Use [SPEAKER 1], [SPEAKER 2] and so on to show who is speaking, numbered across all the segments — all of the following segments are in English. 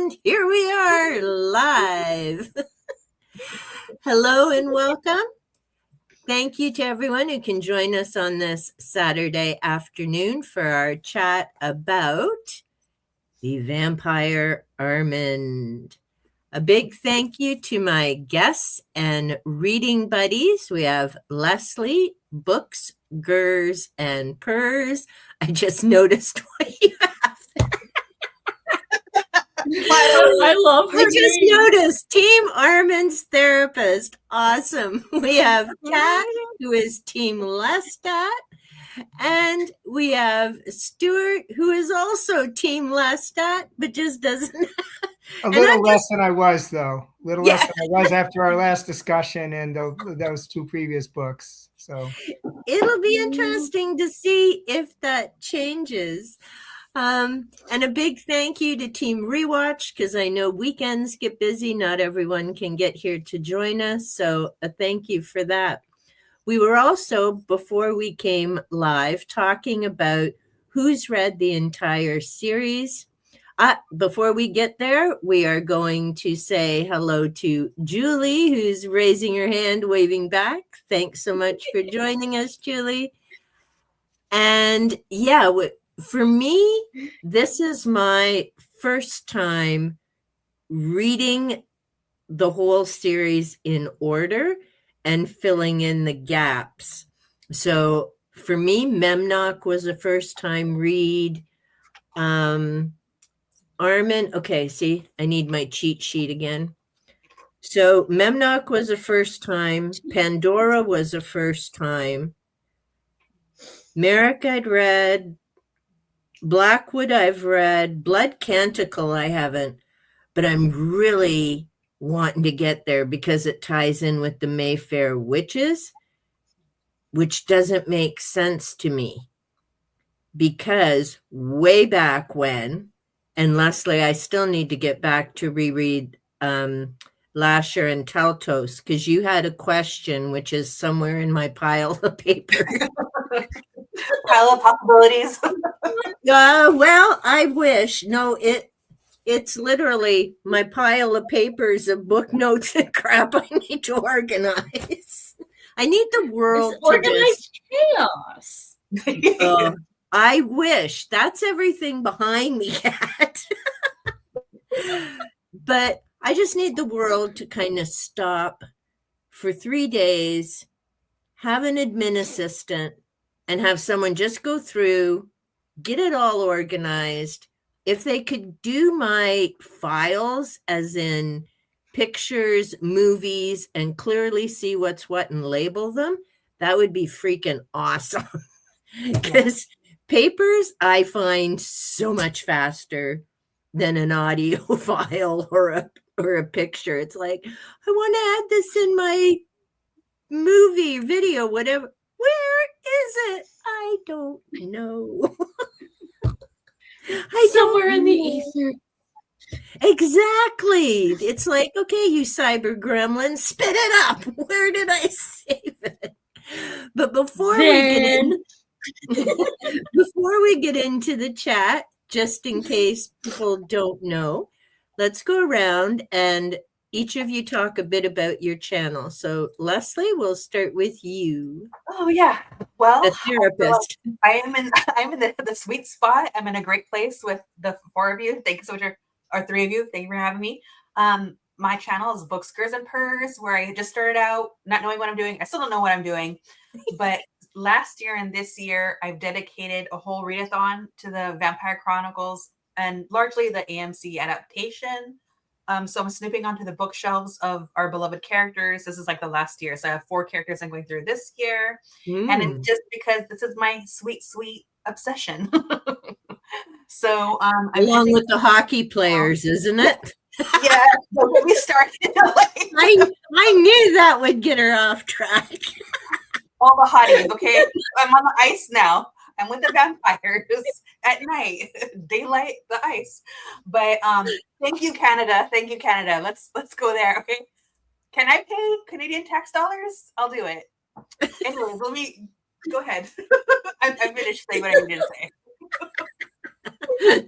[SPEAKER 1] And here we are live. Hello and welcome. Thank you to everyone who can join us on this Saturday afternoon for our chat about the Vampire Armand. A big thank you to my guests and reading buddies. We have Leslie, Books, Gers, and Purrs. I just noticed what you have there.
[SPEAKER 2] I love her.
[SPEAKER 1] I just noticed Team Armand's therapist. Awesome. We have Kat, who is Team Lestat, and we have Stuart, who is also Team Lestat, but just doesn't.
[SPEAKER 3] A little less than I was, though. A little less than I was after our last discussion and those two previous books. So
[SPEAKER 1] it'll be interesting to see if that changes. And a big thank you to Team Rewatch, because I know weekends get busy. Not everyone can get here to join us. So a thank you for that. We were also, before we came live, talking about who's read the entire series. Before we get there, we are going to say hello to Julie, who's raising her hand, waving back. Thanks so much for joining us, Julie. And yeah, for me, this is my first time reading the whole series in order and filling in the gaps. So for me, Memnoch was a first time read. Armand, okay, see, I need my cheat sheet again. So Memnoch was a first time. Pandora was a first time. Merrick I'd read. Blackwood I've read. Blood Canticle I haven't, but I'm really wanting to get there because it ties in with the Mayfair Witches, which doesn't make sense to me because way back when, and Leslie, I still need to get back to reread Lasher and Teltos because you had a question which is somewhere in my pile of paper.
[SPEAKER 2] Pile of possibilities.
[SPEAKER 1] Well, I wish. No, it's literally my pile of papers of book notes and crap I need to organize. I need the world
[SPEAKER 2] to organized chaos.
[SPEAKER 1] I wish. That's everything behind me, Kat. But I just need the world to kind of stop for 3 days, have an admin assistant, and have someone just go through, get it all organized. If they could do my files, as in pictures, movies, and clearly see what's what and label them, that would be freaking awesome. Because papers, I find so much faster than an audio file or a picture. It's like, I want to add this in my movie, video, whatever. Where is it? I don't know.
[SPEAKER 2] Somewhere in the ether.
[SPEAKER 1] Exactly. It's like, okay, you cyber gremlin, spit it up. Where did I save it? But before we get into the chat, just in case people don't know, let's go around and each of you talk a bit about your channel. So Leslie, we'll start with you.
[SPEAKER 2] Oh yeah. Well,
[SPEAKER 1] the therapist.
[SPEAKER 2] I'm in the sweet spot. I'm in a great place with the 4 of you. Thank you so much, or 3 of you. Thank you for having me. My channel is Books, Gers, and Purrs, where I just started out not knowing what I'm doing. I still don't know what I'm doing, but last year and this year, I've dedicated a whole readathon to the Vampire Chronicles and largely the AMC adaptation. So I'm snooping onto the bookshelves of our beloved characters. This is like the last year. So I have 4 characters I'm going through this year. And it's just because this is my sweet, sweet obsession. So
[SPEAKER 1] along with the hockey players, isn't it?
[SPEAKER 2] Yeah, so we started.
[SPEAKER 1] I knew that would get her off track.
[SPEAKER 2] All the hotties, okay? I'm on the ice now. I'm with the vampires at night, daylight, the ice. But thank you, Canada. Thank you, Canada. Let's go there, okay? Can I pay Canadian tax dollars? I'll do it. Anyways, let me go ahead. I finished saying what I needed to say.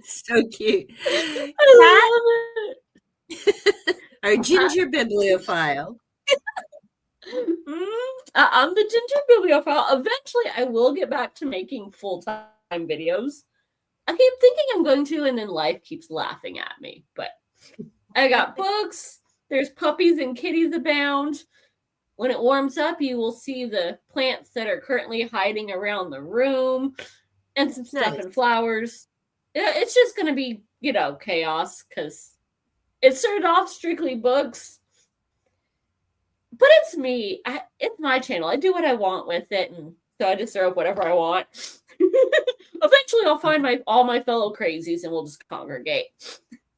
[SPEAKER 1] So cute. Our ginger bibliophile.
[SPEAKER 4] I'm the ginger bibliophile. Eventually, I will get back to making full-time videos. I keep thinking I'm going to, and then life keeps laughing at me. But I got books. There's puppies and kitties abound. When it warms up, you will see the plants that are currently hiding around the room and some stuff
[SPEAKER 1] Nice.
[SPEAKER 4] and flowers. It's just going to be, chaos because it started off strictly books. But it's me. It's my channel. I do what I want with it, and so I just throw up whatever I want. Eventually, I'll find all my fellow crazies, and we'll just congregate.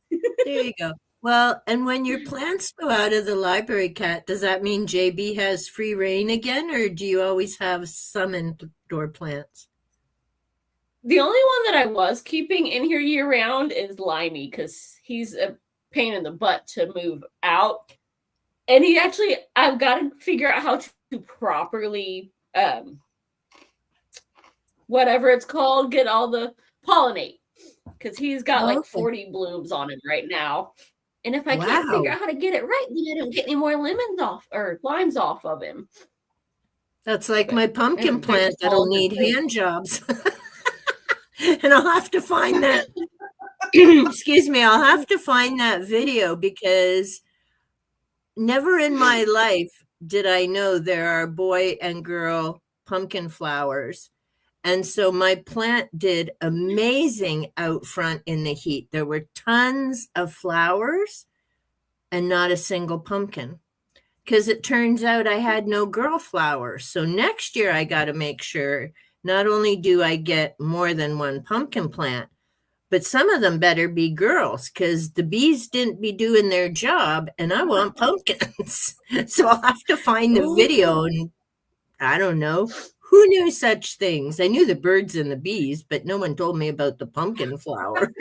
[SPEAKER 1] There you go. Well, and when your plants go out of the library, Kat, does that mean JB has free reign again, or do you always have some indoor plants?
[SPEAKER 4] The only one that I was keeping in here year-round is Limey, because he's a pain in the butt to move out. And I've got to figure out how to properly, whatever it's called, get all the pollinate. Because he's got 40 blooms on him right now. And if I can't figure out how to get it right, then I don't get any more limes off of him.
[SPEAKER 1] That's like my pumpkin plant that'll need hand jobs. And I'll have to find that. Excuse me, I'll have to find that video because never in my life did I know there are boy and girl pumpkin flowers. And so my plant did amazing out front in the heat. There were tons of flowers and not a single pumpkin because it turns out I had no girl flowers. So next year I got to make sure not only do I get more than one pumpkin plant, but some of them better be girls because the bees didn't be doing their job and I want pumpkins. So I'll have to find the video and I don't know. Who knew such things? I knew the birds and the bees, but no one told me about the pumpkin flowers.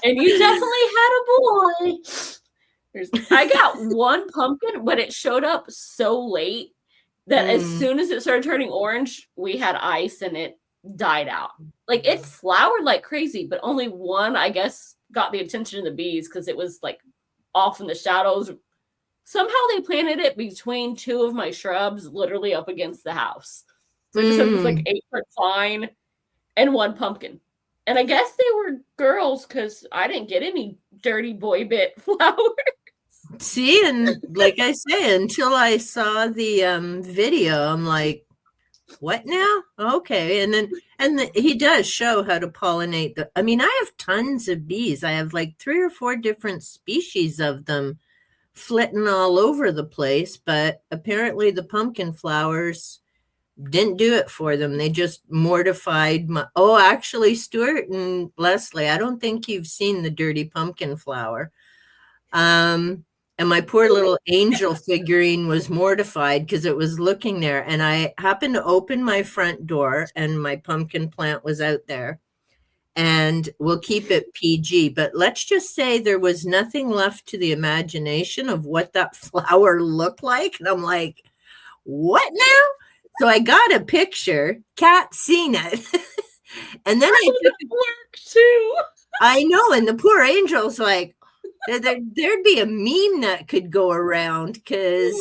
[SPEAKER 4] And you definitely had a boy. I got one pumpkin, but it showed up so late that as soon as it started turning orange, we had ice and it died out. Like it flowered like crazy, but only one, I guess, got the attention of the bees because it was like off in the shadows. Somehow they planted it between two of my shrubs, literally up against the house. So I just had this like 8-foot vine and one pumpkin. And I guess they were girls because I didn't get any dirty boy bit flowers.
[SPEAKER 1] See, and like I say, until I saw the video, I'm like, what now? Okay. And then he does show how to pollinate I mean, I have tons of bees. I have like 3 or 4 different species of them flitting all over the place, but apparently the pumpkin flowers didn't do it for them. They just mortified actually, Stuart and Leslie, I don't think you've seen the dirty pumpkin flower. And my poor little angel figurine was mortified because it was looking there. And I happened to open my front door and my pumpkin plant was out there. And we'll keep it PG. But let's just say there was nothing left to the imagination of what that flower looked like. And I'm like, what now? So I got a picture. Kat seen it. And then I took it
[SPEAKER 4] work too.
[SPEAKER 1] I know. And the poor angel's like, there'd be a meme that could go around because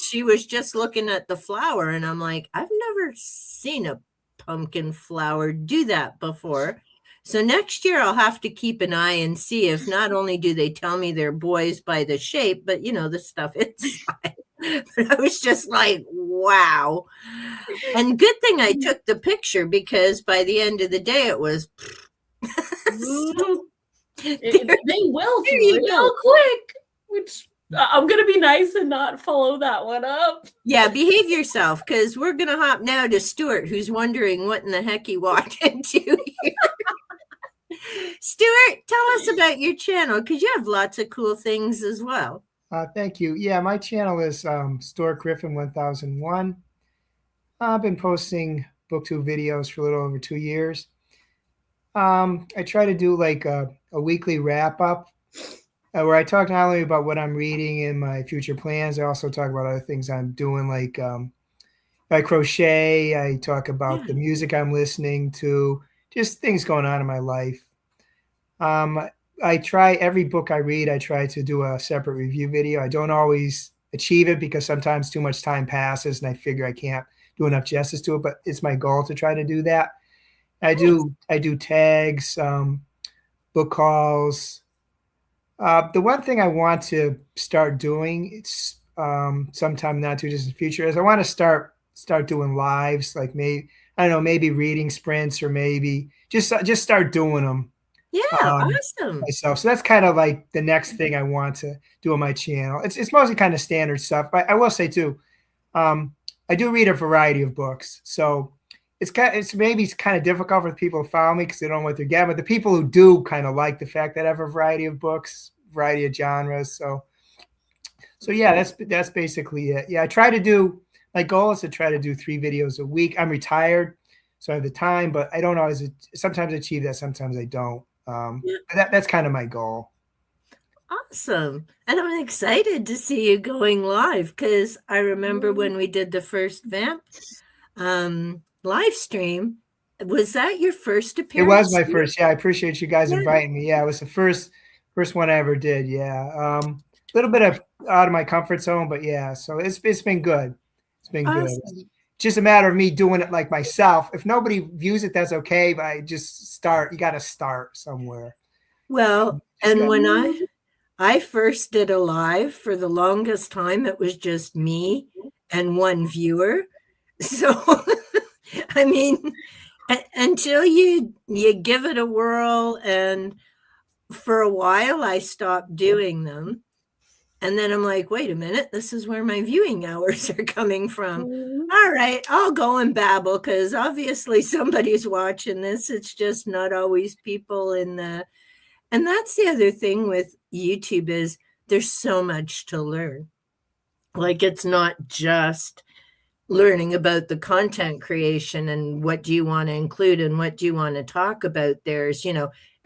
[SPEAKER 1] she was just looking at the flower. And I'm like, I've never seen a pumpkin flower do that before. So next year I'll have to keep an eye and see if not only do they tell me they're boys by the shape, but the stuff inside. But I was just like, wow. And good thing I took the picture because by the end of the day it was
[SPEAKER 4] they wilt real quick, which I'm going to be nice and not follow that one up.
[SPEAKER 1] Yeah, behave yourself because we're going to hop now to Stuart, who's wondering what in the heck he walked into here. Stuart, tell us about your channel because you have lots of cool things as well.
[SPEAKER 3] Thank you. Yeah, my channel is Stuart Griffin 1001. I've been posting booktube videos for a little over 2 years. I try to do like a weekly wrap up where I talk not only about what I'm reading and my future plans, I also talk about other things I'm doing, like I crochet. I talk about the music I'm listening to, just things going on in my life. I try every book I read, I try to do a separate review video. I don't always achieve it because sometimes too much time passes and I figure I can't do enough justice to it, but it's my goal to try to do that. I do tags, book calls. The one thing I want to start doing, it's sometime not too distant future, is I want to start doing lives, like maybe, I don't know, maybe reading sprints, or maybe just start doing them
[SPEAKER 1] Yeah, awesome.
[SPEAKER 3] myself. So that's kind of like the next thing I want to do on my channel. It's mostly kind of standard stuff, but I will say too, I do read a variety of books. So it's kind of difficult for people to follow me because they don't know what they're getting. But the people who do kind of like the fact that I have a variety of books, variety of genres. So yeah, that's basically it. Yeah, my goal is to try to do 3 videos a week. I'm retired, so I have the time, but I don't always sometimes achieve that, sometimes I don't. That's kind of my goal.
[SPEAKER 1] Awesome. And I'm excited to see you going live, because I remember when we did the first Vamp live stream. Was that your first appearance?
[SPEAKER 3] It was my first. Yeah, I appreciate you guys inviting me. Yeah, it was the first one I ever did. Yeah. A little bit of out of my comfort zone, but yeah, so it's been good. It's been good.
[SPEAKER 1] Awesome.
[SPEAKER 3] Just a matter of me doing it like myself. If nobody views it, that's okay. But I just start. You got to start somewhere.
[SPEAKER 1] Well, and when I first did a live, for the longest time, it was just me and one viewer. So, I mean, until you give it a whirl, and for a while I stopped doing them. And then I'm like, wait a minute, this is where my viewing hours are coming from. All right, I'll go and babble, because obviously somebody's watching this. It's just not always people in the... And that's the other thing with YouTube, is there's so much to learn. Like, it's not just learning about the content creation and what do you want to include and what do you want to talk about. There's,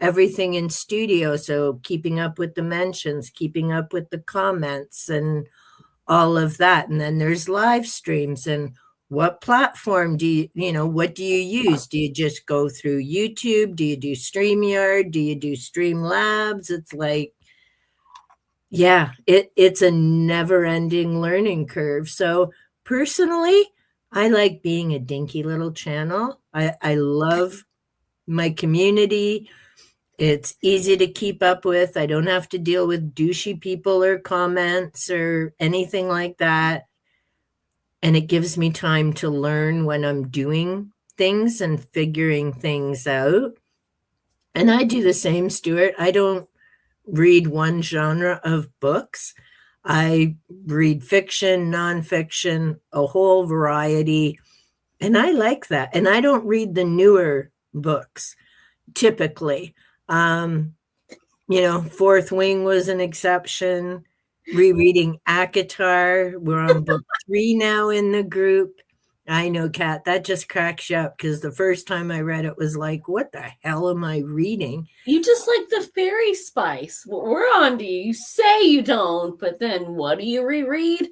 [SPEAKER 1] everything in studio. So keeping up with the mentions, keeping up with the comments and all of that. And then there's live streams, and what platform do what do you use? Do you just go through YouTube? Do you do StreamYard? Do you do Streamlabs? It's like, yeah, it's a never-ending learning curve. So personally, I like being a dinky little channel. I love my community. It's easy to keep up with. I don't have to deal with douchey people or comments or anything like that. And it gives me time to learn when I'm doing things and figuring things out. And I do the same, Stuart. I don't read one genre of books. I read fiction, nonfiction, a whole variety. And I like that. And I don't read the newer books typically. Fourth Wing was an exception. Rereading ACOTAR. We're on book 3 now in the group. I know, Kat, that just cracks you up, because the first time I read it was like, what the hell am I reading?
[SPEAKER 4] You just like the fairy spice. We're on to you. You say you don't, but then what do you reread?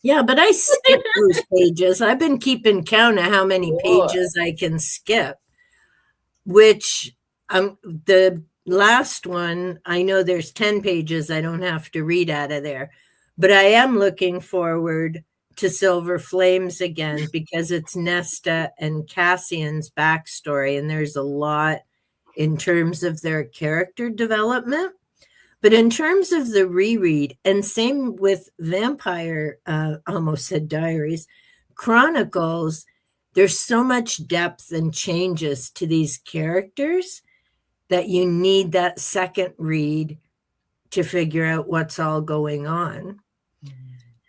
[SPEAKER 1] Yeah, but I skip those pages. I've been keeping count of how many pages I can skip, which the last one, I know there's 10 pages I don't have to read out of there, but I am looking forward to Silver Flames again, because it's Nesta and Cassian's backstory, and there's a lot in terms of their character development. But in terms of the reread, and same with Vampire, almost said Diaries, Chronicles, there's so much depth and changes to these characters that you need that second read to figure out what's all going on.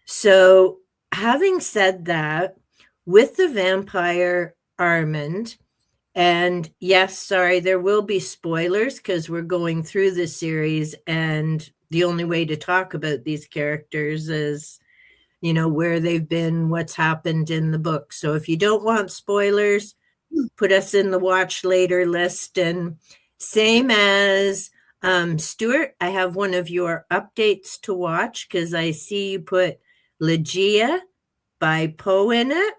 [SPEAKER 1] So having said that, with the Vampire Armand, and yes, sorry, there will be spoilers because we're going through the series, and the only way to talk about these characters is, where they've been, what's happened in the book. So if you don't want spoilers, put us in the watch later list. And same as Stuart, I have one of your updates to watch, because I see you put Legia by Poe in it.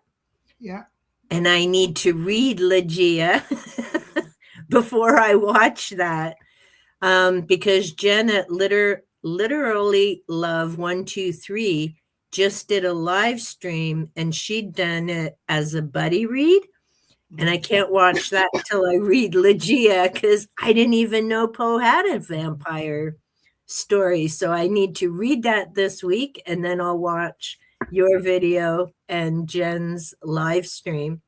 [SPEAKER 3] Yeah.
[SPEAKER 1] And I need to read Legia before I watch that. because Jen at literally love 123 just did a live stream and she'd done it as a buddy read. And I can't watch that until I read Legia because I didn't even know Poe had a vampire story. So I need to read that this week and then I'll watch your video and Jen's live stream.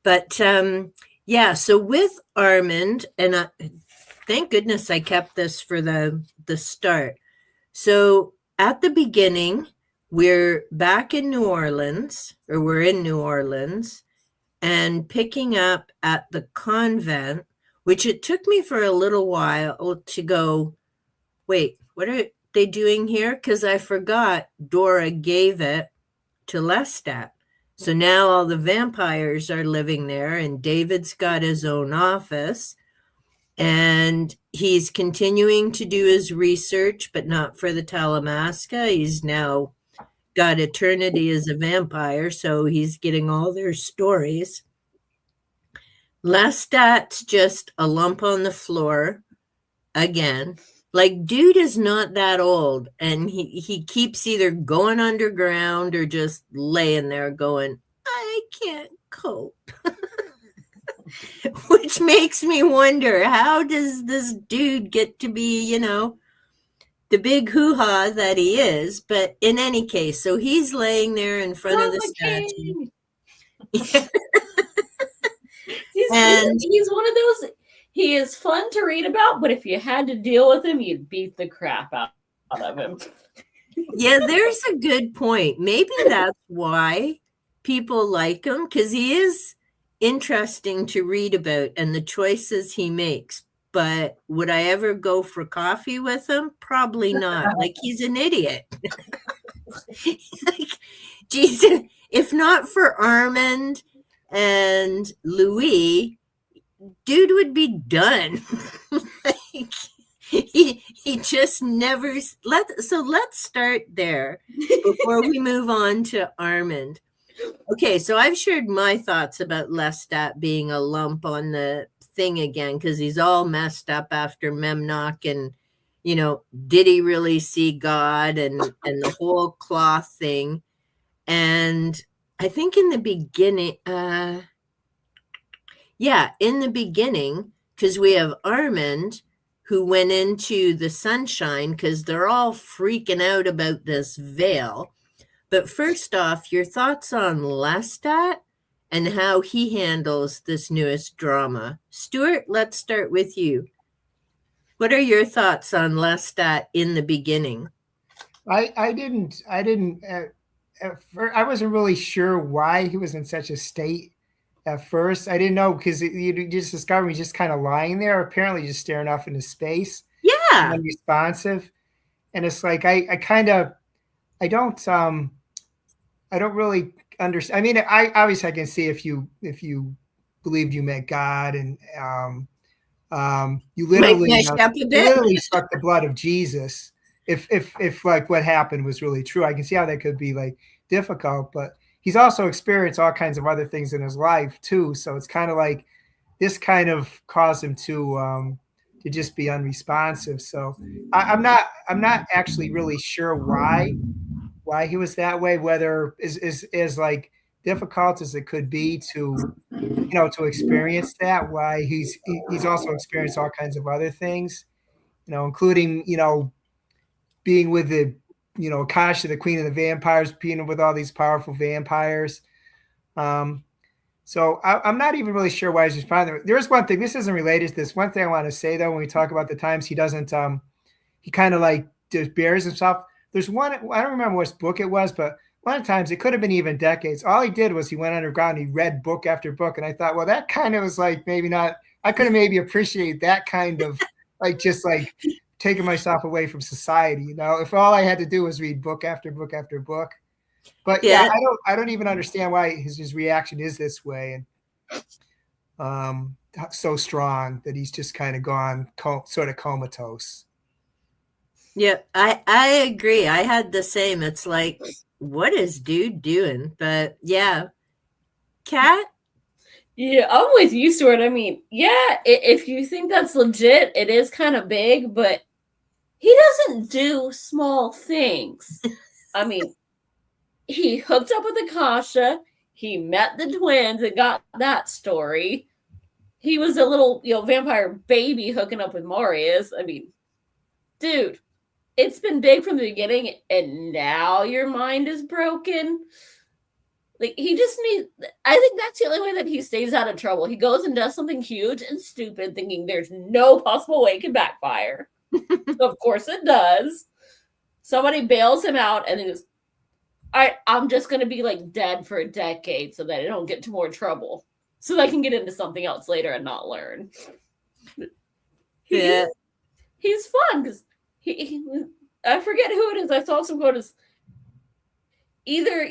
[SPEAKER 1] But yeah, so with Armand, and thank goodness I kept this for the start. So at the beginning, we're back in New Orleans, or we're in New Orleans, and picking up at the convent, which it took me for a little while to go, wait, what are they doing here? Because I forgot Dora gave it to Lestat. So now all the vampires are living there, and David's got his own office, and he's continuing to do his research, but not for the Talamasca. He's now got Eternity as a vampire, so he's getting all their stories. Lestat's just a lump on the floor again. Like, dude is not that old, and he keeps either going underground or just laying there going, I can't cope. Which makes me wonder, how does this dude get to be, the big hoo-ha that he is? But in any case, so he's laying there in front of the statue.
[SPEAKER 4] He's one of those, he is fun to read about, but if you had to deal with him, you'd beat the crap out of him.
[SPEAKER 1] Yeah, there's a good point. Maybe that's why people like him, because he is interesting to read about and the choices he makes. But would I ever go for coffee with him? Probably not. Like, he's an idiot. Like, Jesus, if not for Armand and Louis, dude would be done. Like, he just never so let's start there before we move on to Armand. Okay, so I've shared my thoughts about Lestat being a lump on the thing again, because he's all messed up after Memnoch, and did he really see God, and the whole cloth thing. And I think in the beginning, in the beginning, because we have Armand who went into the sunshine because they're all freaking out about this veil. But first off, your thoughts on Lestat and how he handles this newest drama. Stuart, let's start with you. What are your thoughts on Lestat in the beginning?
[SPEAKER 3] I wasn't really sure why he was in such a state at first. I didn't know, because you just discovered he's just kind of lying there, apparently just staring off into space.
[SPEAKER 1] Yeah.
[SPEAKER 3] Unresponsive. And it's like, I don't really understand. I mean, I obviously I can see if you believed you met God, and you literally suck the blood of Jesus. If like what happened was really true, I can see how that could be like difficult. But he's also experienced all kinds of other things in his life too. So it's kind of like this kind of caused him to just be unresponsive. So I'm not actually really sure why he was that way, whether is like difficult as it could be to experience that, why he's also experienced all kinds of other things, including being with the Akasha, the queen of the vampires, being with all these powerful vampires. So I'm not even really sure why he's responding. There's one thing, this isn't related to this. One thing I want to say though, when we talk about the times he doesn't, he kind of like just buries himself. There's one, I don't remember which book it was, but one of the times, it could have been even decades. All he did was he went underground, he read book after book. And I thought, well, that kind of was like, maybe not, I could have maybe appreciated that kind of like, just like taking myself away from society, if all I had to do was read book after book after book. But yeah, I don't even understand why his reaction is this way. And so strong that he's just kind of gone sort of comatose.
[SPEAKER 1] Yeah, I agree. I had the same. It's like, what is dude doing? But yeah. Kat?
[SPEAKER 4] Yeah, I'm with you, Stuart. I mean, yeah, if you think that's legit, it is kind of big, but he doesn't do small things. I mean, he hooked up with Akasha. He met the twins and got that story. He was a little, vampire baby hooking up with Marius. I mean, dude, it's been big from the beginning, and now your mind is broken. Like, he just needs. I think that's the only way that he stays out of trouble. He goes and does something huge and stupid, thinking there's no possible way it can backfire. Of course it does. Somebody bails him out, and then goes, I'm just going to be like dead for a decade so that I don't get into more trouble. So that I can get into something else later and not learn.
[SPEAKER 1] Yeah.
[SPEAKER 4] He's fun because I forget who it is. I saw some quotes. Either,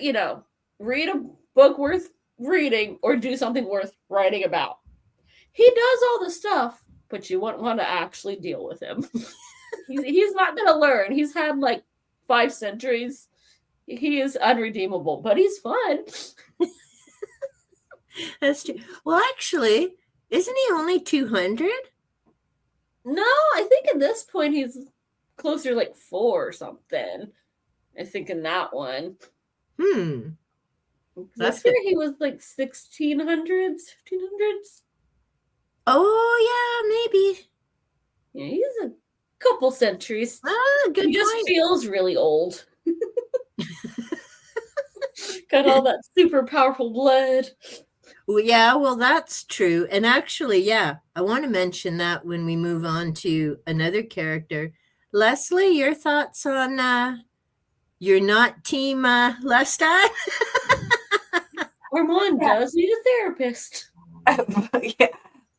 [SPEAKER 4] read a book worth reading or do something worth writing about. He does all the stuff, but you wouldn't want to actually deal with him. He's not going to learn. He's had like 5 centuries. He is unredeemable, but he's fun.
[SPEAKER 1] That's true. Well, actually, isn't he only 200?
[SPEAKER 4] No, I think at this point he's closer to like 4 or something. I think in that one. That's where he was like 1600s, 1500s.
[SPEAKER 1] Oh, yeah, maybe.
[SPEAKER 4] Yeah, he's a couple centuries.
[SPEAKER 1] Good
[SPEAKER 4] He just
[SPEAKER 1] point.
[SPEAKER 4] feels really old. Got all that super powerful blood.
[SPEAKER 1] Well, yeah, well, that's true. And actually, yeah, I want to mention that when we move on to another character. Leslie, your thoughts on you're not team Lestat?
[SPEAKER 4] Armand does need a therapist.
[SPEAKER 2] Yeah,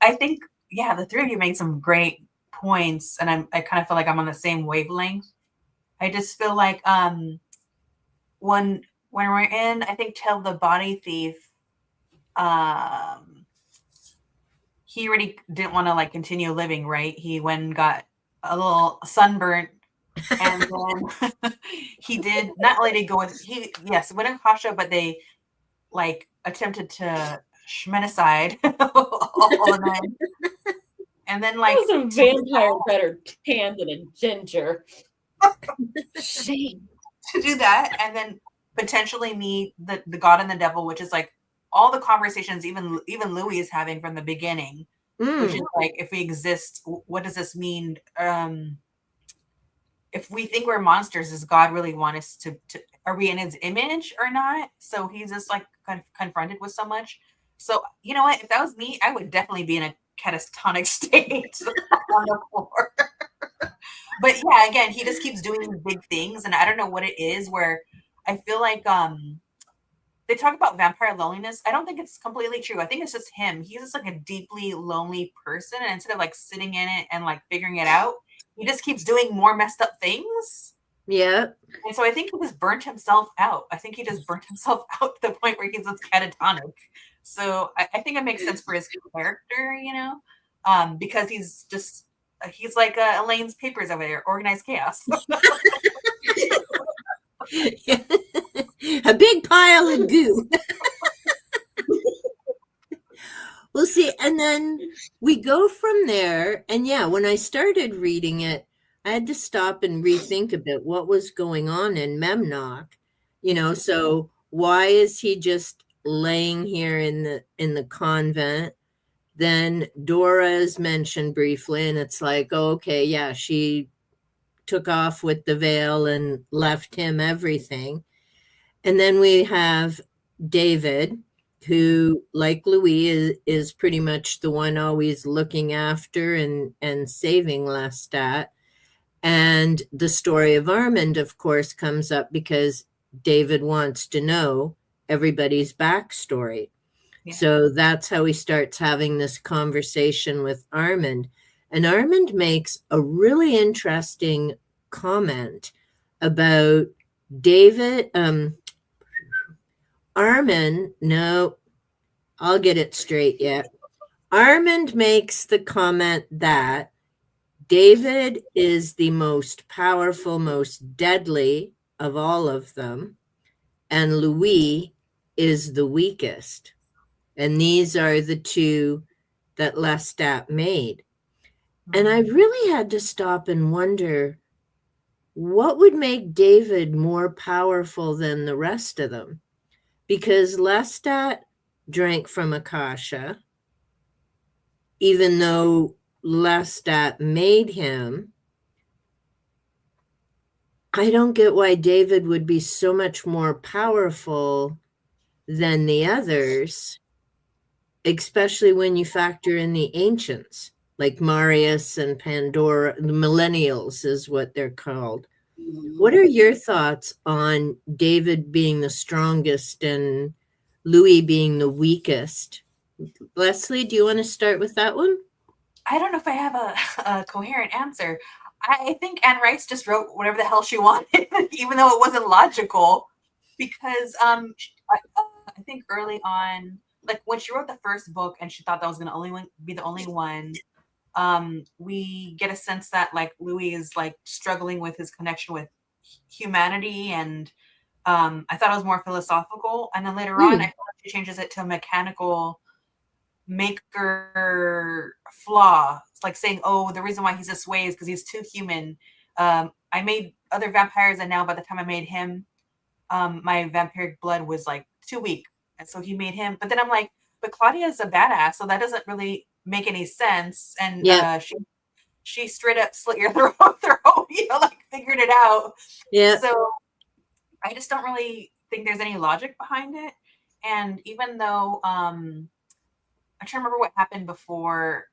[SPEAKER 2] I think, the 3 of you made some great points, and I kind of feel like I'm on the same wavelength. I just feel like when we're in, I think, Tale of the Body Thief, he already didn't want to like continue living, right? He went and got a little sunburnt, and then he did not only did he go with went in Kasha, but they like attempted to schmenicide all the men. And then like
[SPEAKER 4] That was a vampire better tan than a ginger.
[SPEAKER 1] Shame.
[SPEAKER 2] to do that, and then potentially meet the God and the devil, which is like all the conversations even Louis is having from the beginning, which is like, if we exist, what does this mean? If we think we're monsters, does God really want us to are we in his image or not? So he's just like confronted with so much. So you know what? If that was me, I would definitely be in a catatonic state on the floor. But yeah, again, he just keeps doing these big things, and I don't know what it is where I feel like they talk about vampire loneliness. I don't think it's completely true. I think it's just him. He's just like a deeply lonely person, and instead of like sitting in it and like figuring it out, he just keeps doing more messed up things.
[SPEAKER 1] Yeah.
[SPEAKER 2] And so I think he just burnt himself out. I think he just burnt himself out to the point where he's just catatonic. So I think it makes sense for his character, because he's like Elaine's papers over there, organized chaos.
[SPEAKER 1] A big pile of goo. We'll see. And then we go from there. And yeah, when I started reading it, I had to stop and rethink a bit what was going on in Memnoch. So why is he just laying here in the convent? Then Dora is mentioned briefly, and it's like, oh, okay, yeah, she took off with the veil and left him everything. And then we have David, who, like Louis, is pretty much the one always looking after and saving Lestat. And the story of Armand, of course, comes up because David wants to know everybody's backstory. Yeah. So that's how he starts having this conversation with Armand. And Armand makes a really interesting comment about David. Armand, no, I'll get it straight yet. Armand makes the comment that David is the most powerful, most deadly of all of them, and Louis is the weakest. And these are the two that Lestat made. And I really had to stop and wonder, what would make David more powerful than the rest of them? Because Lestat drank from Akasha, even though Lestat made him. I don't get why David would be so much more powerful than the others, especially when you factor in the ancients, like Marius and Pandora. The millennials is what they're called. What are your thoughts on David being the strongest and Louis being the weakest? Leslie, do you want to start with that one?
[SPEAKER 2] I don't know if I have a coherent answer. I think Anne Rice just wrote whatever the hell she wanted, even though it wasn't logical. Because I think early on, like when she wrote the first book and she thought that was going to be the only one, we get a sense that like Louis is like struggling with his connection with humanity, and I thought it was more philosophical. And then later on, I feel like she changes it to mechanical maker flaw. It's like saying, oh, the reason why he's this way is because he's too human. I made other vampires, and now by the time I made him, my vampiric blood was like too weak, and so he made him. But then I'm like, but Claudia is a badass, so that doesn't really make any sense. And she straight up slit your throat, like figured it out.
[SPEAKER 1] Yeah.
[SPEAKER 2] So I just don't really think there's any logic behind it. And even though I'm trying to remember what happened before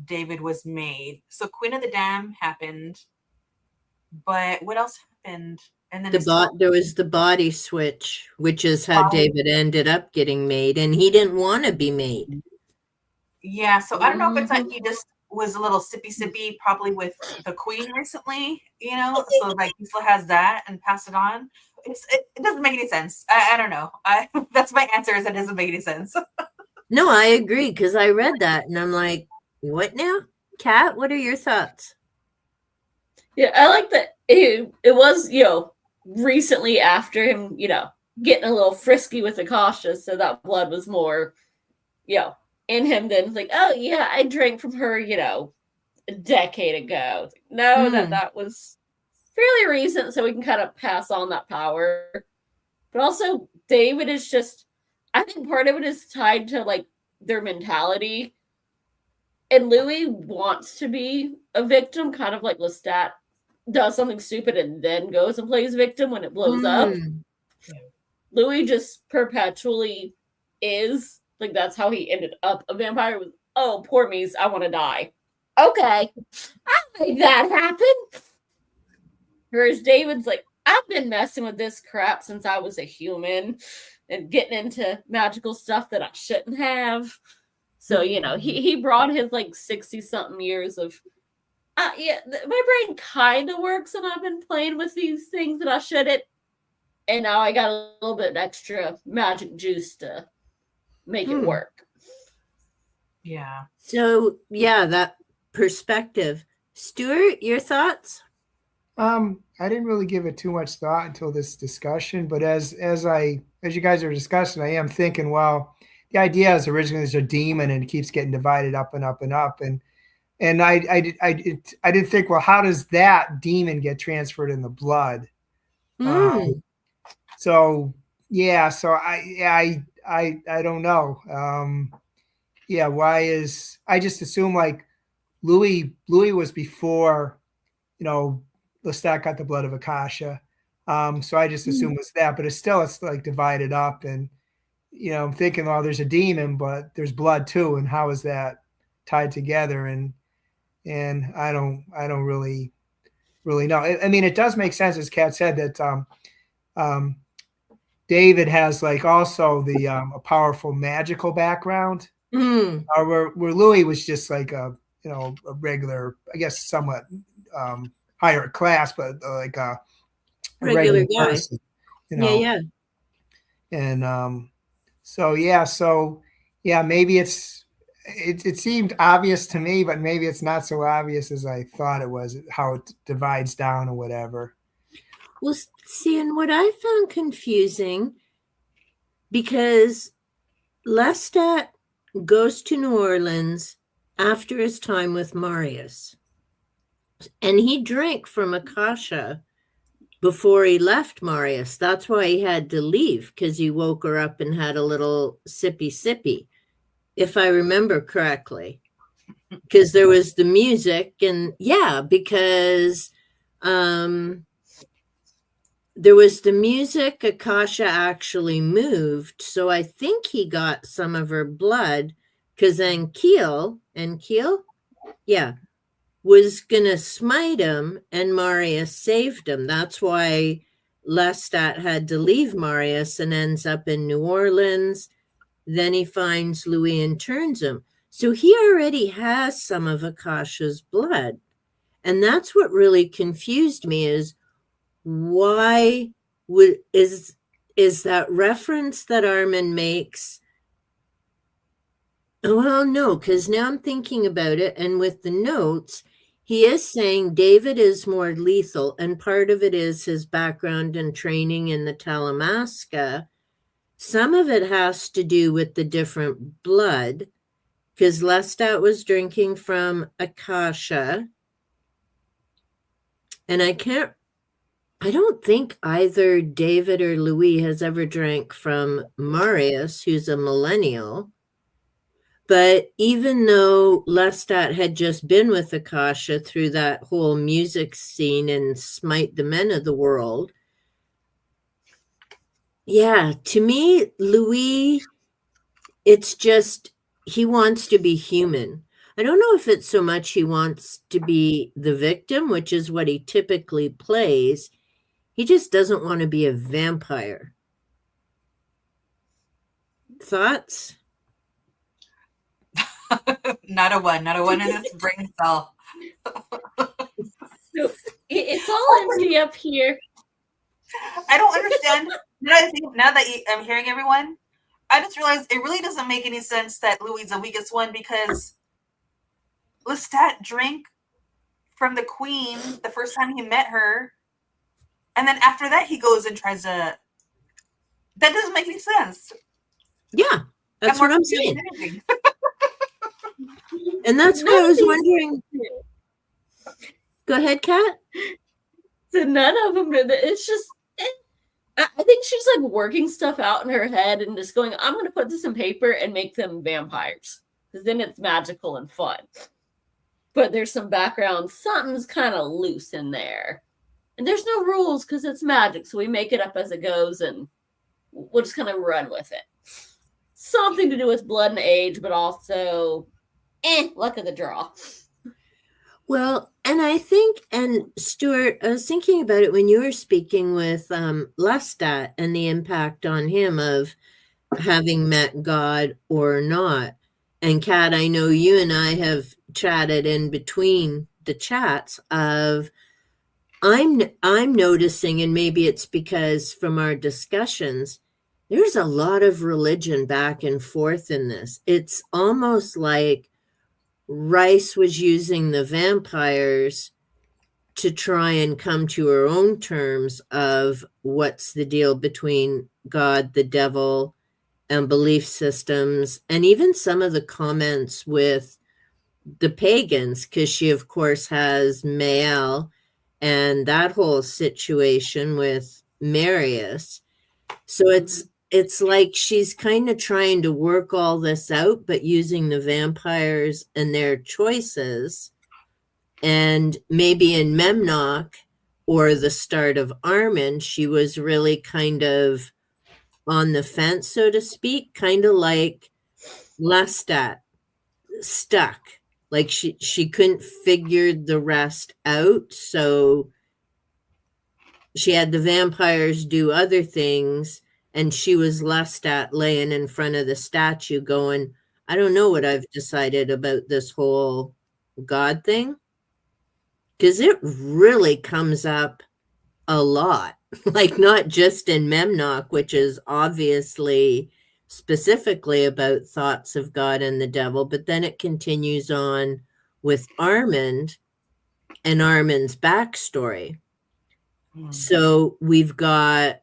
[SPEAKER 2] David was made. So Queen of the Dam happened, but what else happened? And then
[SPEAKER 1] there was the body switch, which is how David ended up getting made, and he didn't want to be made.
[SPEAKER 2] Yeah, so I don't know if it's like he just was a little sippy, probably with the Queen recently, so like he still has that and pass it on. It doesn't make any sense. I don't know. That's my answer, is it doesn't make any sense.
[SPEAKER 1] No, I agree, because I read that and I'm like, what now? Kat, what are your thoughts?
[SPEAKER 4] Yeah, I like that it was, recently after him, getting a little frisky with Akasha, so that blood was more, in him than like, oh yeah, I drank from her, a decade ago. No, that was fairly recent, so we can kind of pass on that power. But also, David is just, I think part of it is tied to like their mentality. And Louis wants to be a victim, kind of like Lestat does something stupid and then goes and plays victim when it blows up. Louis just perpetually is, like, that's how he ended up a vampire. Was, oh, poor me, I want to die. Okay, I'll make that happen. Whereas David's like, I've been messing with this crap since I was a human and getting into magical stuff that I shouldn't have. So, he brought his like 60-something years of, my brain kind of works and I've been playing with these things that I shouldn't. And now I got a little bit extra magic juice to make it work.
[SPEAKER 2] Yeah.
[SPEAKER 1] So, yeah, that perspective. Stuart, your thoughts?
[SPEAKER 3] I didn't really give it too much thought until this discussion, but as you guys are discussing, I am thinking, well, the idea is originally there's a demon and it keeps getting divided up and up and up, and I didn't think, well, how does that demon get transferred in the blood? So I don't know. Why is, I just assume like Louis was before, Lestat got the blood of Akasha. So I just assume it's that, but it's like divided up, and I'm thinking, well, there's a demon, but there's blood too, and how is that tied together? And I don't really know. I mean, it does make sense, as Kat said, that David has like also the a powerful magical background, where Louis was just like a regular, I guess, somewhat higher class, but like a regular person,
[SPEAKER 1] Yeah.
[SPEAKER 3] And so maybe it seemed obvious to me, but maybe it's not so obvious as I thought it was, how it divides down or whatever.
[SPEAKER 1] Well, see, and what I found confusing, because Lestat goes to New Orleans after his time with Marius. And he drank from Akasha before he left Marius. That's why he had to leave, because he woke her up and had a little sippy, if I remember correctly. Because there was the music, and yeah, because there was the music, Akasha actually moved. So I think he got some of her blood, because Ankiel, yeah, was going to smite him, and Marius saved him. That's why Lestat had to leave Marius and ends up in New Orleans. Then he finds Louis and turns him. So he already has some of Akasha's blood. And that's what really confused me, is why is that reference that Armand makes? Well, no, because now I'm thinking about it, and with the notes, he is saying David is more lethal, and part of it is his background and training in the Talamasca. Some of it has to do with the different blood, because Lestat was drinking from Akasha, and I don't think either David or Louis has ever drank from Marius, who's a millennial. But even though Lestat had just been with Akasha through that whole music scene and Smite the Men of the World, yeah, to me, Louis, it's just, he wants to be human. I don't know if it's so much he wants to be the victim, which is what he typically plays. He just doesn't want to be a vampire. Thoughts?
[SPEAKER 2] Not a one in this brain cell.
[SPEAKER 4] So it's all empty up here.
[SPEAKER 2] I don't understand. Now that I'm hearing everyone, I just realized it really doesn't make any sense that Louis is the weakest one, because Lestat drank from the queen the first time he met her, and then after that he goes and tries to. That doesn't make any sense.
[SPEAKER 1] Yeah, that's what I'm saying. And that's why I was wondering. Go ahead, Kat.
[SPEAKER 4] So none of them. It's just. I think she's like working stuff out in her head and just going, I'm going to put this in paper and make them vampires, because then it's magical and fun. But there's some background. Something's kind of loose in there. And there's no rules because it's magic. So we make it up as it goes and we'll just kind of run with it. Something to do with blood and age, but also luck of the draw.
[SPEAKER 1] Well, and I think, and Stuart, I was thinking about it when you were speaking with Lestat and the impact on him of having met God or not. And Kat, I know you and I have chatted in between the chats of, I'm noticing, and maybe it's because from our discussions, there's a lot of religion back and forth in this. It's almost like Rice was using the vampires to try and come to her own terms of what's the deal between God, the devil, and belief systems, and even some of the comments with the pagans, because she, of course, has Mael and that whole situation with Marius. So it's like she's kind of trying to work all this out, but using the vampires and their choices. And maybe in Memnoch or the start of Armand, she was really kind of on the fence, so to speak, kind of like Lestat, stuck. Like she couldn't figure the rest out. So she had the vampires do other things, and she was Lestat laying in front of the statue going, I don't know what I've decided about this whole God thing. Because it really comes up a lot, like not just in Memnoch, which is obviously specifically about thoughts of God and the devil, but then it continues on with Armand and Armand's backstory. So we've got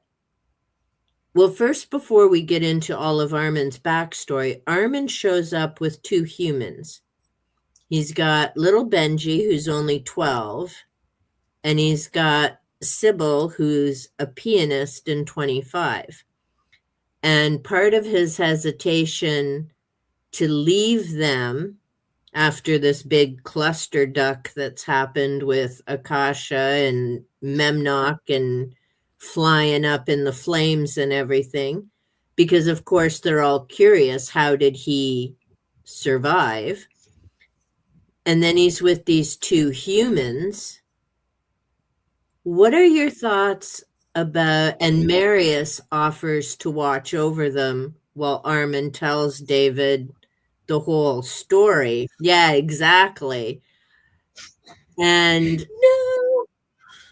[SPEAKER 1] Well, first, before we get into all of Armand's backstory, Armand shows up with 2 humans. He's got little Benji, who's only 12, and he's got Sybil, who's a pianist and 25. And part of his hesitation to leave them after this big cluster duck that's happened with Akasha and Memnock and flying up in the flames and everything, because of course they're all curious, how did he survive? And then he's with these 2 humans. What are your thoughts about, and Marius offers to watch over them while Armand tells David the whole story. Yeah, exactly. And
[SPEAKER 4] No.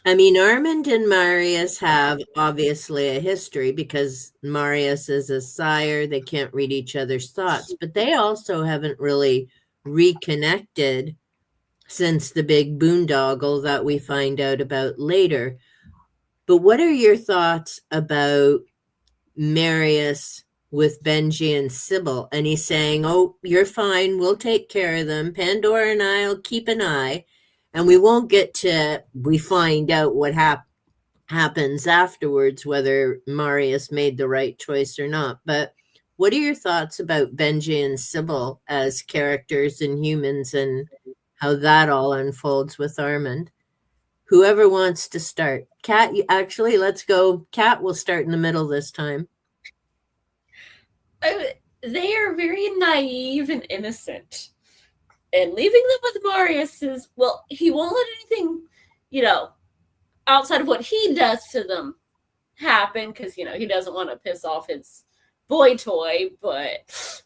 [SPEAKER 1] I mean, Armand and Marius have obviously a history because Marius is a sire. They can't read each other's thoughts, but they also haven't really reconnected since the big boondoggle that we find out about later. But what are your thoughts about Marius with Benji and Sybil? And he's saying, oh, you're fine. We'll take care of them. Pandora and I'll keep an eye. And we won't get to, we find out what happens afterwards, whether Marius made the right choice or not. But what are your thoughts about Benji and Sybil as characters and humans and how that all unfolds with Armand? Whoever wants to start. Kat, actually, let's go. Kat will start in the middle this time.
[SPEAKER 4] They are very naive and innocent. And leaving them with Marius is, well, he won't let anything, outside of what he does to them happen because, he doesn't want to piss off his boy toy, but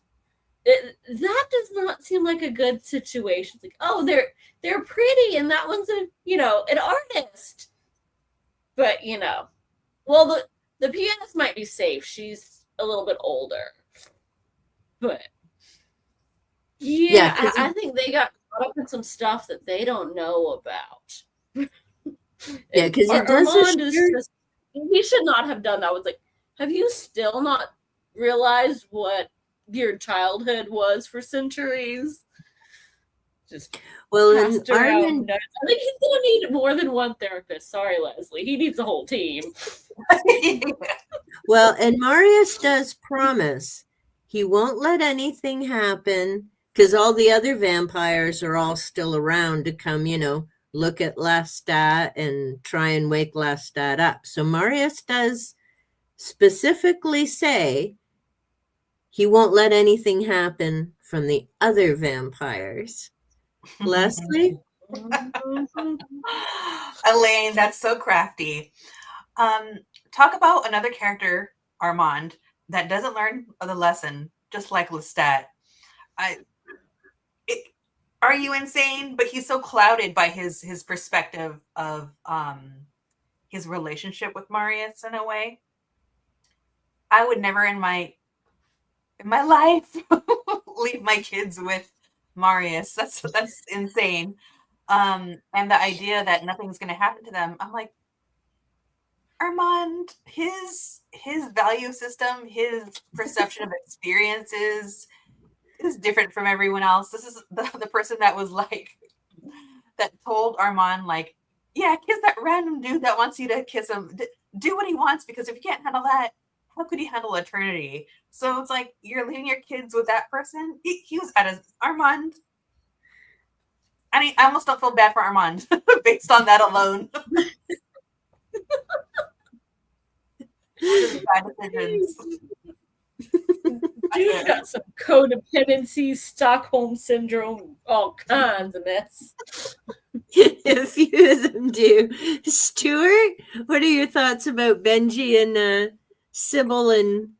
[SPEAKER 4] that does not seem like a good situation. It's like, oh, they're pretty and that one's an artist. But, well, the pianist might be safe. She's a little bit older. But yeah, I think they got caught up in some stuff that they don't know about.
[SPEAKER 1] Yeah, because
[SPEAKER 4] Armand is just, he should not have done that. I was like, have you still not realized what your childhood was for centuries? Just
[SPEAKER 1] and
[SPEAKER 4] Armand, I think he's gonna need more than one therapist. Sorry, Leslie. He needs a whole team.
[SPEAKER 1] Well, and Marius does promise he won't let anything happen because all the other vampires are all still around to come, look at Lestat and try and wake Lestat up. So Marius does specifically say he won't let anything happen from the other vampires. Leslie?
[SPEAKER 2] Elaine, that's so crafty. Talk about another character, Armand, that doesn't learn the lesson, just like Lestat. Are you insane? But he's so clouded by his perspective of his relationship with Marius in a way. I would never in my life leave my kids with Marius. That's insane. And the idea that nothing's going to happen to them, I'm like, Armand, his value system, his perception of experiences is different from everyone else. This is the person that was like, that told Armand, like, yeah, kiss that random dude that wants you to kiss him. Do what he wants, because if you can't handle that, how could he handle eternity? So it's like, you're leaving your kids with that person. He was at his Armand. I almost don't feel bad for Armand based on that alone. Bad decisions.
[SPEAKER 4] Dude's got some codependency, Stockholm syndrome, all kinds of mess.
[SPEAKER 1] A few of them do. Stuart, what are your thoughts about Benji and Sybil and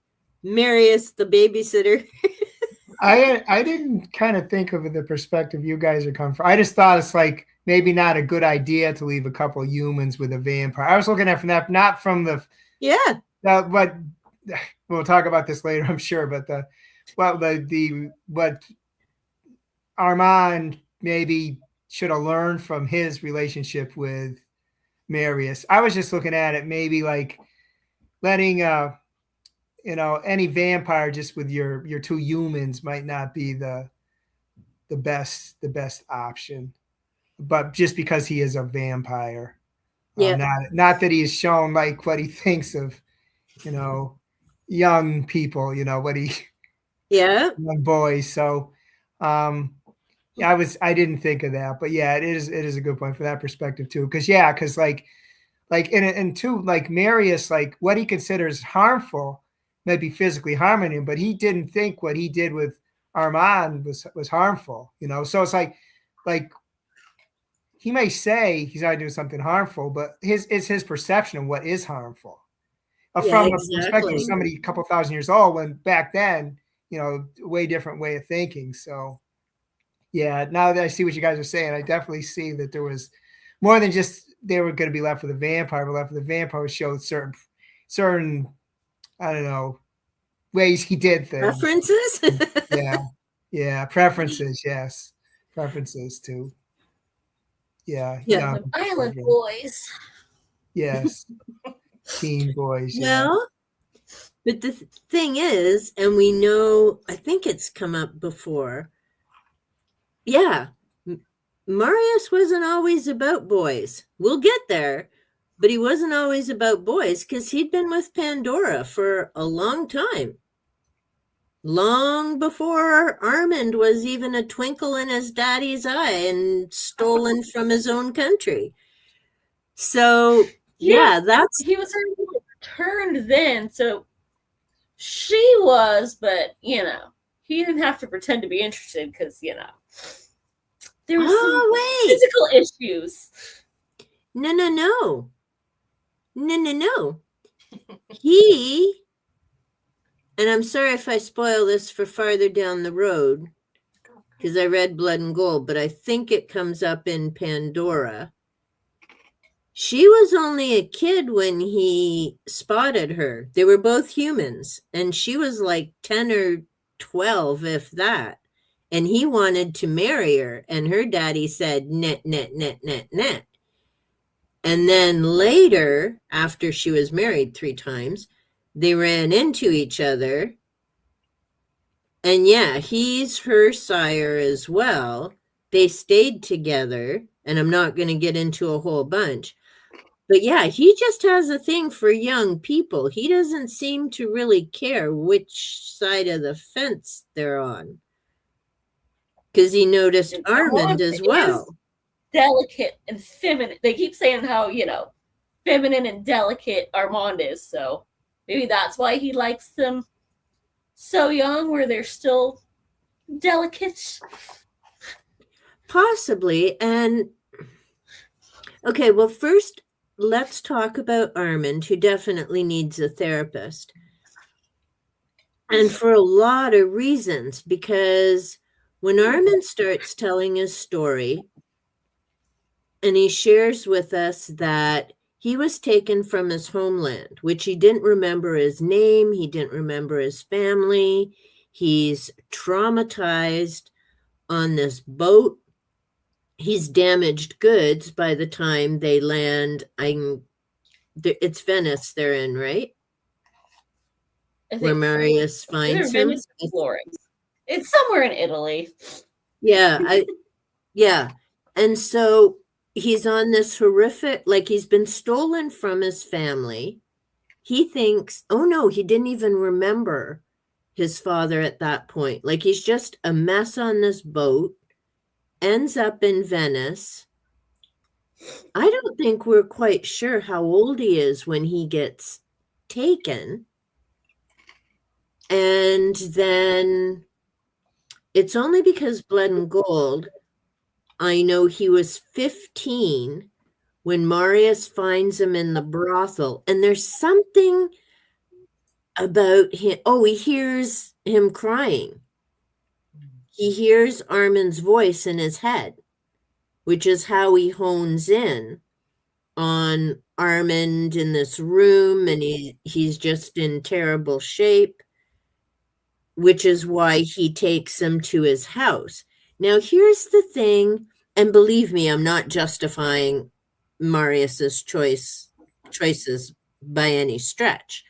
[SPEAKER 1] Marius, the babysitter?
[SPEAKER 3] I didn't kind of think of the perspective you guys are coming from. I just thought it's like maybe not a good idea to leave a couple of humans with a vampire. I was looking at from that, not from the but we'll talk about this later, I'm sure. But what Armand maybe should have learned from his relationship with Marius. I was just looking at it maybe like letting any vampire just with your two humans might not be the best option. But just because he is a vampire,
[SPEAKER 1] Yeah.
[SPEAKER 3] not that he's shown like what he thinks of, young people, what he
[SPEAKER 1] Yeah.
[SPEAKER 3] young boys. So, yeah, I didn't think of that, but yeah, it is a good point for that perspective too. Because like and two, like Marius, like what he considers harmful might be physically harming him, but he didn't think what he did with Armand was harmful, So it's like he may say he's not doing something harmful, but it's his perception of what is harmful.
[SPEAKER 1] Yeah,
[SPEAKER 3] From a perspective of
[SPEAKER 1] exactly.
[SPEAKER 3] somebody a couple thousand years old, when back then, way different way of thinking. So yeah, now that I see what you guys are saying, I definitely see that there was more than just they were going to be left with a vampire, but left with a vampire showed certain, I don't know, ways he did things.
[SPEAKER 1] Preferences?
[SPEAKER 3] Yeah, preferences, yes. Preferences too. Yeah.
[SPEAKER 1] Yeah.
[SPEAKER 4] Island boys.
[SPEAKER 3] Yes. Teen boys.
[SPEAKER 1] Well, but the thing is, and we know, I think it's come up before. Yeah. Marius wasn't always about boys. We'll get there, but he wasn't always about boys because he'd been with Pandora for a long time. Long before Armand was even a twinkle in his daddy's eye and stolen from his own country. So, yeah, that's...
[SPEAKER 4] He was already returned then, so she was, but, he didn't have to pretend to be interested because, there were some physical issues.
[SPEAKER 1] No. He... And I'm sorry if I spoil this for farther down the road, because I read Blood and Gold, but I think it comes up in Pandora. She was only a kid when he spotted her. They were both humans, and she was like 10 or 12, if that. And he wanted to marry her, and her daddy said, net. And then later, after she was married 3 times, they ran into each other. And yeah, he's her sire as well. They stayed together, and I'm not going to get into a whole bunch. But yeah, he just has a thing for young people. He doesn't seem to really care which side of the fence they're on. Because he noticed Armand as well.
[SPEAKER 4] Delicate and feminine. They keep saying how, feminine and delicate Armand is, so maybe that's why he likes them so young, where they're still delicate.
[SPEAKER 1] Possibly. And okay, well, first, let's talk about Armand, who definitely needs a therapist. And for a lot of reasons, because when Armand starts telling his story, and he shares with us that he was taken from his homeland, which he didn't remember his name. He didn't remember his family. He's traumatized on this boat. He's damaged goods by the time they land. It's Venice they're in, right? Where Marius finds him.
[SPEAKER 4] Venice or Florence. It's somewhere in Italy.
[SPEAKER 1] Yeah, yeah. And so he's on this horrific, like he's been stolen from his family. He thinks, oh no, he didn't even remember his father at that point. Like he's just a mess on this boat, ends up in Venice. I don't think we're quite sure how old he is when he gets taken. And then it's only because Blood and Gold, I know he was 15 when Marius finds him in the brothel. And there's something about him. Oh, he hears him crying. He hears Armand's voice in his head, which is how he hones in on Armand in this room. And he's just in terrible shape, which is why he takes him to his house. Now, here's the thing, and believe me, I'm not justifying Marius's choices by any stretch.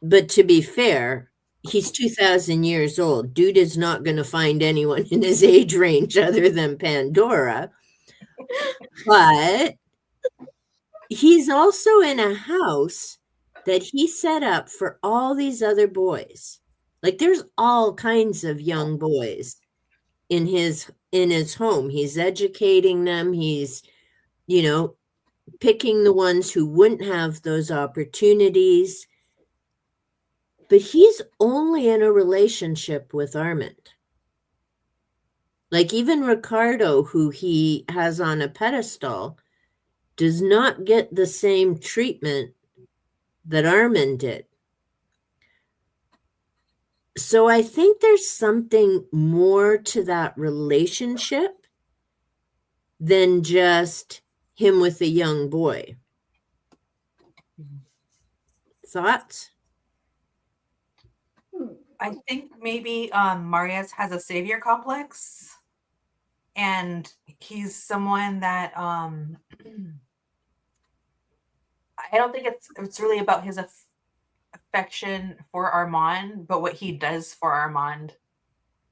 [SPEAKER 1] But to be fair, he's 2,000 years old. Dude is not going to find anyone in his age range other than Pandora. But he's also in a house that he set up for all these other boys. Like there's all kinds of young boys in his home. He's educating them. He's, picking the ones who wouldn't have those opportunities. But he's only in a relationship with Armand. Like even Ricardo, who he has on a pedestal, does not get the same treatment that Armand did. So I think there's something more to that relationship than just him with a young boy. Thoughts?
[SPEAKER 2] I think maybe Marius has a savior complex, and he's someone that I don't think it's really about his affection for Armand, but what he does for Armand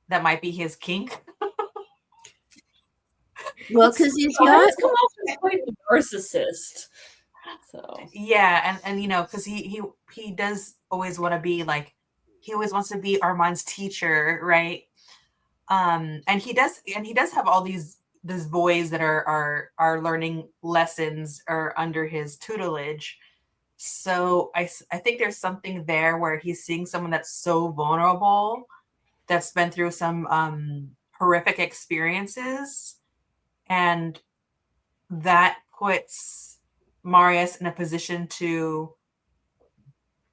[SPEAKER 2] that might be his kink.
[SPEAKER 1] Well, because he's
[SPEAKER 4] Come
[SPEAKER 1] got
[SPEAKER 4] off as quite a narcissist. So
[SPEAKER 2] Yeah, and because he does always want to be like, he always wants to be Armand's teacher, right? And he does have all these boys that are learning lessons or under his tutelage. So I think there's something there where he's seeing someone that's so vulnerable, that's been through some horrific experiences, and that puts Marius in a position to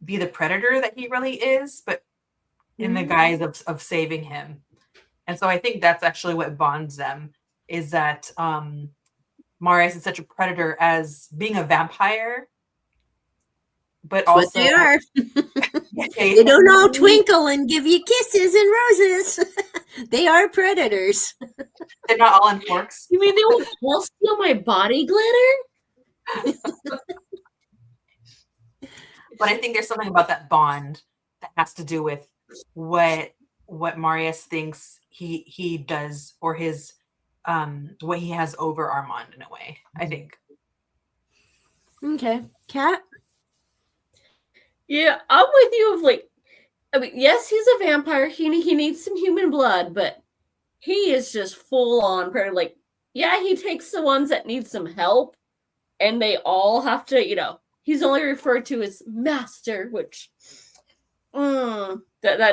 [SPEAKER 2] be the predator that he really is, but in the guise of saving him. And so I think that's actually what bonds them, is that Marius is such a predator as being a vampire, but
[SPEAKER 1] what
[SPEAKER 2] also
[SPEAKER 1] they are. They don't all twinkle and give you kisses and roses. They are predators.
[SPEAKER 2] they're not all in forks.
[SPEAKER 4] you mean they will all steal my body glitter?
[SPEAKER 2] But I think there's something about that bond that has to do with what Marius thinks he does, or his what he has over Armand in a way, I think.
[SPEAKER 1] Okay. Kat?
[SPEAKER 4] Yeah, I'm with you. Of like, I mean, yes, he's a vampire. He needs some human blood, but he is just full on predator. Like, yeah, he takes the ones that need some help, and they all have to, he's only referred to as master, which that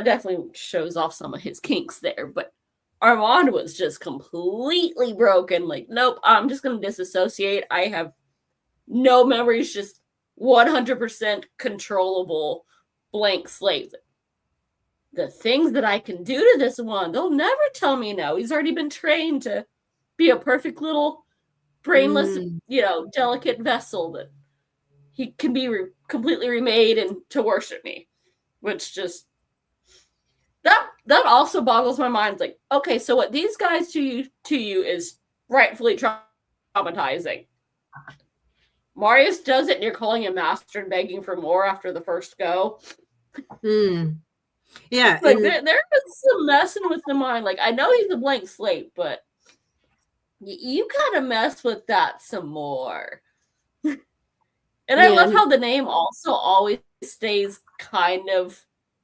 [SPEAKER 4] definitely shows off some of his kinks there. But Armand was just completely broken. Like, nope, I'm just gonna disassociate. I have no memories, just 100% controllable blank slate. The things that I can do to this one, they'll never tell me no. He's already been trained to be a perfect little brainless, delicate vessel that he can be completely remade and to worship me, which just that also boggles my mind. It's like, okay, so what these guys to you is rightfully traumatizing. Marius does it, and you're calling him master and begging for more after the first go.
[SPEAKER 1] Yeah.
[SPEAKER 4] Like there is some messing with the mind. Like, I know he's a blank slate, but you gotta mess with that some more. And I love how the name also always stays kind of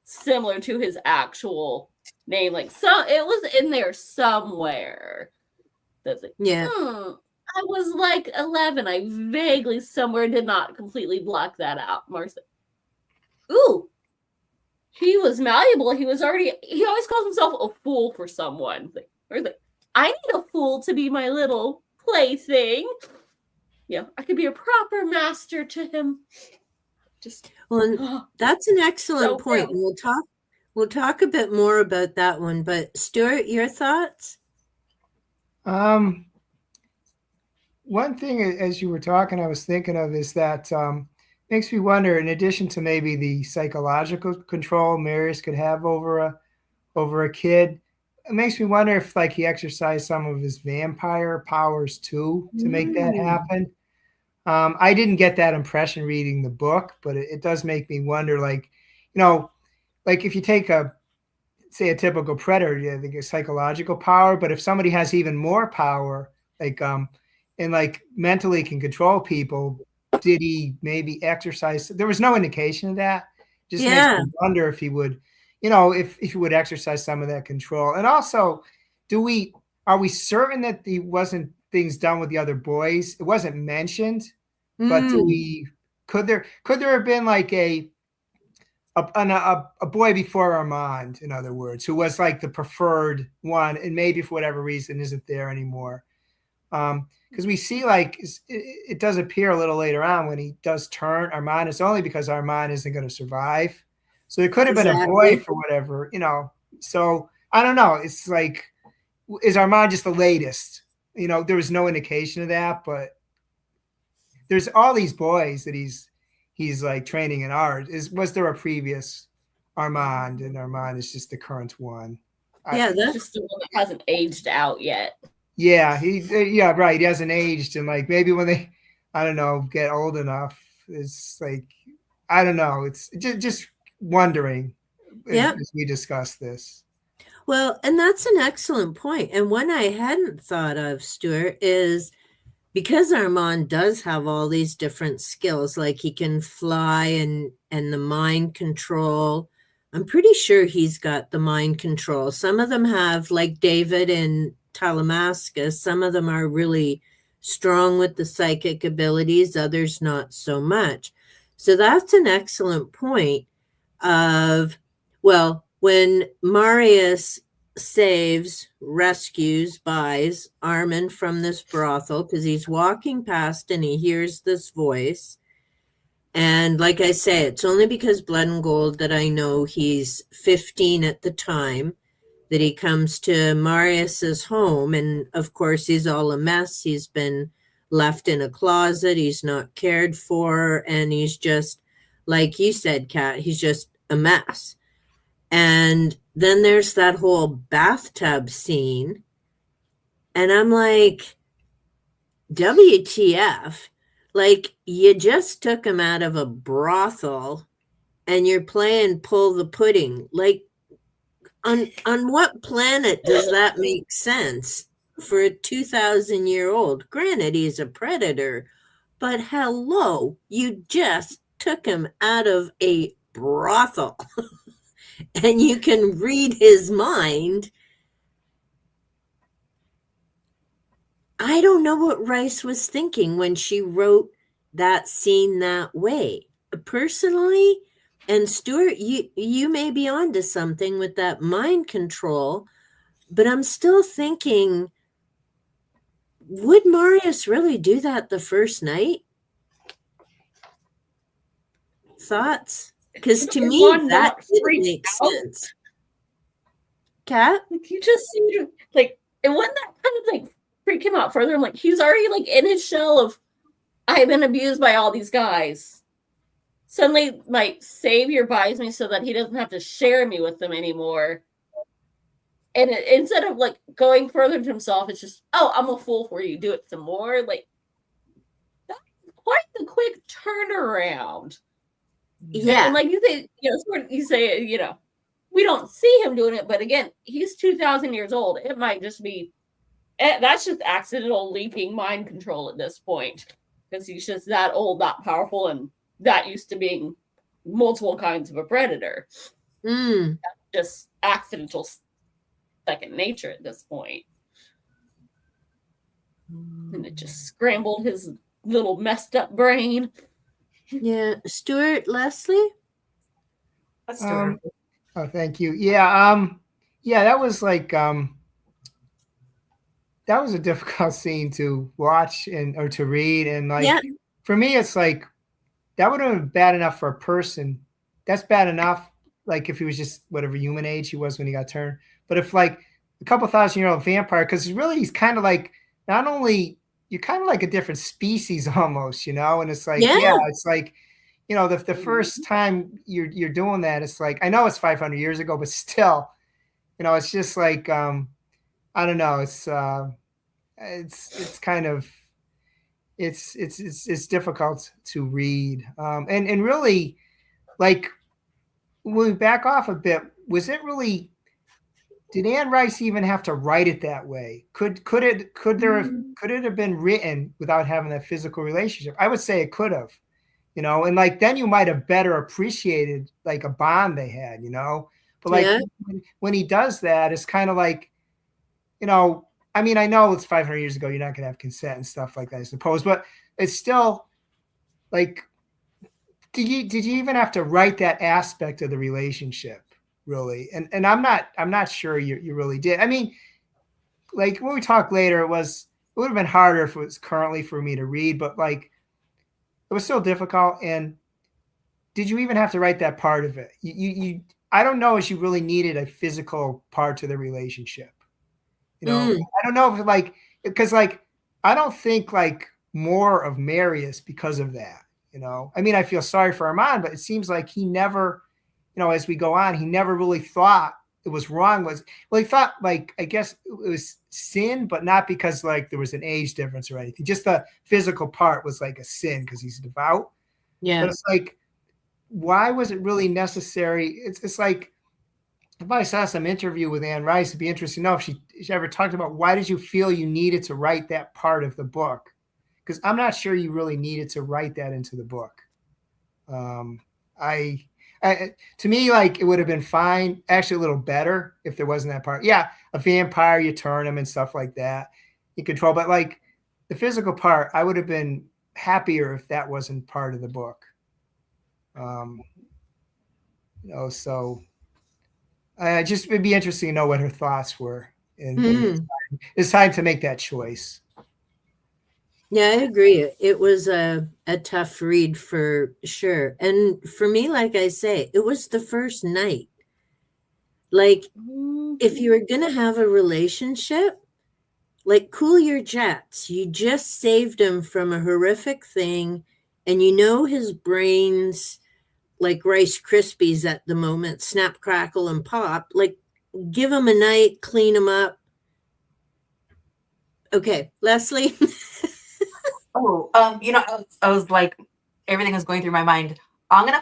[SPEAKER 4] similar to his actual name. Like, it was in there somewhere. That's like, I was like 11. I vaguely somewhere did not completely block that out. Mark's like, ooh, he was malleable. He always calls himself a fool for someone. Like, I need a fool to be my little plaything. Yeah, I could be a proper master to him.
[SPEAKER 1] That's an excellent point. We'll talk a bit more about that one. But Stuart, your thoughts?
[SPEAKER 3] One thing, as you were talking, I was thinking of is that makes me wonder, in addition to maybe the psychological control Marius could have over a kid, it makes me wonder if like he exercised some of his vampire powers too to make that happen. I didn't get that impression reading the book, but it does make me wonder, like, like if you take say a typical predator, yeah, they get psychological power, but if somebody has even more power, like and like mentally can control people, did he maybe exercise? There was no indication of that. Just makes
[SPEAKER 1] Yeah.
[SPEAKER 3] me wonder if he would, if he would exercise some of that control. And also, are we certain that he wasn't things done with the other boys? It wasn't mentioned, but could there have been like a boy before Armand, in other words, who was like the preferred one, and maybe for whatever reason isn't there anymore? Because we see like it does appear a little later on when he does turn Armand. It's only because Armand isn't going to survive. So it could have been a boy for whatever, So I don't know. It's like, is Armand just the latest? There was no indication of that, but there's all these boys that he's like training in art. Was there a previous Armand, and Armand is just the current one?
[SPEAKER 1] Yeah, that's
[SPEAKER 4] just the one that hasn't aged out yet.
[SPEAKER 3] Yeah, right. He hasn't aged, and like maybe when they, I don't know, get old enough, it's like, I don't know. It's just wondering as we discuss this.
[SPEAKER 1] Well, and that's an excellent point. And one I hadn't thought of, Stuart, is because Armand does have all these different skills, like he can fly and the mind control. I'm pretty sure he's got the mind control. Some of them have, like David in Talamasca, some of them are really strong with the psychic abilities, others not so much. So that's an excellent point of, well, when Marius rescues, buys Armand from this brothel, because he's walking past and he hears this voice. And like I say, it's only because Blood and Gold that I know he's 15 at the time, that he comes to Marius's home. And of course, he's all a mess. He's been left in a closet. He's not cared for. And he's just, like you said, Kat, he's just a mess. And then there's that whole bathtub scene. And I'm like, WTF? Like, you just took him out of a brothel and you're playing pull the pudding. Like, on what planet does that make sense for a 2,000-year-old? Granted, he's a predator, but hello, you just took him out of a brothel and you can read his mind. I don't know what Rice was thinking when she wrote that scene that way. Personally, and Stuart, you may be onto something with that mind control, but I'm still thinking, would Marius really do that the first night? Thoughts? Because to me, that didn't make sense. Kat?
[SPEAKER 4] Like, you just seem to, like, and wouldn't that kind of like freak him out further? I'm like, he's already like in his shell of, I've been abused by all these guys. Suddenly my savior buys me so that he doesn't have to share me with them anymore. And instead of like going further to himself, it's just, oh, I'm a fool for you. Do it some more. Like, that's quite the quick turnaround.
[SPEAKER 1] Yeah.
[SPEAKER 4] And like you say, we don't see him doing it, but again, he's 2,000 years old. It might just be, that's just accidental leaking mind control at this point, because he's just that old, that powerful, and that used to being multiple kinds of a predator. That's just accidental second nature at this point. And it just scrambled his little messed up brain.
[SPEAKER 1] Yeah. Stuart, Leslie?
[SPEAKER 2] Stuart.
[SPEAKER 3] Oh, thank you. Yeah. That was like, that was a difficult scene to watch or to read. And like, for me, it's like, that would have been bad enough for a person. That's bad enough. Like if he was just whatever human age he was when he got turned. But if like a couple 1,000-year-old vampire, because really he's kind of like, not only, you're kind of like a different species almost, and it's like, it's like, the first time you're doing that, it's like, I know it's 500 years ago, but still, it's just like, I don't know. It's kind of, it's difficult to read. And really, like, when we back off a bit, was it really? Did Anne Rice even have to write it that way? Could it have been written without having that physical relationship? I would say it could have, and like then you might have better appreciated like a bond they had, But like
[SPEAKER 1] Yeah.
[SPEAKER 3] when he does that, it's kind of like, I mean, I know it's 500 years ago, you're not gonna have consent and stuff like that, I suppose, but it's still like, did you even have to write that aspect of the relationship? Really, and I'm not sure you really did. I mean, like when we talk later, it would have been harder if it was currently for me to read, but like it was still difficult. And did you even have to write that part of it? I don't know if you really needed a physical part to the relationship. I don't know if like because like I don't think like more of Marius because of that. I mean, I feel sorry for Armand, but it seems like he never, as we go on, he never really thought it was wrong. He thought like, I guess it was sin, but not because like there was an age difference or anything. Just the physical part was like a sin because he's devout.
[SPEAKER 1] Yeah.
[SPEAKER 3] But it's like, why was it really necessary? It's like, if I saw some interview with Anne Rice, it'd be interesting to know if she ever talked about why did you feel you needed to write that part of the book? Because I'm not sure you really needed to write that into the book. To me, like it would have been fine, actually a little better if there wasn't that part. Yeah, a vampire, you turn him and stuff like that, you control. But like the physical part, I would have been happier if that wasn't part of the book. So just it'd be interesting to know what her thoughts were, and it's time to make that choice.
[SPEAKER 1] Yeah, I agree. It was a tough read for sure. And for me, like I say, it was the first night. Like, if you were going to have a relationship, like, cool your jets. You just saved him from a horrific thing, and his brain's like Rice Krispies at the moment, snap, crackle, and pop. Like, give him a night, clean him up. Okay, Leslie.
[SPEAKER 2] Oh, I was like, everything was going through my mind. I'm gonna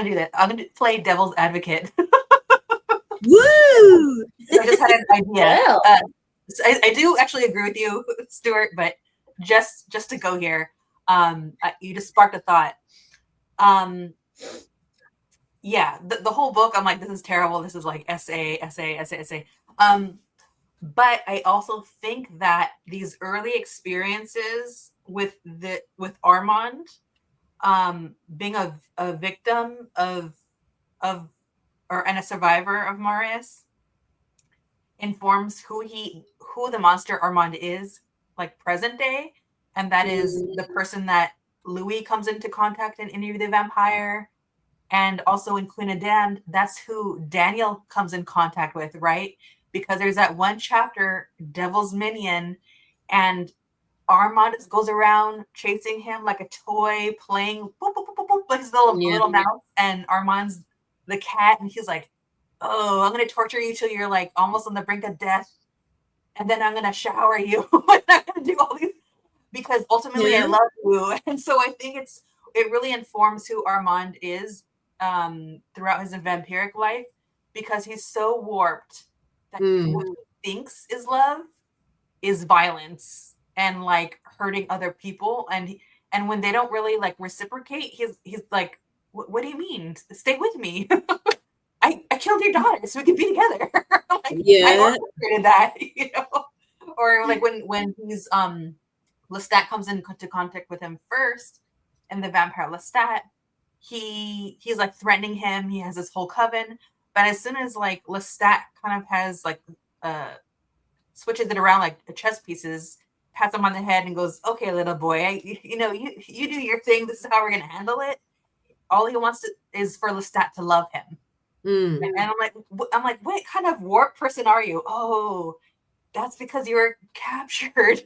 [SPEAKER 2] do that. I'm gonna play devil's advocate.
[SPEAKER 1] Woo!
[SPEAKER 2] I just had an idea.
[SPEAKER 4] Well.
[SPEAKER 2] I do actually agree with you, Stuart, but just to go here, you just sparked a thought. Yeah, the whole book, I'm like, this is terrible. This is like essay. But I also think that these early experiences with Armand, being a victim and a survivor of Marius, informs who the monster Armand is, like present day, and that is the person that Louis comes into contact in Interview with the Vampire, and also in Queen of Damned, that's who Daniel comes in contact with, right? Because there's that one chapter, Devil's Minion, and Armand goes around chasing him like a toy, playing boop, boop, boop, boop, boop, like his little mouse, and Armand's the cat, and he's like, oh, I'm going to torture you till you're like almost on the brink of death, and then I'm going to shower you, and I'm going to do all these, because ultimately I love you. And so I think it really informs who Armand is throughout his vampiric life, because he's so warped that what he thinks is love is violence and like hurting other people, and when they don't really like reciprocate, he's like, what do you mean? Stay with me. I killed your daughter so we could be together. Like, I orchestrated that, or like when he's Lestat comes into contact with him first, and the vampire Lestat, he's like threatening him. He has this whole coven, but as soon as like Lestat kind of has like switches it around like the chess pieces, pats him on the head and goes, okay, little boy, you do your thing. This is how we're gonna handle it. All he wants is for Lestat to love him. And I'm like, what kind of warped person are you? Oh, that's because you were captured,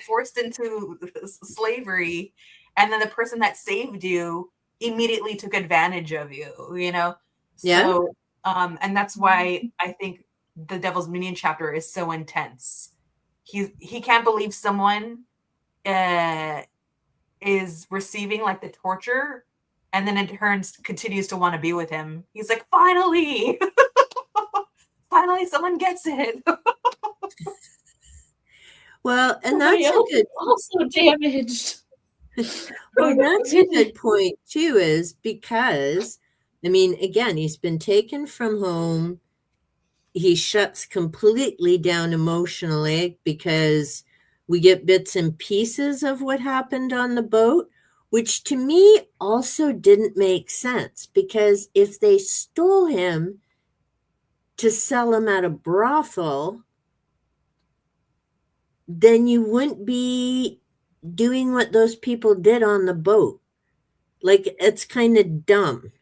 [SPEAKER 2] forced into slavery, and then the person that saved you immediately took advantage of you, So, and that's why I think the Devil's Minion chapter is so intense. He can't believe someone is receiving like the torture And then it continues to want to be with him. He's like, finally, finally, someone gets it.
[SPEAKER 1] Well, and
[SPEAKER 4] Somebody
[SPEAKER 1] that's a
[SPEAKER 4] else
[SPEAKER 1] good.
[SPEAKER 4] is also damaged.
[SPEAKER 1] Well, that's a good point too, is because, I mean, again, he's been taken from home. He shuts completely down emotionally because we get bits and pieces of what happened on the boat, which to me also didn't make sense, because if they stole him to sell him at a brothel, then you wouldn't be doing what those people did on the boat. Like, it's kind of dumb.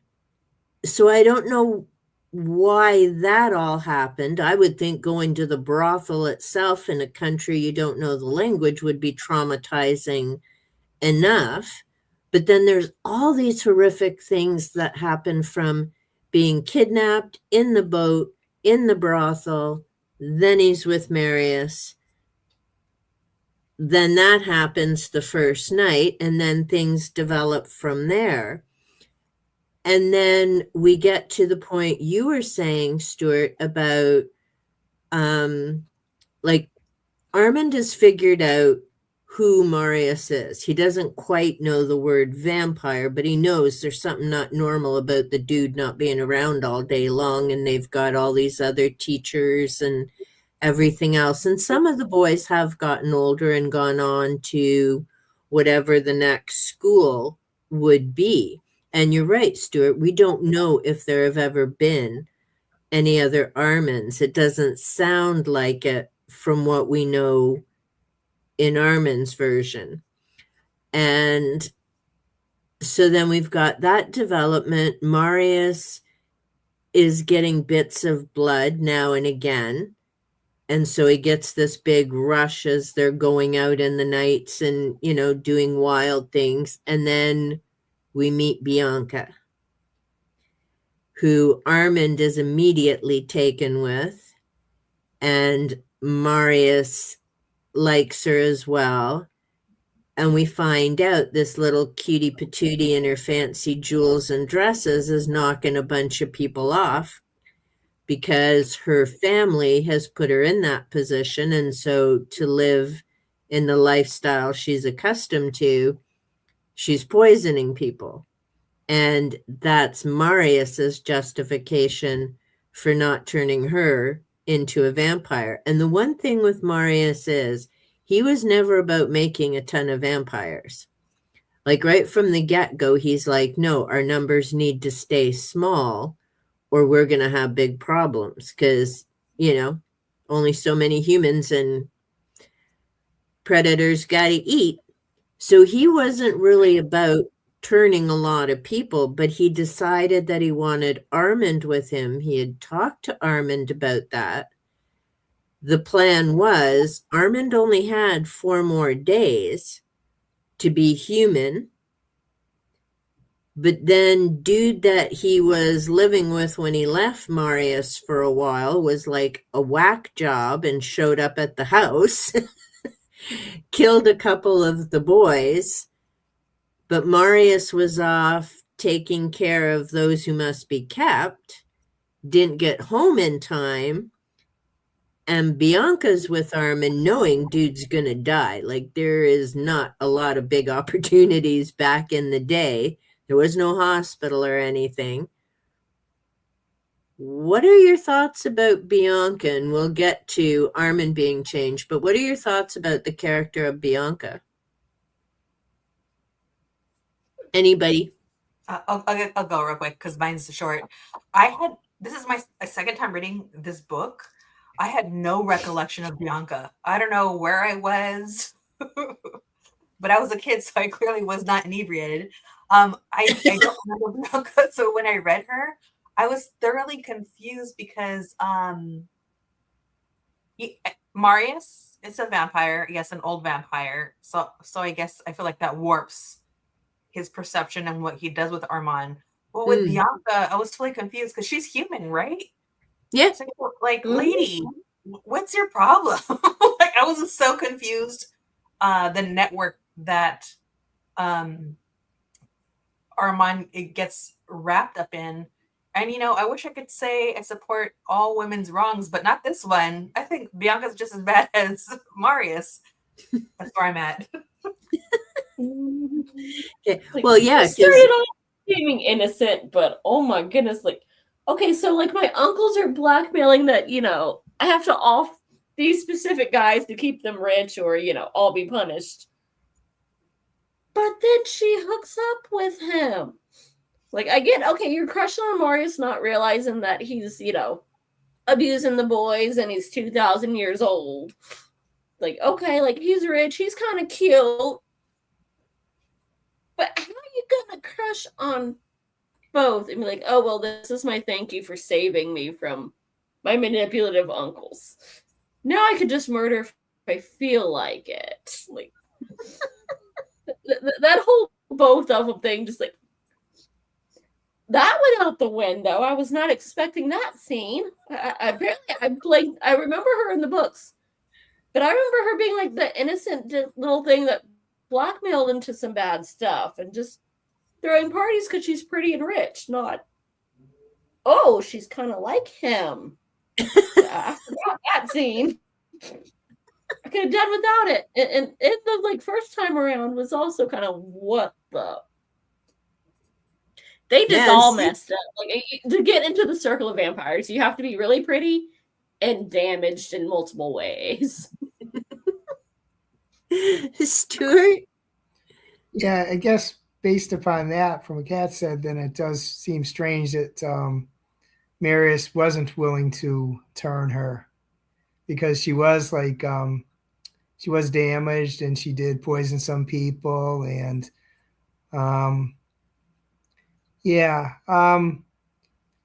[SPEAKER 1] So I don't know why that all happened. I would think going to the brothel itself in a country you don't know the language would be traumatizing enough. But then there's all these horrific things that happen from being kidnapped in the boat, in the brothel. Then he's with Marius. Then that happens the first night, and then things develop from there. And then we get to the point you were saying, Stuart, about like Armand has figured out who Marius is. He doesn't quite know the word vampire, but he knows there's something not normal about the dude not being around all day long, and they've got all these other teachers and everything else. And some of the boys have gotten older and gone on to whatever the next school would be. And you're right, Stuart, we don't know if there have ever been any other Armands. It doesn't sound like it from what we know in Armand's version. And so then we've got that development. Marius is getting bits of blood now and again. And so he gets this big rush as they're going out in the nights and, you know, doing wild things. And then we meet Bianca, who Armand is immediately taken with. And Marius likes her as well. And we find out this little cutie patootie in her fancy jewels and dresses is knocking a bunch of people off because her family has put her in that position. And so to live in the lifestyle she's accustomed to, she's poisoning people. And that's Marius's justification for not turning her into a vampire. And the one thing with Marius is he was never about making a ton of vampires. Like right from the get-go, he's like, no, our numbers need to stay small or we're going to have big problems because, you know, only so many humans and predators got to eat. So he wasn't really about turning a lot of people, but he decided that he wanted Armand with him. He had talked to Armand about that. The plan was Armand only had 4 more days to be human. But then dude that he was living with when he left Marius for a while was like a whack job and showed up at the house, killed a couple of the boys. But Marius was off taking care of those who must be kept, didn't get home in time, and Bianca's with Armand knowing dude's gonna die. Like, there is not a lot of big opportunities back in the day. There was no hospital or anything. What are your thoughts about Bianca? And we'll get to Armand being changed, but what are your thoughts about the character of Bianca? Anybody?
[SPEAKER 2] I'll go real quick because mine's short. This is my second time reading this book. I had no recollection of Bianca. I don't know where I was, but I was a kid, so I clearly was not inebriated. I don't remember Bianca, so when I read her, I was thoroughly confused because Marius is a vampire, yes, an old vampire. So I guess I feel like that warps his perception and what he does with Armand. But with Bianca, I was totally confused because she's human, right?
[SPEAKER 1] Yeah.
[SPEAKER 2] So, like, lady, what's your problem? Like, I was so confused. The network that Armand it gets wrapped up in. And I wish I could say I support all women's wrongs, but not this one. I think Bianca's just as bad as Marius. That's where I'm at.
[SPEAKER 1] Okay.
[SPEAKER 4] Like,
[SPEAKER 1] Well, yeah,
[SPEAKER 4] it started off seeming innocent, but oh my goodness, like, okay, so like my uncles are blackmailing that, I have to off these specific guys to keep them rich or, I'll be punished. But then she hooks up with him. Like, I get, okay, you're crushing on Marius, not realizing that he's, abusing the boys and he's 2,000 years old. Like, okay, like, he's rich, he's kind of cute. But how are you gonna crush on both and be like, oh, well, this is my thank you for saving me from my manipulative uncles. Now I could just murder if I feel like it. Like, that whole both of them thing, just like, that went out the window. I was not expecting that scene. I remember her in the books, but I remember her being like the innocent little thing that blackmailed into some bad stuff and just throwing parties because she's pretty and rich. Not, oh, she's kind of like him. I forgot that scene. I could have done without it. And the first time around was also kind of what the. They just all messed up. Like, to get into the circle of vampires, you have to be really pretty and damaged in multiple ways.
[SPEAKER 1] Stuart?
[SPEAKER 3] Yeah, I guess based upon that, from what Kat said, then it does seem strange that Marius wasn't willing to turn her because she was like, she was damaged and she did poison some people and I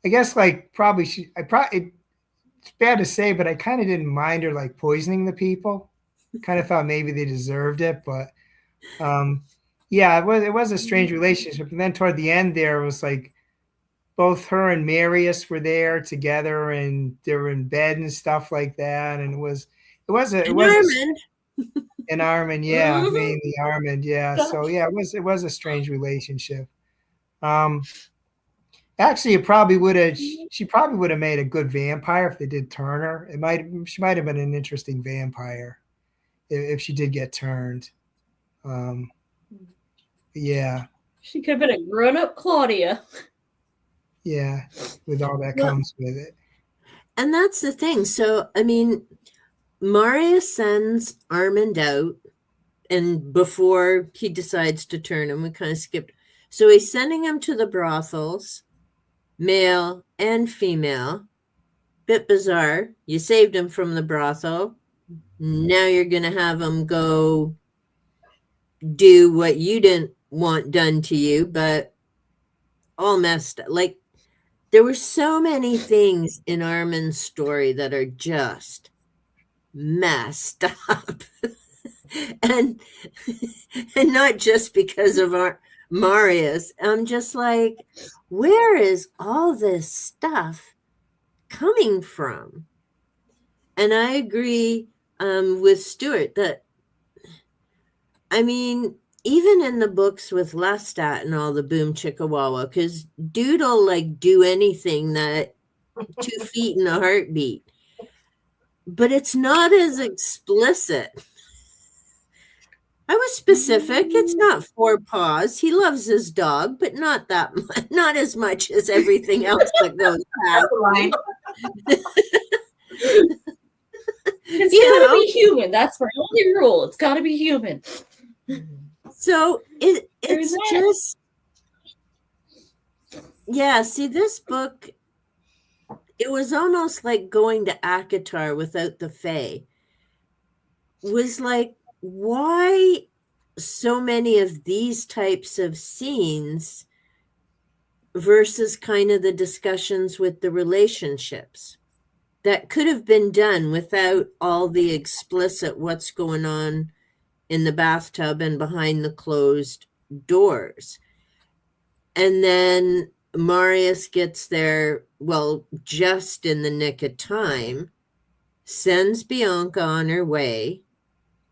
[SPEAKER 3] guess like probably it's bad to say, but I kind of didn't mind her like poisoning the people. Kind of thought maybe they deserved it, but it was a strange relationship. And then toward the end there, it was like both her and Marius were there together and they were in bed and stuff like that. And it was
[SPEAKER 1] Armand.
[SPEAKER 3] And Armand, yeah, mainly Armand, yeah. So yeah, it was a strange relationship. Actually, she probably would have made a good vampire if they did turn her. She might have been an interesting vampire if she did get turned. Yeah.
[SPEAKER 4] She could have been a grown-up Claudia.
[SPEAKER 3] Yeah, with all that comes with it.
[SPEAKER 1] And that's the thing. So, I mean, Marius sends Armand out, and before he decides to turn him, we kind of skipped. So he's sending him to the brothels, male and female. Bit bizarre. You saved him from the brothel. Now you're going to have him go do what you didn't want done to you, but all messed up. Like, there were so many things in Armand's story that are just messed up. and not just because of Marius. I'm just like, where is all this stuff coming from? And I agree with Stuart that, I mean, even in the books with Lestat and all the Boom Chickawawa, because dude'll like do anything that 2 feet in a heartbeat, but it's not as explicit. I was specific. It's not 4 paws. He loves his dog, but not that much, not as much as everything else that goes past.
[SPEAKER 4] It's gotta be human. That's my only rule. It's gotta be human.
[SPEAKER 1] So it's just, yeah, see, this book, it was almost like going to Akatar without the Fae. Was like, why so many of these types of scenes versus kind of the discussions with the relationships that could have been done without all the explicit what's going on in the bathtub and behind the closed doors. And then Marius gets there, well, just in the nick of time, sends Bianca on her way,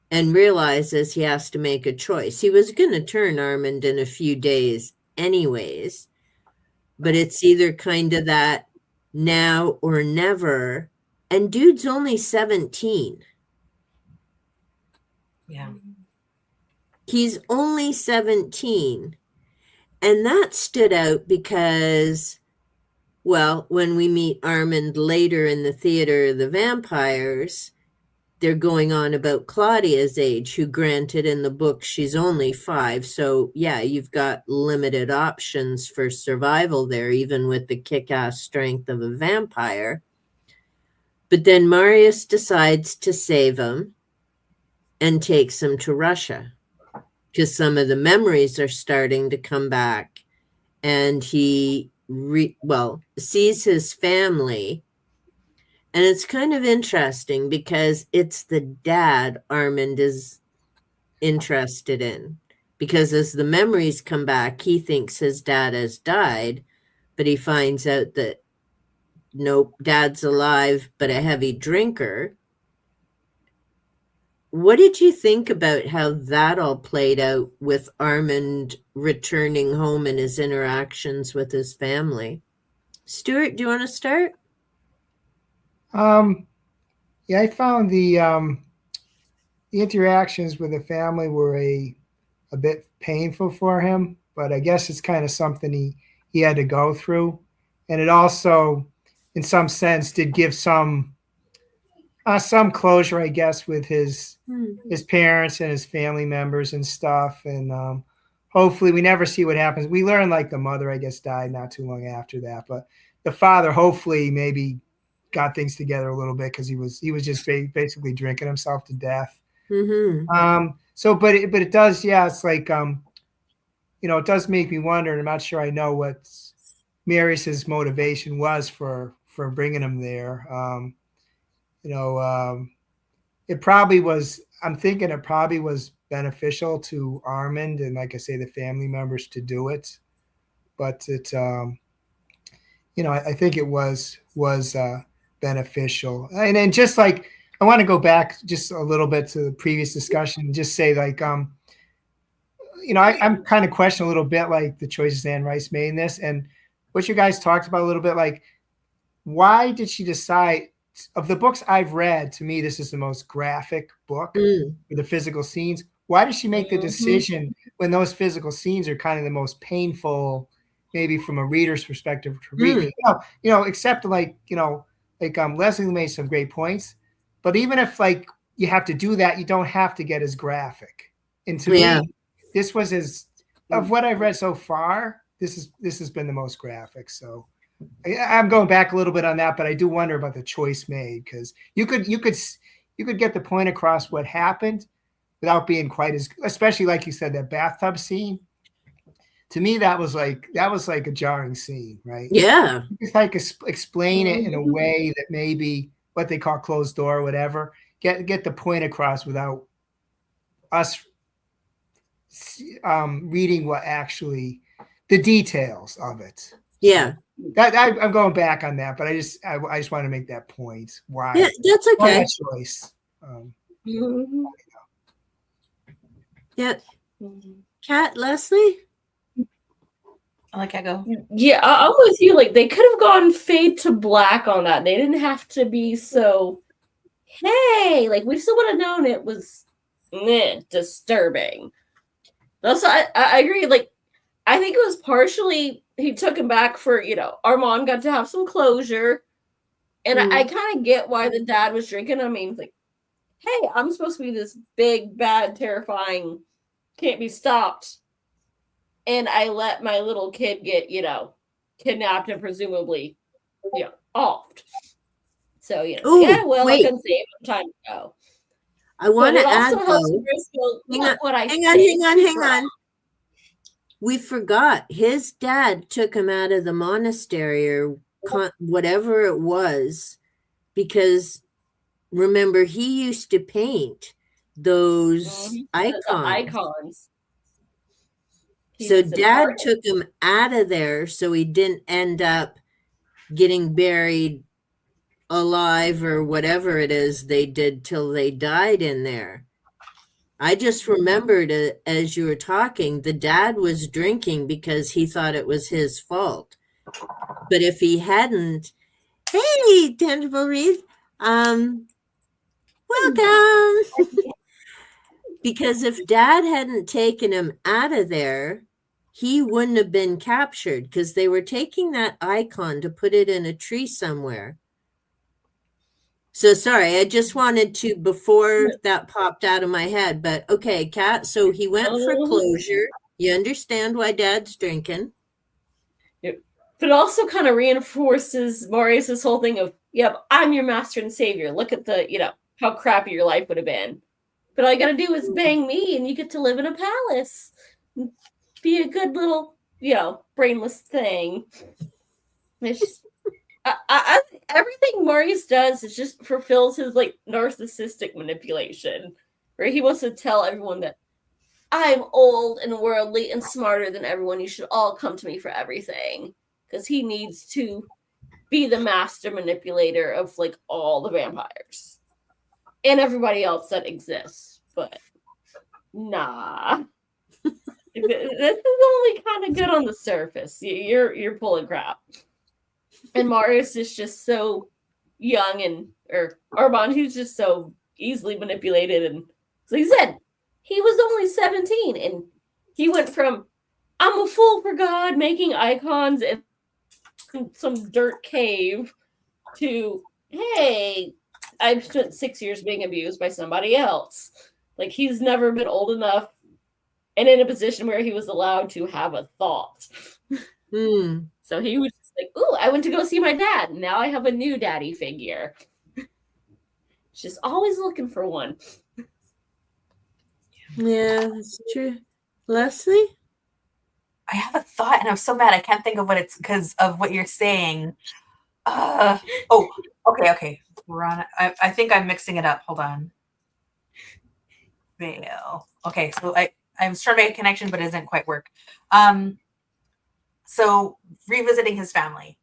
[SPEAKER 1] and realizes he has to make a choice. He was going to turn Armand in a few days anyways. But it's either kind of that now or never. And dude's only 17.
[SPEAKER 2] Yeah.
[SPEAKER 1] He's only 17. And that stood out because, well, when we meet Armand later in the Theater of the Vampires, they're going on about Claudia's age, who granted in the book she's only 5. So, yeah, you've got limited options for survival there, even with the kick-ass strength of a vampire. But then Marius decides to save him and takes him to Russia because some of the memories are starting to come back. And he, sees his family. And it's kind of interesting because it's the dad Armand is interested in. Because as the memories come back, he thinks his dad has died, but he finds out that, nope, dad's alive, but a heavy drinker. What did you think about how that all played out with Armand returning home and his interactions with his family? Stuart, do you want to start?
[SPEAKER 3] Yeah, I found the interactions with the family were a bit painful for him, but I guess it's kind of something he had to go through, and it also, in some sense, did give some closure, I guess, with his parents and his family members and stuff, and hopefully we never see what happens. We learned like the mother, I guess, died not too long after that, but the father hopefully maybe got things together a little bit because he was just basically drinking himself to death.
[SPEAKER 1] Mm-hmm.
[SPEAKER 3] So, but it does, yeah, it's like, it does make me wonder, and I'm not sure I know what Marius's motivation was for bringing him there. It probably was, I'm thinking it probably was beneficial to Armand and, like I say, the family members to do it, but it, I think it was beneficial. And just like, I want to go back just a little bit to the previous discussion and just say like, I'm kind of questioning a little bit like the choices Anne Rice made in this and what you guys talked about a little bit, like, why did she decide, of the books I've read, to me, this is the most graphic book for the physical scenes. Why did she make the decision when those physical scenes are kind of the most painful, maybe from a reader's perspective to read? Except like Leslie made some great points, but even if like you have to do that, you don't have to get as graphic. And to me, this was of what I've read so far, this has been the most graphic. So I'm going back a little bit on that, but I do wonder about the choice made, because you could get the point across what happened without being quite as, especially like you said, that bathtub scene. To me, that was like a jarring scene, right?
[SPEAKER 1] Yeah.
[SPEAKER 3] Just like explain it in a way that maybe what they call closed door or whatever, get the point across without us reading what actually the details of it.
[SPEAKER 1] Yeah.
[SPEAKER 3] That I'm going back on that, but I just want to make that point. Why?
[SPEAKER 1] Yeah, that's okay.
[SPEAKER 3] Why that choice?
[SPEAKER 1] Yeah. Kat, Leslie?
[SPEAKER 2] I like Echo.
[SPEAKER 4] Yeah, I'm with you. Like, they could have gone fade to black on that. They didn't have to be so, hey, like, we still would have known it was disturbing. Also, I agree. Like, I think it was partially he took him back for, Armand got to have some closure. And I kind of get why the dad was drinking. I mean, like, hey, I'm supposed to be this big, bad, terrifying, can't be stopped. And I let my little kid get, kidnapped and presumably, offed. So,
[SPEAKER 1] wait,
[SPEAKER 4] I can save him time to go.
[SPEAKER 1] I want to add, hang on. We forgot his dad took him out of the monastery or whatever it was, because remember, he used to paint those icons. So dad took him out of there so he didn't end up getting buried alive or whatever it is they did till they died in there. I just remembered as you were talking, the dad was drinking because he thought it was his fault. But if he hadn't, hey, Tangible Reed, welcome. Because if dad hadn't taken him out of there, he wouldn't have been captured because they were taking that icon to put it in a tree somewhere. So sorry, I just wanted to, before that popped out of my head, but okay, Kat, so he went for closure. You understand why dad's drinking.
[SPEAKER 4] But it also kind of reinforces Marius' whole thing of, yep, I'm your master and savior. Look at the, how crappy your life would have been. But all you gotta do is bang me and you get to live in a palace. Be a good little, brainless thing. It's just, I everything Marius does is just fulfills his narcissistic manipulation, where he wants to tell everyone that I'm old and worldly and smarter than everyone. You should all come to me for everything, because he needs to be the master manipulator of all the vampires and everybody else that exists. But nah, this is only kind of good on the surface. You're pulling crap. And Marius is just so young, or Armand, who's just so easily manipulated. And like I said, he was only 17, and he went from I'm a fool for God, making icons in some dirt cave, to hey, I've spent 6 years being abused by somebody else. He's never been old enough and in a position where he was allowed to have a thought. So he was just like, ooh, I went to go see my dad. Now I have a new daddy figure. Just always looking for one.
[SPEAKER 1] Yeah, that's true. Leslie?
[SPEAKER 2] I have a thought, and I'm so mad I can't think of what it's because of what you're saying. Okay. I think I'm mixing it up. Hold on. Veil. Okay, so I was trying to make a connection, but it doesn't quite work. So revisiting his family.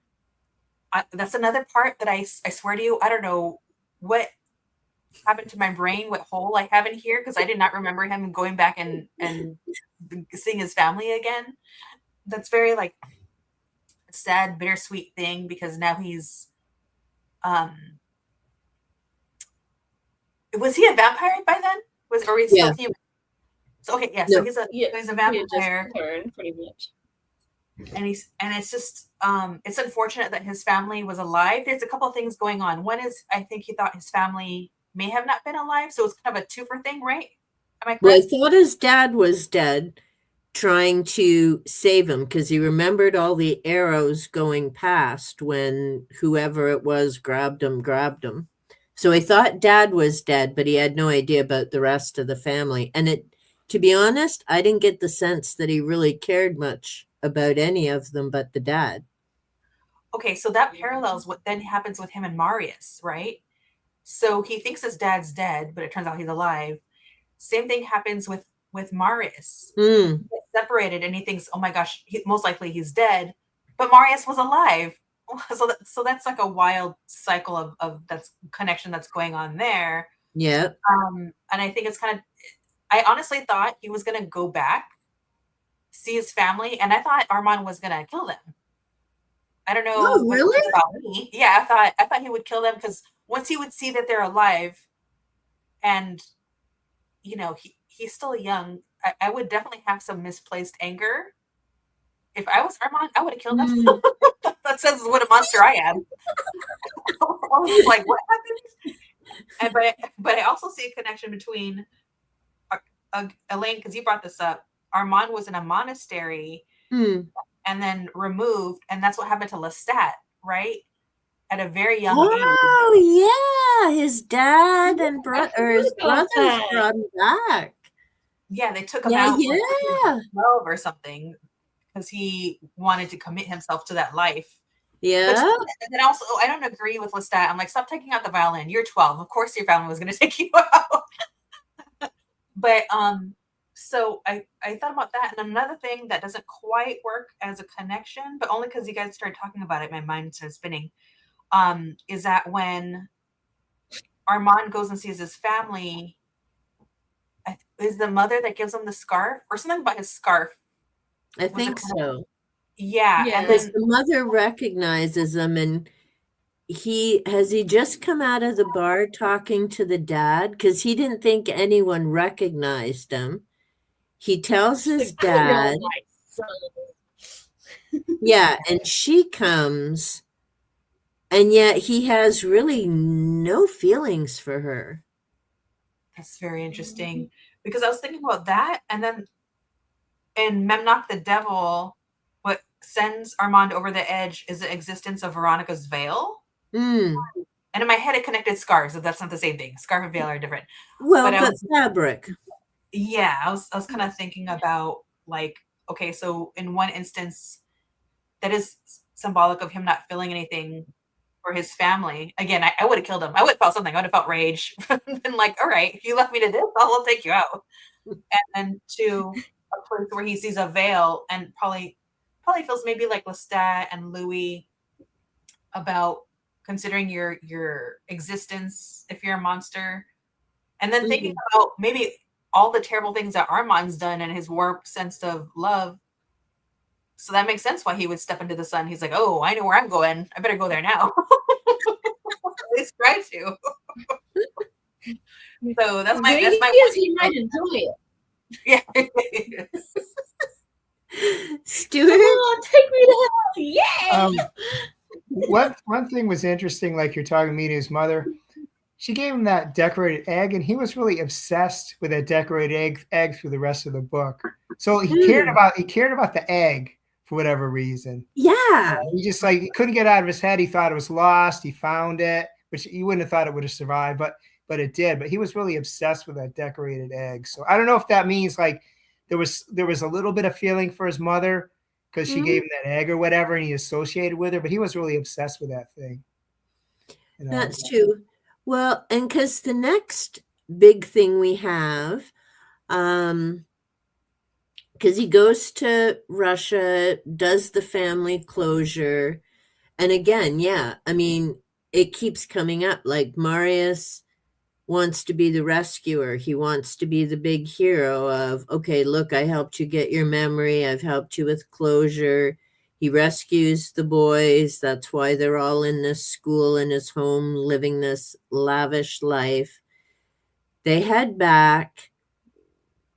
[SPEAKER 2] That's another part that I swear to you, I don't know what happened to my brain, what hole I have in here, because I did not remember him going back and seeing his family again. That's very sad, bittersweet thing, because now he's was he a vampire by then? Was he still human? So okay, yeah, so he's a vampire.
[SPEAKER 4] He had just turned, pretty much.
[SPEAKER 2] And it's just it's unfortunate that his family was alive. There's a couple of things going on. One is I think he thought his family may have not been alive, so it's kind of a twofer thing, right? Am I correct?
[SPEAKER 1] Well, I thought his dad was dead, trying to save him because he remembered all the arrows going past when whoever it was grabbed him. So I thought dad was dead, but he had no idea about the rest of the family. And to be honest, I didn't get the sense that he really cared much about any of them but the dad.
[SPEAKER 2] Okay, so that parallels what then happens with him and Marius, right? So he thinks his dad's dead, but it turns out he's alive. Same thing happens with Marius. He gets separated, and he thinks, oh my gosh, most likely he's dead, but Marius was alive. So that's like a wild cycle of that's connection that's going on there.
[SPEAKER 1] Yeah.
[SPEAKER 2] And I think it's I honestly thought he was going to go back, see his family, and I thought Armand was going to kill them. I don't know.
[SPEAKER 1] Oh, really?
[SPEAKER 2] About me. Yeah, I thought he would kill them, because once he would see that they're alive, and he's still young, I would definitely have some misplaced anger. If I was Armand, I would have killed him. That says what a monster I am. I was like, what happened? But I also see a connection between Elaine, because you brought this up. Armand was in a monastery and then removed, and that's what happened to Lestat, right? At a very young age.
[SPEAKER 1] Oh yeah, his dad and his brothers brought him back.
[SPEAKER 2] Yeah, they took him out.
[SPEAKER 1] Yeah.
[SPEAKER 2] 12 or something, because he wanted to commit himself to that life.
[SPEAKER 1] Yeah.
[SPEAKER 2] And then also, I don't agree with Lestat. I'm like, stop taking out the violin. You're 12. Of course your family was going to take you out. But so I thought about that. And another thing that doesn't quite work as a connection, but only because you guys started talking about it, my mind started spinning, is that when Armand goes and sees his family, is the mother that gives him the scarf or something about his scarf.
[SPEAKER 1] I think so.
[SPEAKER 2] Yeah.
[SPEAKER 4] Yeah.
[SPEAKER 2] And
[SPEAKER 1] Because
[SPEAKER 2] then
[SPEAKER 1] the mother recognizes him, and he just come out of the bar talking to the dad because he didn't think anyone recognized him. He tells his
[SPEAKER 4] Like, I know
[SPEAKER 1] dad,
[SPEAKER 4] my son.
[SPEAKER 1] yeah, and she comes, and yet he has really no feelings for her.
[SPEAKER 2] that's very interesting because I was thinking about that. And then in Memnoch the Devil, what sends Armand over the edge is the existence of Veronica's veil.
[SPEAKER 1] Mm.
[SPEAKER 2] And in my head, it connected scarves, but that's not the same thing. Scarf and veil are different.
[SPEAKER 1] Well,
[SPEAKER 2] But
[SPEAKER 1] but fabric.
[SPEAKER 2] yeah, I was kind of thinking about like, okay, so in one instance, that is symbolic of him not feeling anything for his family. Again, I would have killed him. I would have felt something. I would have felt rage. Been like, all right, if you left me to this, I'll take you out. And then to a place where he sees a veil and probably feels maybe like Lestat and Louis about considering your existence if you're a monster. And then thinking about maybe all the terrible things that Armand's done and his warped sense of love. So that makes sense why he would step into the sun. He's like, oh, I know where I'm going. I better go there now. At least try to. So that's my
[SPEAKER 4] He might enjoy it.
[SPEAKER 2] yeah.
[SPEAKER 1] Stuart?
[SPEAKER 4] Come on, take me to hell. Yay!
[SPEAKER 3] One thing was interesting, like you're talking to me to his mother. She gave him that decorated egg, and he was really obsessed with that decorated egg through the rest of the book. So he cared about the egg for whatever reason.
[SPEAKER 1] Yeah.
[SPEAKER 3] He just like he couldn't get out of his head. He thought it was lost. He found it, which you wouldn't have thought it would have survived, but it did. But he was really obsessed with that decorated egg. So I don't know if that means like there was a little bit of feeling for his mother because she gave him that egg or whatever, and he associated with her. But he was really obsessed with that thing. You know?
[SPEAKER 1] That's true. Well, and because the next big thing we have, because he goes to Russia, does the family closure. And again, yeah, I mean, it keeps coming up. Like Marius wants to be the rescuer. He wants to be the big hero of, okay, look, I helped you get your memory. I've helped you with closure. He rescues the boys. That's why they're all in this school in his home, living this lavish life. They head back,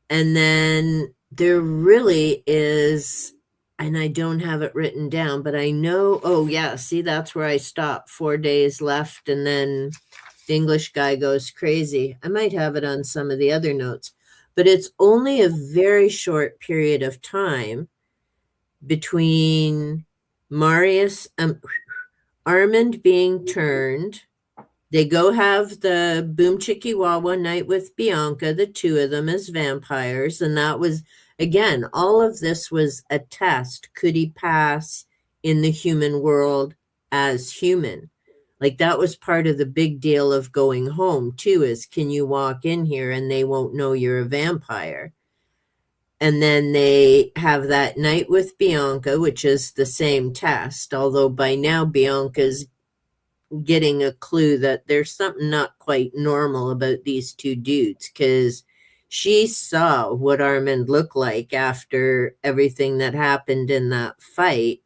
[SPEAKER 1] and then there really is, and I don't have it written down, but I know, oh yeah, see, that's where I stopped. 4 days left, and then the English guy goes crazy. I might have it on some of the other notes, but it's only a very short period of time between Marius, Armand being turned. They go have the Boom Chickie Wawa night with Bianca, the two of them as vampires. And that was, again, all of this was a test. Could he pass in the human world as human? Like that was part of the big deal of going home too, is can you walk in here and they won't know you're a vampire? And then they have that night with Bianca, which is the same test, although by now Bianca's getting a clue that there's something not quite normal about these two dudes, because she saw what Armand looked like after everything that happened in that fight.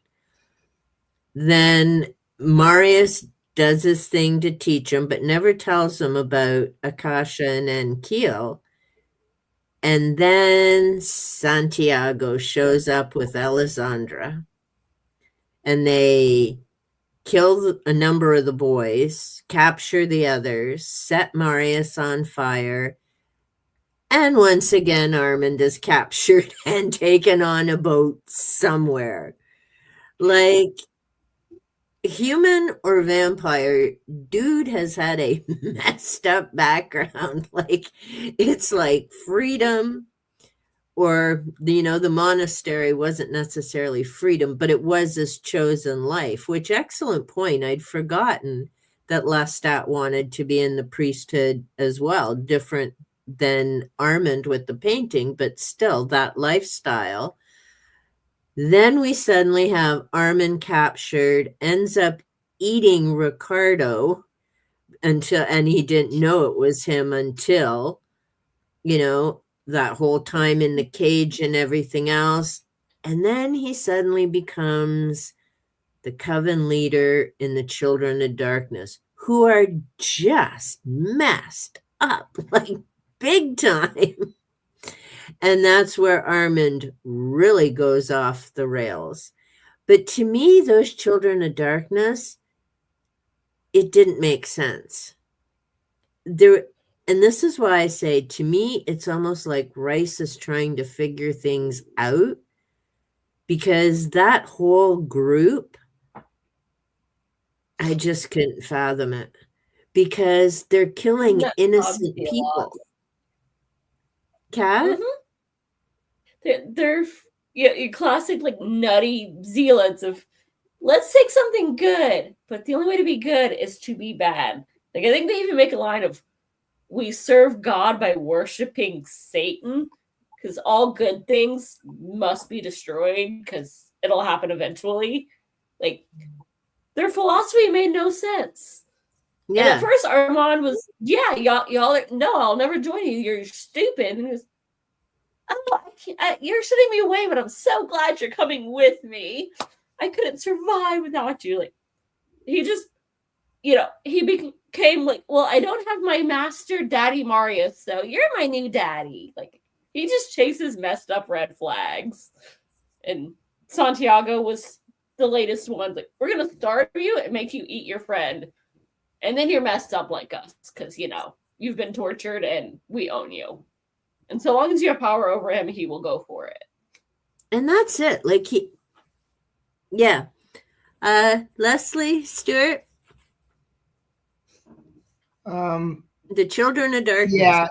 [SPEAKER 1] Then Marius does his thing to teach him, but never tells him about Akasha and Ankiel. And then Santiago shows up with Alessandra, and they kill a number of the boys, capture the others, set Marius on fire, and once again Armand is captured and taken on a boat somewhere. Like, human or vampire, dude has had a messed up background. Like, it's like freedom, or the monastery wasn't necessarily freedom, but it was his chosen life. Which, excellent point, I'd forgotten that Lestat wanted to be in the priesthood as well, different than Armand with the painting, but still that lifestyle. Then we suddenly have Armand captured, ends up eating Ricardo and he didn't know it was him until, that whole time in the cage and everything else. And then he suddenly becomes the coven leader in the Children of Darkness, who are just messed up, like big time. And that's where Armand really goes off the rails. But to me, those Children of Darkness, it didn't make sense. There, and this is why I say, to me, it's almost like Rice is trying to figure things out, because that whole group, I just couldn't fathom it, because they're killing innocent people. Kat?
[SPEAKER 4] They're your classic like nutty zealots of let's take something good, but the only way to be good is to be bad. Like I think they even make a line of we serve God by worshiping Satan because all good things must be destroyed because it'll happen eventually. Like their philosophy made no sense. Yeah. And at first Armand was, yeah, y'all are, no, I'll never join you. You're stupid. And he was, oh, you're sending me away, but I'm so glad you're coming with me. I couldn't survive without you. Like he just, he became like, well, I don't have my master Daddy Marius, so you're my new daddy. Like he just chases messed up red flags. And Santiago was the latest one. Like, we're gonna starve you and make you eat your friend. And then you're messed up like us, because you've been tortured and we own you. And so long as you have power over him, he will go for it.
[SPEAKER 1] And that's it. Like Leslie Stewart. The Children of Darkness.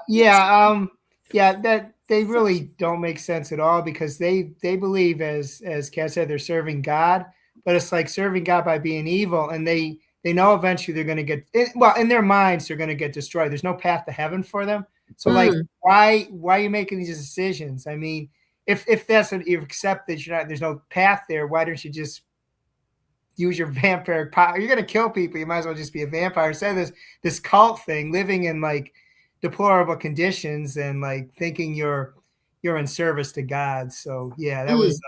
[SPEAKER 3] That they really don't make sense at all, because they believe, as Kat said, they're serving God, but it's like serving God by being evil, and they know eventually they're going to get, well, in their minds they're going to get destroyed. There's no path to heaven for them. So like, why are you making these decisions? I mean, if that's what you accept, that there's no path there, why don't you just use your vampire power? You're going to kill people, you might as well just be a vampire. Instead of this cult thing, living in like deplorable conditions and like thinking you're in service to God. So yeah, that was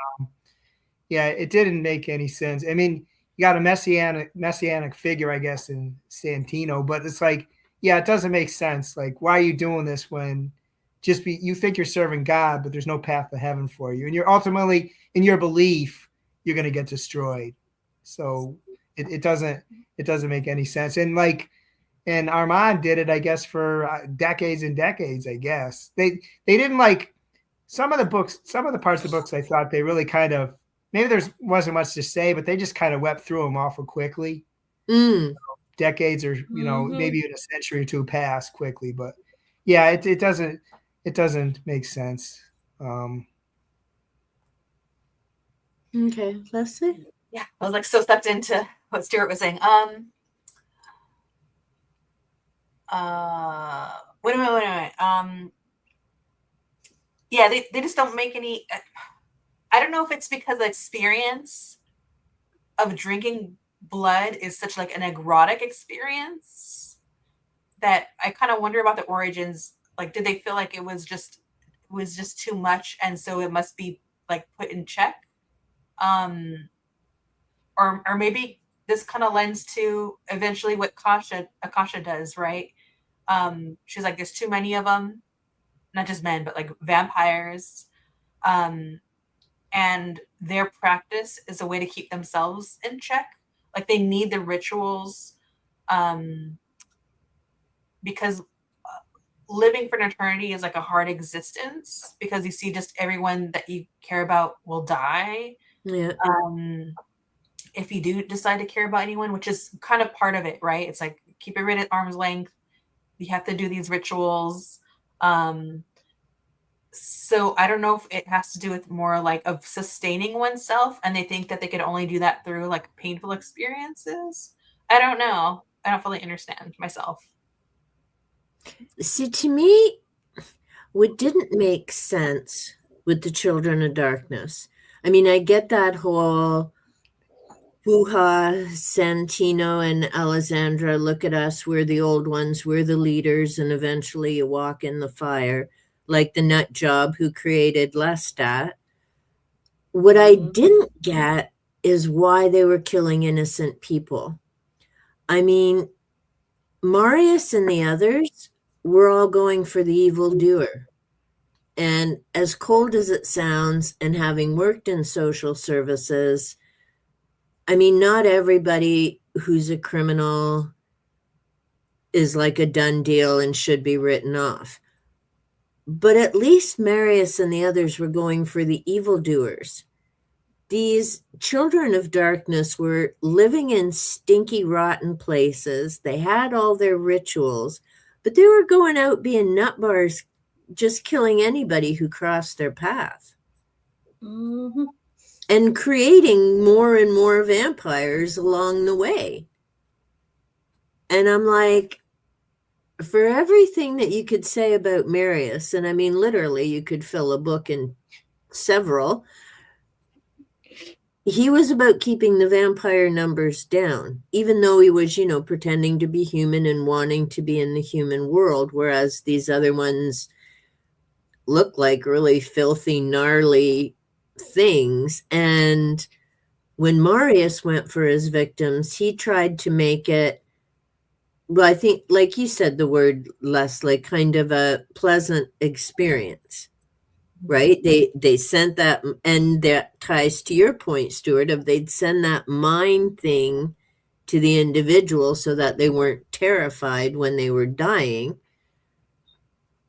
[SPEAKER 3] it didn't make any sense. I mean, you got a messianic figure, I guess, in Santino, but it's like, yeah, it doesn't make sense. Like, why are you doing this when you think you're serving God, but there's no path to heaven for you, and you're ultimately, in your belief, you're going to get destroyed. So it doesn't make any sense. And Armand did it, I guess, for decades and decades. I guess they didn't like some of the parts of the books. I thought they really kind of, maybe there wasn't much to say, but they just kind of wept through them awful quickly. Decades or maybe even a century or two passed quickly, but yeah, it doesn't make sense.
[SPEAKER 1] Okay, Leslie.
[SPEAKER 2] Yeah, I was like so sucked into what Stuart was saying. Wait a minute. Yeah, they just don't make any. I don't know if it's because the experience of drinking blood is such like an erotic experience that I kind of wonder about the origins. Like, did they feel like it was just too much, and so it must be like put in check? Or maybe this kind of lends to eventually what Akasha does, right? She's like, there's too many of them, not just men, but like vampires. And their practice is a way to keep themselves in check. Like they need the rituals, because living for an eternity is like a hard existence, because you see just everyone that you care about will die.
[SPEAKER 1] Yeah.
[SPEAKER 2] If you do decide to care about anyone, which is kind of part of it, right? It's like keep everyone at arm's length. You have to do these rituals. So I don't know if it has to do with more like of sustaining oneself, and they think that they could only do that through like painful experiences. I don't know. I don't fully understand myself.
[SPEAKER 1] See, to me, what didn't make sense with the Children of Darkness, I mean, I get that whole hoo-ha, Santino and Alessandra, look at us, we're the old ones, we're the leaders, and eventually you walk in the fire. like the nut job who created Lestat. What I didn't get is why they were killing innocent people. I mean, Marius and the others were all going for the evildoer. And as cold as it sounds, and having worked in social services, I mean, not everybody who's a criminal is like a done deal and should be written off. But at least Marius and the others were going for the evildoers. These children of darkness were living in stinky, rotten places. They had all their rituals, but they were going out being nut bars, just killing anybody who crossed their path.
[SPEAKER 4] Mm-hmm.
[SPEAKER 1] And creating more and more vampires along the way. And I'm like, for everything that you could say about Marius, and I mean, literally, you could fill a book in several, he was about keeping the vampire numbers down, even though he was, you know, pretending to be human and wanting to be in the human world, whereas these other ones look like really filthy, gnarly things. And when Marius went for his victims, he tried to make it, well, I think, like you said, the word, Leslie, kind of a pleasant experience, right? They sent that, and that ties to your point, Stuart, of they'd send that mind thing to the individual so that they weren't terrified when they were dying.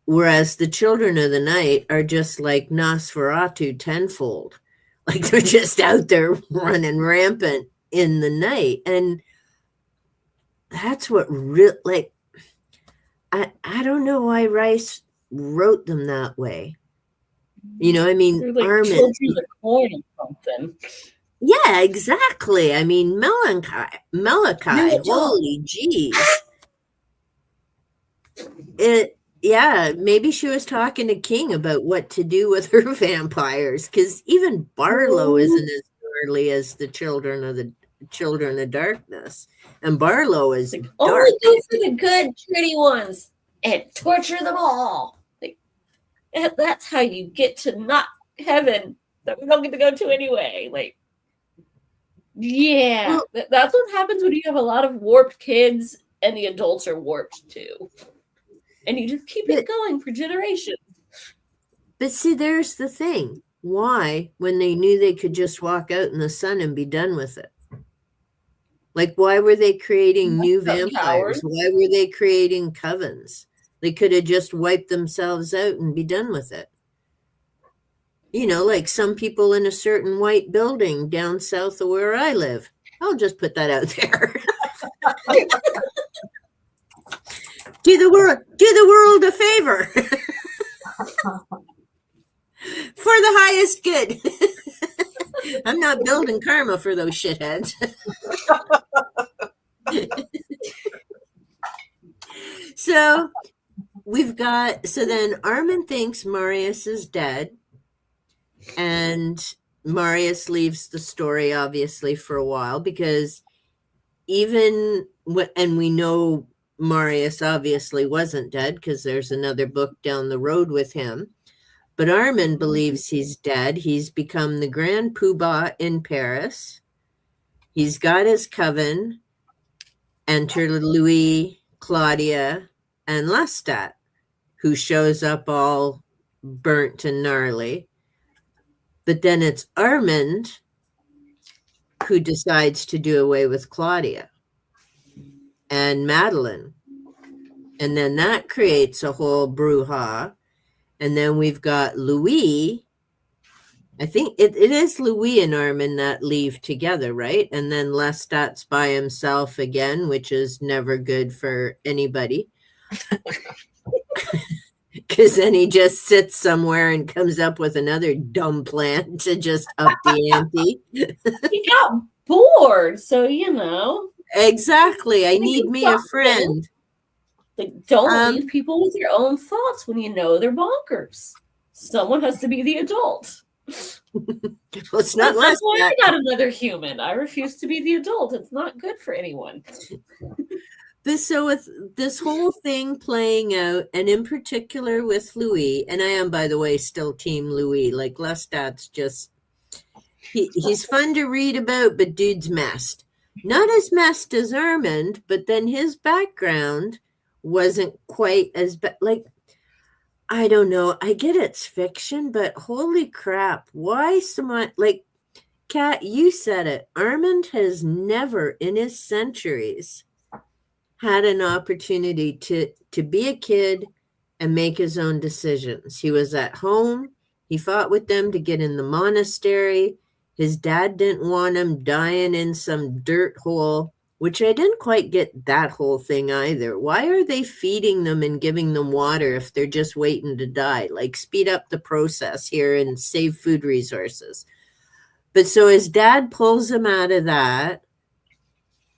[SPEAKER 1] Whereas the children of the night are just like Nosferatu tenfold. Like they're just out there running rampant in the night. And that's what like, I don't know why Rice wrote them that way. You know, I mean,
[SPEAKER 4] like
[SPEAKER 1] Armand.
[SPEAKER 4] The coin or something.
[SPEAKER 1] Yeah, exactly. I mean, Malachi, holy geez. Yeah, maybe she was talking to King about what to do with her vampires, because even Barlow isn't as early as the children of darkness, and Barlow is
[SPEAKER 4] like,
[SPEAKER 1] dark.
[SPEAKER 4] Only go for the good, pretty ones and torture them all. Like, that's how you get to not heaven that we don't get to go to anyway. Like, yeah, well, that's what happens when you have a lot of warped kids and the adults are warped too. And you just keep it going for generations.
[SPEAKER 1] But see, there's the thing. Why, when they knew they could just walk out in the sun and be done with it? Like, why were they creating new vampires? Why were they creating covens? They could have just wiped themselves out and be done with it. You know, like some people in a certain white building down south of where I live. I'll just put that out there. Do the world a favor for the highest good. I'm not building karma for those shitheads. So then Armand thinks Marius is dead, and Marius leaves the story obviously for a while, because and we know Marius obviously wasn't dead because there's another book down the road with him. But Armand believes he's dead. He's become the Grand Poobah in Paris. He's got his coven. Enter Louis, Claudia, and Lestat, who shows up all burnt and gnarly. But then it's Armand who decides to do away with Claudia and Madeline. And then that creates a whole brouhaha. And then we've got Louis. I think it is Louis and Armand that leave together, right? And then Lestat's by himself again, which is never good for anybody. Because then he just sits somewhere and comes up with another dumb plan to just up the ante.
[SPEAKER 4] He got bored, so you know.
[SPEAKER 1] Exactly. I need me a friend.
[SPEAKER 4] Like, don't leave people with your own thoughts when you know they're bonkers. Someone has to be the adult.
[SPEAKER 1] Well, it's not
[SPEAKER 4] That's why I got another human. I refuse to be the adult. It's not good for anyone.
[SPEAKER 1] But so with this whole thing playing out, and in particular with Louis, and I am, by the way, still Team Louis. Like Lestat's just he's fun to read about, but dude's messed. Not as messed as Armand, but then his background wasn't quite as like I don't know. I get it's fiction, but holy crap, why so much? Like Kat, you said it. Armand has never in his centuries had an opportunity to be a kid and make his own decisions. He was at home. He fought with them to get in the monastery. His dad didn't want him dying in some dirt hole, which I didn't quite get that whole thing either. Why are they feeding them and giving them water if they're just waiting to die? Like, speed up the process here and save food resources. But so his dad pulls him out of that.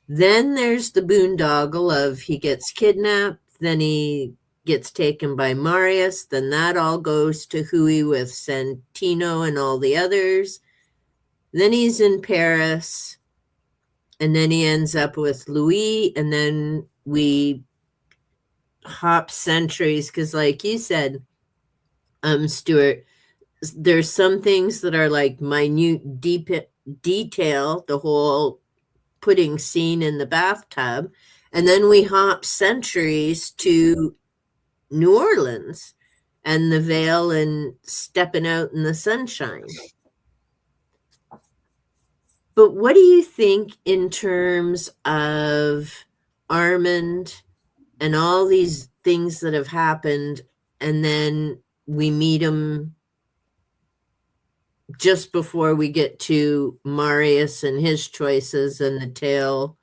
[SPEAKER 1] Then there's the boondoggle of he gets kidnapped, then he gets taken by Marius, then that all goes to Hui with Santino and all the others. Then he's in Paris, and then he ends up with Louis, and then we hop centuries, because like you said, Stuart, there's some things that are like minute deep detail, the whole putting scene in the bathtub, and then we hop centuries to New Orleans and the veil and stepping out in the sunshine. But what do you think in terms of Armand and all these things that have happened, and then we meet him just before we get to Marius and his choices and the tale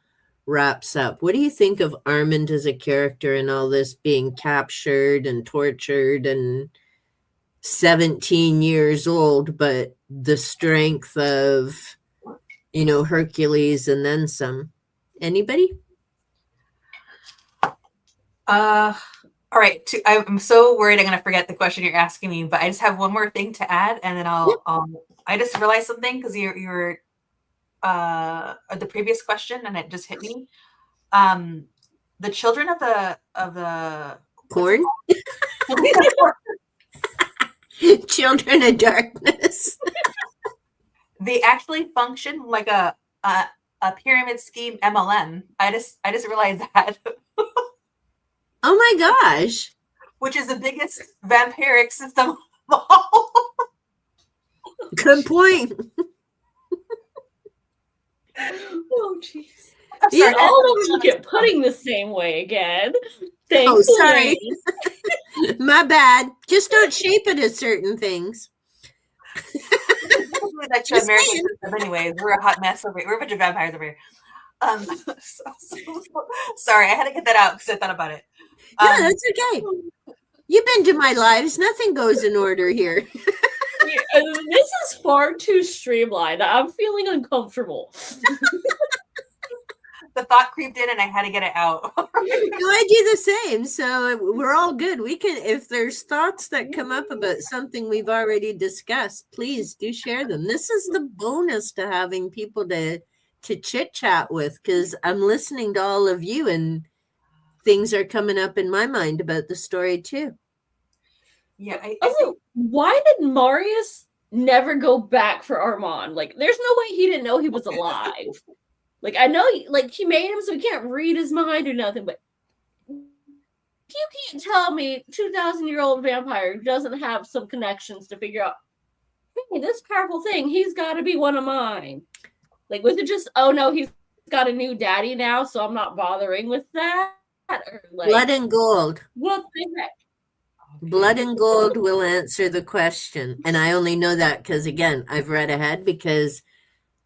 [SPEAKER 1] wraps up? What do you think of Armand as a character and all this being captured and tortured and 17 years old, but the strength of, Hercules and then some? Anybody?
[SPEAKER 2] All right. I'm so worried I'm going to forget the question you're asking me, but I just have one more thing to add, and then I just realized something because you were the previous question, and it just hit me. The children of the
[SPEAKER 1] Corn? Children of darkness.
[SPEAKER 2] They actually function like a pyramid scheme MLM. I just realized that.
[SPEAKER 1] Oh my gosh.
[SPEAKER 2] Which is the biggest vampiric system of all.
[SPEAKER 1] Good point.
[SPEAKER 4] Oh, jeez.
[SPEAKER 1] Yeah,
[SPEAKER 4] All of us look at pudding the same way again.
[SPEAKER 1] Oh, sorry.
[SPEAKER 4] Thankfully.
[SPEAKER 1] My bad. Just don't shape it as certain things.
[SPEAKER 2] That's the American system, anyways. We're a hot mess over here. We're a bunch of vampires over here. Sorry, I had to get that out because I thought about it.
[SPEAKER 1] No, that's okay. You've been to my lives. Nothing goes in order here.
[SPEAKER 4] This is far too streamlined. I'm feeling uncomfortable.
[SPEAKER 2] The thought creeped in and I had to get it out.
[SPEAKER 1] No, I do the same. So we're all good. We can, if there's thoughts that come up about something we've already discussed, please do share them. This is the bonus to having people to chit chat with, because I'm listening to all of you and things are coming up in my mind about the story too.
[SPEAKER 2] Yeah.
[SPEAKER 4] Why did Marius never go back for Armand? Like, there's no way he didn't know he was alive. Like, I know, he made him so he can't read his mind or nothing, but you can't tell me 2,000-year-old vampire doesn't have some connections to figure out, hey, this powerful thing, he's got to be one of mine. Like, was it just, oh no, he's got a new daddy now, so I'm not bothering with that? Or like,
[SPEAKER 1] Blood and gold.
[SPEAKER 4] What the heck?
[SPEAKER 1] Blood and gold will answer the question. And I only know that because, again, I've read ahead, because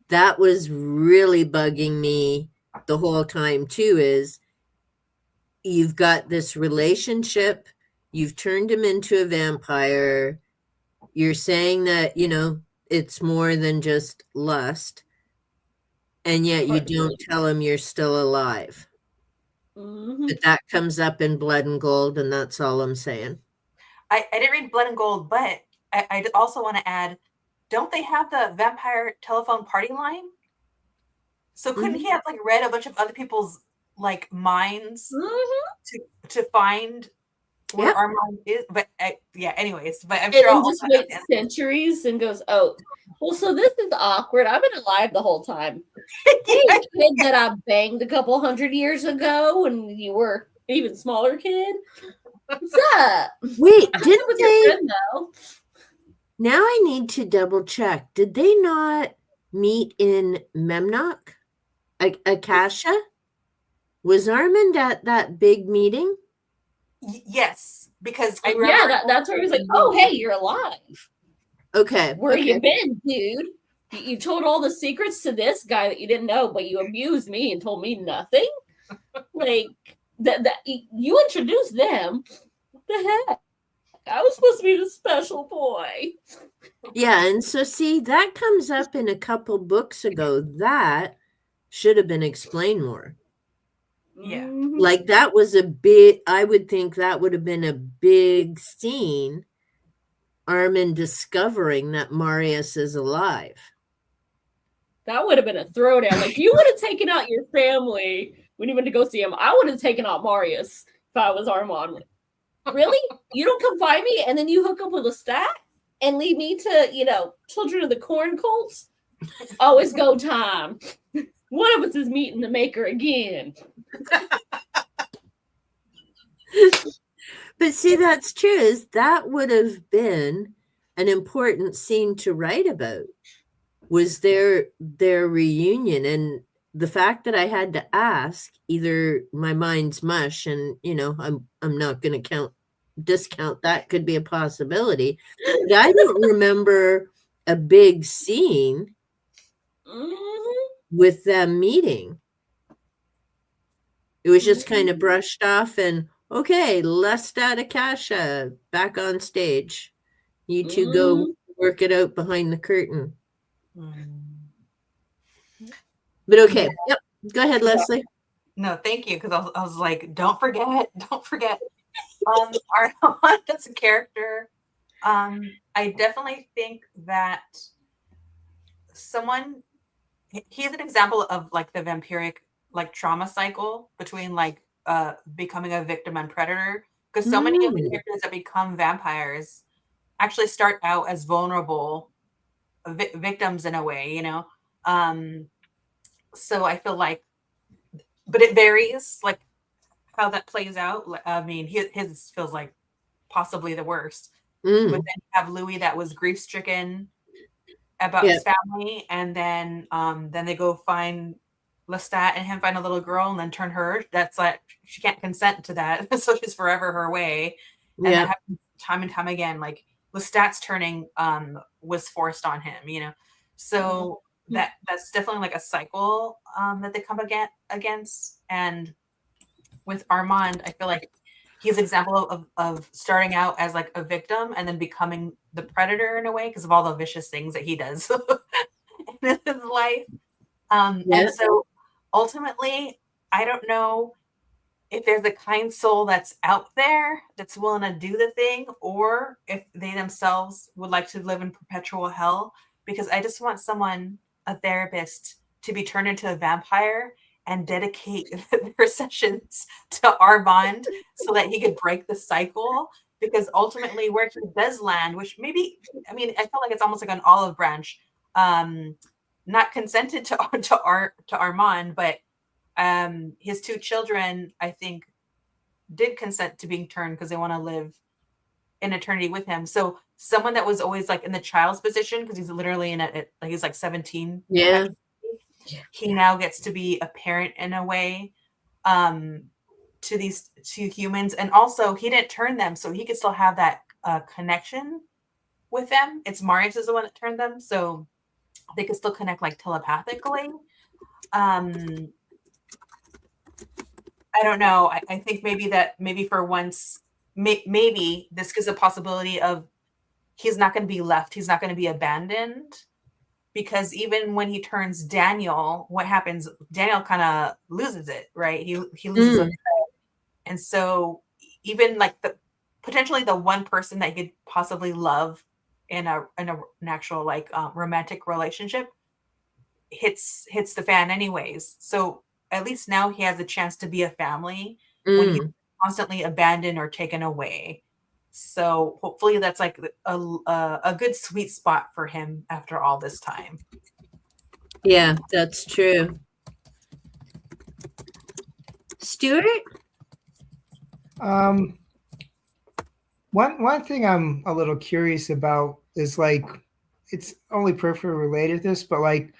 [SPEAKER 1] that was really bugging me the whole time too, is you've got this relationship, you've turned him into a vampire, you're saying that, it's more than just lust, and yet you don't tell him you're still alive.
[SPEAKER 4] Mm-hmm.
[SPEAKER 1] But that comes up in Blood and Gold, and that's all I'm saying.
[SPEAKER 2] I didn't read Blood and Gold, but I also want to add, don't they have the vampire telephone party line? So couldn't he have read a bunch of other people's like minds
[SPEAKER 4] Mhm.
[SPEAKER 2] to find where
[SPEAKER 1] Yep.
[SPEAKER 2] Armand is. But yeah, anyways, but I'm
[SPEAKER 4] And
[SPEAKER 2] sure
[SPEAKER 4] then
[SPEAKER 2] I'll
[SPEAKER 4] just
[SPEAKER 2] also have
[SPEAKER 4] wait
[SPEAKER 2] to answer.
[SPEAKER 4] centuries and goes, oh, well, so this is awkward. I've been alive the whole time. Hey,
[SPEAKER 2] Yeah.
[SPEAKER 4] kid that I banged a couple hundred years ago when you were an even smaller kid. What's up?
[SPEAKER 1] Wait,
[SPEAKER 4] I hooked up
[SPEAKER 1] didn't
[SPEAKER 4] with your
[SPEAKER 1] they?
[SPEAKER 4] friend though.
[SPEAKER 1] Now I need to double check. Did they not meet in Memnoch? Akasha? Was Armand at that big meeting?
[SPEAKER 2] Yes, because
[SPEAKER 4] And
[SPEAKER 2] remember,
[SPEAKER 4] yeah, that's where he's like, oh, hey, you're alive.
[SPEAKER 1] Okay.
[SPEAKER 4] Where
[SPEAKER 1] okay.
[SPEAKER 4] you been, dude? You told all the secrets to this guy that you didn't know, but you abused me and told me nothing? Like, that you introduced them. What the heck? I was supposed to be the special boy.
[SPEAKER 1] Yeah, and so see, that comes up in a couple books ago. That should have been explained more.
[SPEAKER 2] Yeah.
[SPEAKER 4] Mhm.
[SPEAKER 1] Like that was a big, I would think that would have been a big scene. Armin discovering that Marius is alive.
[SPEAKER 4] That would have been a throwdown. Like, you would have taken out your family when you went to go see him. I would have taken out Marius if I was Armand. Really? You don't come find me and then you hook up with a stat and lead me to, Children of the Corn cults? Always go time. One of us is meeting the maker again.
[SPEAKER 1] But see, that's true, is that would have been an important scene to write about, was their reunion. And the fact that I had to ask, either my mind's mush and I'm not going to discount that, could be a possibility, but I don't remember a big scene with them meeting. It was just kind of brushed off and okay, Lestat Akasha back on stage. You two go work it out behind the curtain. But okay, yep. Go ahead, Leslie.
[SPEAKER 2] No, thank you, because I was like, don't forget. Armand as a character. I definitely think that he's an example of like the vampiric like trauma cycle between like becoming a victim and predator, because so many of the characters that become vampires actually start out as vulnerable victims in a way, so I feel like, but it varies like how that plays out. I mean, his feels like possibly the worst. But then you have Louis that was grief stricken about his family, and then they go find Lestat and him find a little girl and then turn her. That's like, she can't consent to that, so she's forever her way. And that happens time and time again. Like Lestat's turning was forced on him, so that's definitely like a cycle that they come against. And with Armand, I feel like he's an example of starting out as like a victim and then becoming the predator in a way, because of all the vicious things that he does in his life. And so ultimately, I don't know if there's a kind soul that's out there that's willing to do the thing, or if they themselves would like to live in perpetual hell, because I just want a therapist, to be turned into a vampire and dedicate their sessions to Armand so that he could break the cycle. Because ultimately where he does land, which maybe, I mean, I feel like it's almost like an olive branch, not consented to Armand, but his two children, I think, did consent to being turned because they want to live in eternity with him. So someone that was always like in the child's position, because he's literally like he's like 17.
[SPEAKER 1] Yeah.
[SPEAKER 2] He now gets to be a parent in a way to these two humans. And also he didn't turn them, so he could still have that connection with them. It's Marius is the one that turned them, so they could still connect like telepathically. I don't know. I think maybe for once, maybe this gives a possibility of he's not going to be left. He's not going to be abandoned, because even when he turns Daniel, what happens? Daniel kind of loses it, right? He loses it. And so even like potentially the one person that he could possibly love in an actual like romantic relationship hits the fan anyways. So at least now he has a chance to be a family when he's
[SPEAKER 1] Mm.
[SPEAKER 2] constantly abandoned or taken away. So hopefully that's like a good sweet spot for him after all this time.
[SPEAKER 1] Yeah, that's true. Stuart?
[SPEAKER 3] One thing I'm a little curious about is like, it's only peripherally related to this, but like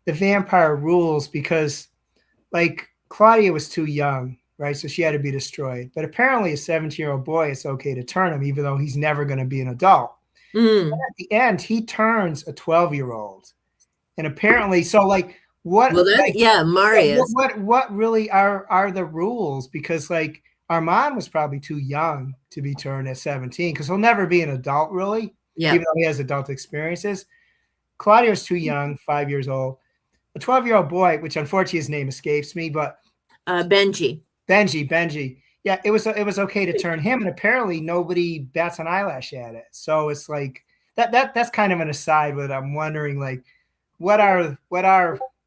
[SPEAKER 3] the vampire rules, because like Claudia was too young, right? So she had to be destroyed. But apparently, a 17-year-old boy, it's okay to turn him, even though he's never going to be an adult.
[SPEAKER 1] Mm.
[SPEAKER 3] At the end, he turns a 12-year-old, and apparently, so like what?
[SPEAKER 1] Well,
[SPEAKER 3] Like,
[SPEAKER 1] yeah, Marius.
[SPEAKER 3] what really are the rules? Because like Armand was probably too young to be turned at 17, because he'll never be an adult, really,
[SPEAKER 1] Yeah.
[SPEAKER 3] even though he has adult experiences. Claudia was too young, 5 years old. A 12-year-old boy, which unfortunately his name escapes me, but
[SPEAKER 1] Benji.
[SPEAKER 3] Benji. Yeah, it was okay to turn him, and apparently nobody bats an eyelash at it. So it's like that's kind of an aside, but I'm wondering like what are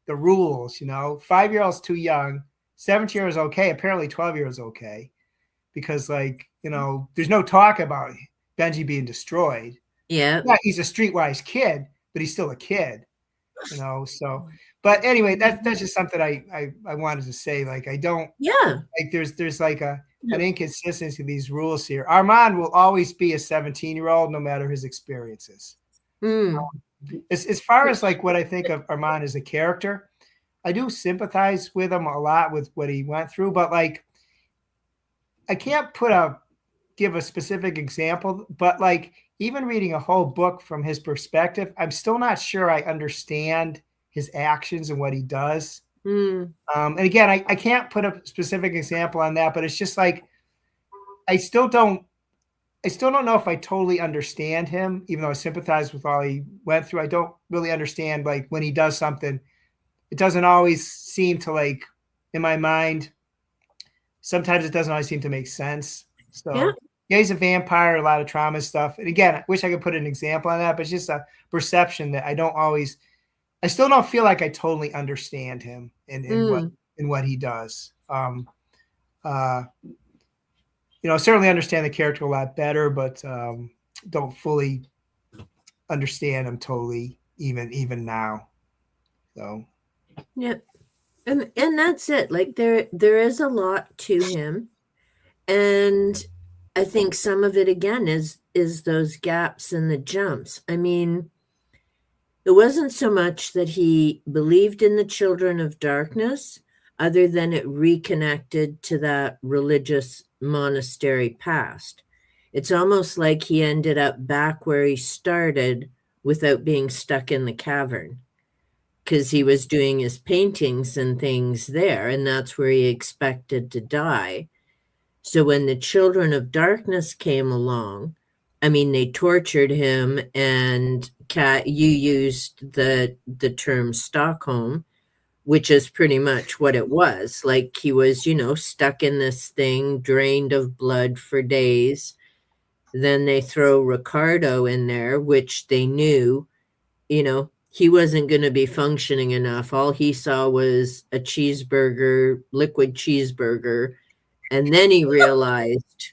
[SPEAKER 3] the rules, you know? 5-year-old's too young, 17-year-old's okay, apparently 12-year-old's okay. Because like, you know, there's no talk about Benji being destroyed.
[SPEAKER 1] Yeah.
[SPEAKER 3] Yeah, he's a streetwise kid, but he's still a kid, you know. So, but anyway, that's just something I wanted to say. Like, I don't like there's like an inconsistency in these rules here. Armand will always be a 17-year-old, no matter his experiences.
[SPEAKER 1] Mm.
[SPEAKER 3] As far as like what I think of Armand as a character, I do sympathize with him a lot with what he went through, but like I can't give a specific example, but like even reading a whole book from his perspective, I'm still not sure I understand his actions and what he does.
[SPEAKER 1] Mm.
[SPEAKER 3] And again, I can't put a specific example on that, but it's just like I still don't know if I totally understand him, even though I sympathize with all he went through. I don't really understand like when he does something, it doesn't always seem to like in my mind. Sometimes it doesn't always seem to make sense. So yeah, he's a vampire, a lot of trauma stuff. And again, I wish I could put an example on that, but it's just a perception that I still don't feel like I totally understand him in what he does. You know, certainly understand the character a lot better, but don't fully understand him totally even now. So
[SPEAKER 1] yeah. And that's it. Like there is a lot to him. And I think some of it again is those gaps and the jumps. I mean, it wasn't so much that he believed in the children of darkness, other than it reconnected to that religious monastery past. It's almost like he ended up back where he started without being stuck in the cavern, because he was doing his paintings and things there, and that's where he expected to die. So when the children of darkness came along, I mean, they tortured him, and Kat, you used the term Stockholm, which is pretty much what it was. Like he was, you know, stuck in this thing, drained of blood for days. Then they throw Ricardo in there, which they knew, you know, he wasn't going to be functioning enough. All he saw was a cheeseburger, liquid cheeseburger. And then he realized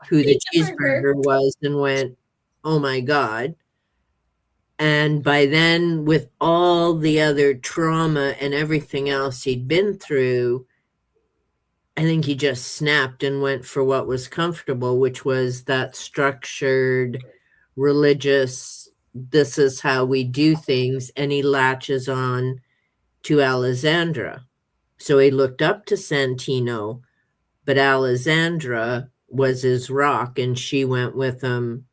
[SPEAKER 1] who the cheeseburger was and went, oh my God. And by then, with all the other trauma and everything else he'd been through, I think he just snapped and went for what was comfortable, which was that structured, religious, this is how we do things. And he latches on to Alessandra. So he looked up to Santino, but Alessandra was his rock, and she went with him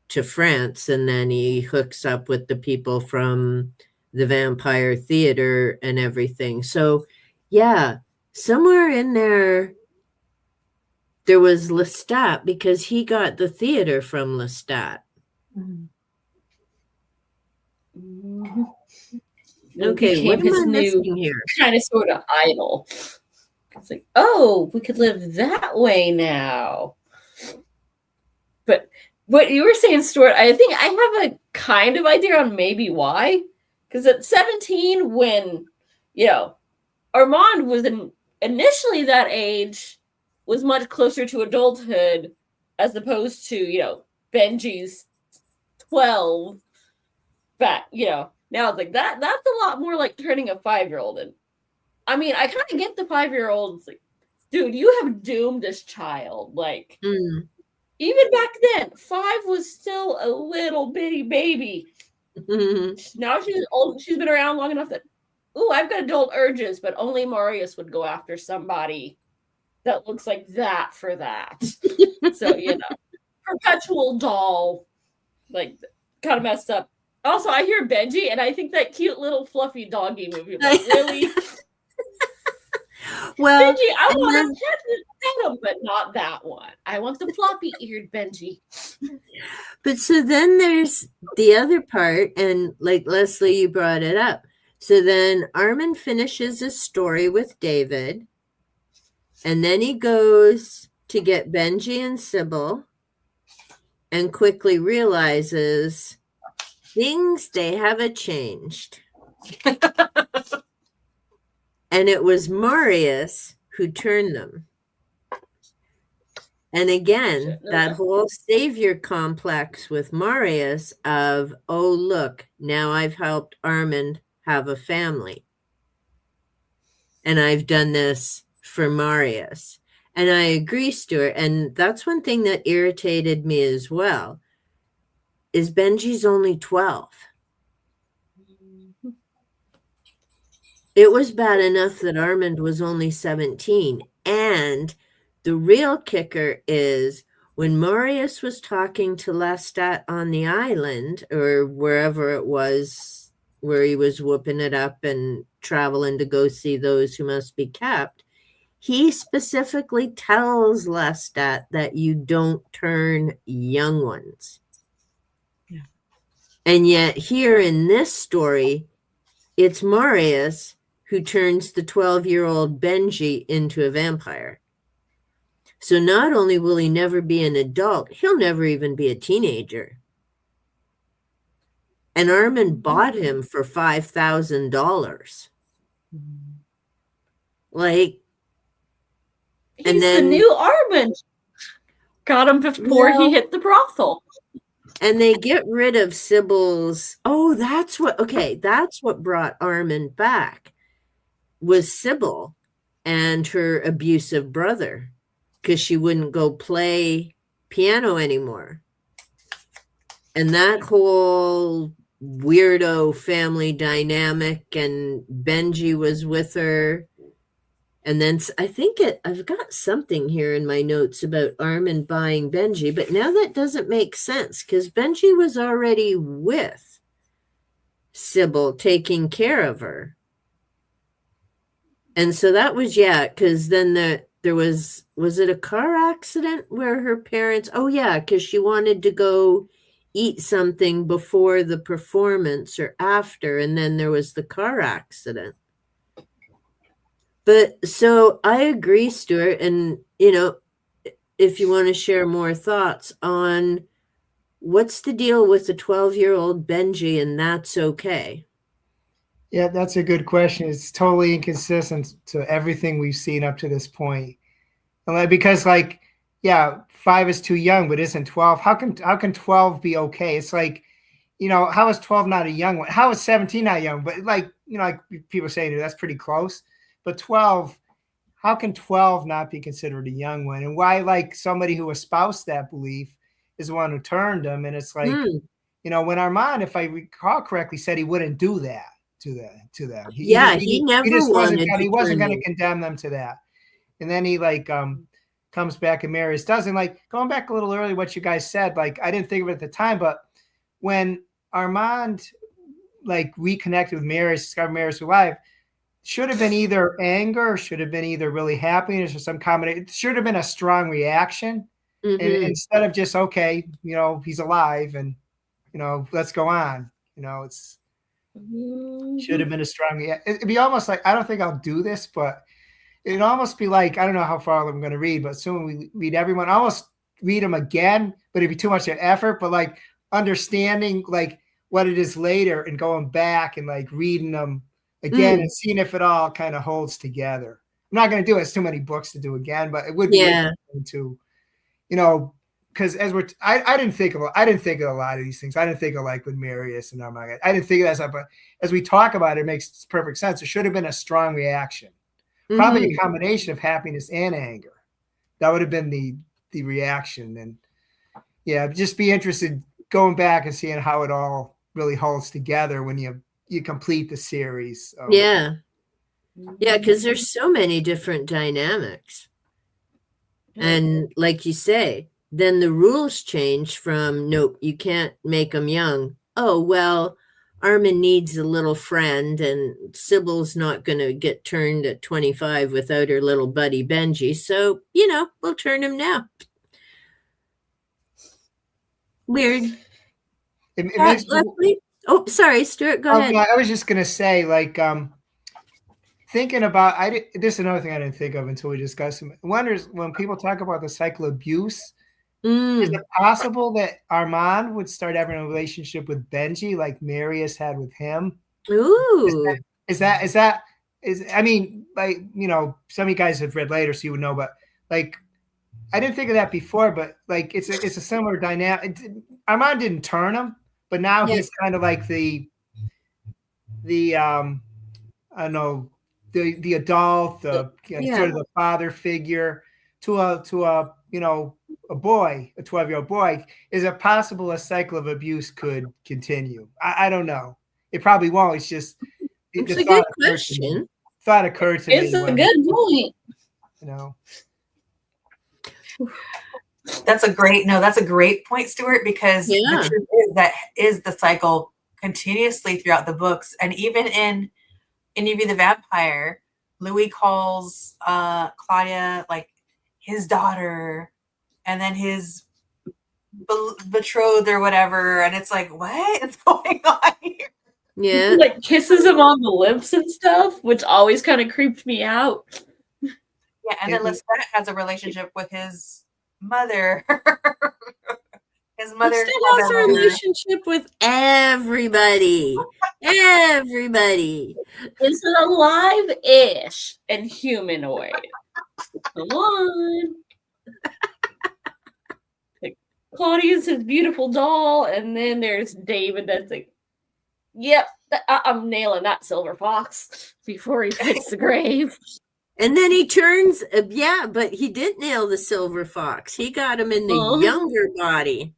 [SPEAKER 1] to France. And then he hooks up with the people from the Vampire Theater and everything. So yeah, somewhere in there was Lestat, because he got the theater from Lestat.
[SPEAKER 4] Mm-hmm.
[SPEAKER 1] Okay, what am I missing here?
[SPEAKER 4] Kind of sort of idol. It's like, oh, we could live that way now. But what you were saying, Stuart, I think I have a kind of idea on maybe why. Because at 17, when, you know, Armand was initially that age was much closer to adulthood as opposed to, Benji's 12. But, now it's like that's a lot more like turning a 5-year-old. And I mean, I kind of get the 5-year-olds like, dude, you have doomed this child. Like, even back then, 5 was still a little bitty baby. Now she's old. She's been around long enough that, I've got adult urges, but only Marius would go after somebody that looks like that for that. So, perpetual doll, like, kind of messed up. Also, I hear Benji, and I think that cute little fluffy doggy movie. Like, really?
[SPEAKER 1] Well,
[SPEAKER 4] Benji, I want to pet him, but not that one. I want the floppy-eared Benji.
[SPEAKER 1] but so then there's the other part, and like Leslie, you brought it up. So then Armand finishes his story with David, and then he goes to get Benji and Sybil, and quickly realizes things they haven't changed. And it was Marius who turned them. And again, that whole savior complex with Marius of, oh, look, now I've helped Armand have a family. And I've done this for Marius. And I agree, Stuart. And that's one thing that irritated me as well, is Benji's only 12. It was bad enough that Armand was only 17. And the real kicker is when Marius was talking to Lestat on the island, or wherever it was, where he was whooping it up and traveling to go see those who must be kept, he specifically tells Lestat that you don't turn young ones.
[SPEAKER 2] Yeah.
[SPEAKER 1] And yet here in this story, it's Marius who turns the 12-year-old Benji into a vampire. So not only will he never be an adult, he'll never even be a teenager. And Armand bought him for $5,000. Like,
[SPEAKER 4] He's the new Armand. Got him before he hit the brothel.
[SPEAKER 1] And they get rid of Sybil's. Oh, that's what brought Armand back, was Sybil and her abusive brother, because she wouldn't go play piano anymore. And that whole weirdo family dynamic, and Benji was with her. And then I think I've got something here in my notes about Armand buying Benji, but now that doesn't make sense because Benji was already with Sybil taking care of her. And so that was, because then there was it a car accident where her parents, because she wanted to go eat something before the performance or after, and then there was the car accident. But so I agree, Stuart, and if you want to share more thoughts on what's the deal with the 12-year-old Benji, and that's okay.
[SPEAKER 3] Yeah, that's a good question. It's totally inconsistent to everything we've seen up to this point. Because 5 is too young, but isn't 12? How can 12 be okay? It's like, how is 12 not a young one? How is 17 not young? But like people say, that's pretty close. But 12, how can 12 not be considered a young one? And why, somebody who espoused that belief is the one who turned them? And it's like, when Armand, if I recall correctly, said he wouldn't do that to them. He wasn't going to condemn them to that. And then he comes back and Marius does. And going back a little early, what you guys said, I didn't think of it at the time, but when Armand reconnected with Marius, discovered Marius alive, should have been either anger, should have been either really happiness or some combination. It should have been a strong reaction. And instead of just, okay, he's alive and, let's go on. It's should have been a strong reaction. It'd be almost like, I don't think I'll do this, but it'd almost be like, I don't know how far I'm going to read, but soon we read everyone, almost read them again, but it'd be too much of effort, but understanding what it is later and going back and reading them again and seeing if it all kind of holds together. not going to do it. It's too many books to do again, but it would be interesting to, you know, because as I didn't think of a lot of these things. I didn't think of like with Marius and Armand. I didn't think of that stuff, but as we talk about it, it makes perfect sense. There should have been a strong reaction, probably a combination of happiness and anger. That would have been the reaction. And yeah, just be interested going back and seeing how it all really holds together when you complete the series. So.
[SPEAKER 1] Yeah, because there's so many different dynamics. And like you say, then the rules change from, nope, you can't make them young. Oh, well, Armand needs a little friend, and Sybil's not going to get turned at 25 without her little buddy Benji. So, we'll turn him now. Weird.
[SPEAKER 3] It makes
[SPEAKER 1] Leslie? Oh, sorry, Stuart, go ahead.
[SPEAKER 3] Yeah, I was just going to say, like, thinking about, this is another thing I didn't think of until we discussed it. I wonder when people talk about the cycle of abuse, is it possible that Armand would start having a relationship with Benji like Marius had with him?
[SPEAKER 1] Ooh.
[SPEAKER 3] I mean, like, some of you guys have read later, so you would know, but like, I didn't think of that before, but like, it's a similar dynamic. Armand didn't turn him, but now he's kind of like the I don't know, the adult, sort of the father figure to a a boy, a 12-year-old boy. Is it possible a cycle of abuse could continue? I don't know. It probably won't. It's just
[SPEAKER 1] it's a good question.
[SPEAKER 3] Thought occurred to me.
[SPEAKER 4] It's a good point.
[SPEAKER 2] That's a great point, Stuart, because the truth is that is the cycle continuously throughout the books. And even in Interview the Vampire, Louis calls Claudia like his daughter, and then his betrothed or whatever, and it's like, what is going on here?
[SPEAKER 1] Yeah,
[SPEAKER 4] like kisses him on the lips and stuff, which always kind of creeped me out.
[SPEAKER 2] Yeah, and then Lestat has a relationship with his mother. His mother
[SPEAKER 1] has a relationship with everybody. Everybody.
[SPEAKER 4] Is it alive-ish and humanoid? Come on. Like, Claudia's his beautiful doll, and then there's David that's like, yep, I'm nailing that silver fox before he hits the grave.
[SPEAKER 1] And then he turns, but he did nail the silver fox. He got him in the younger body.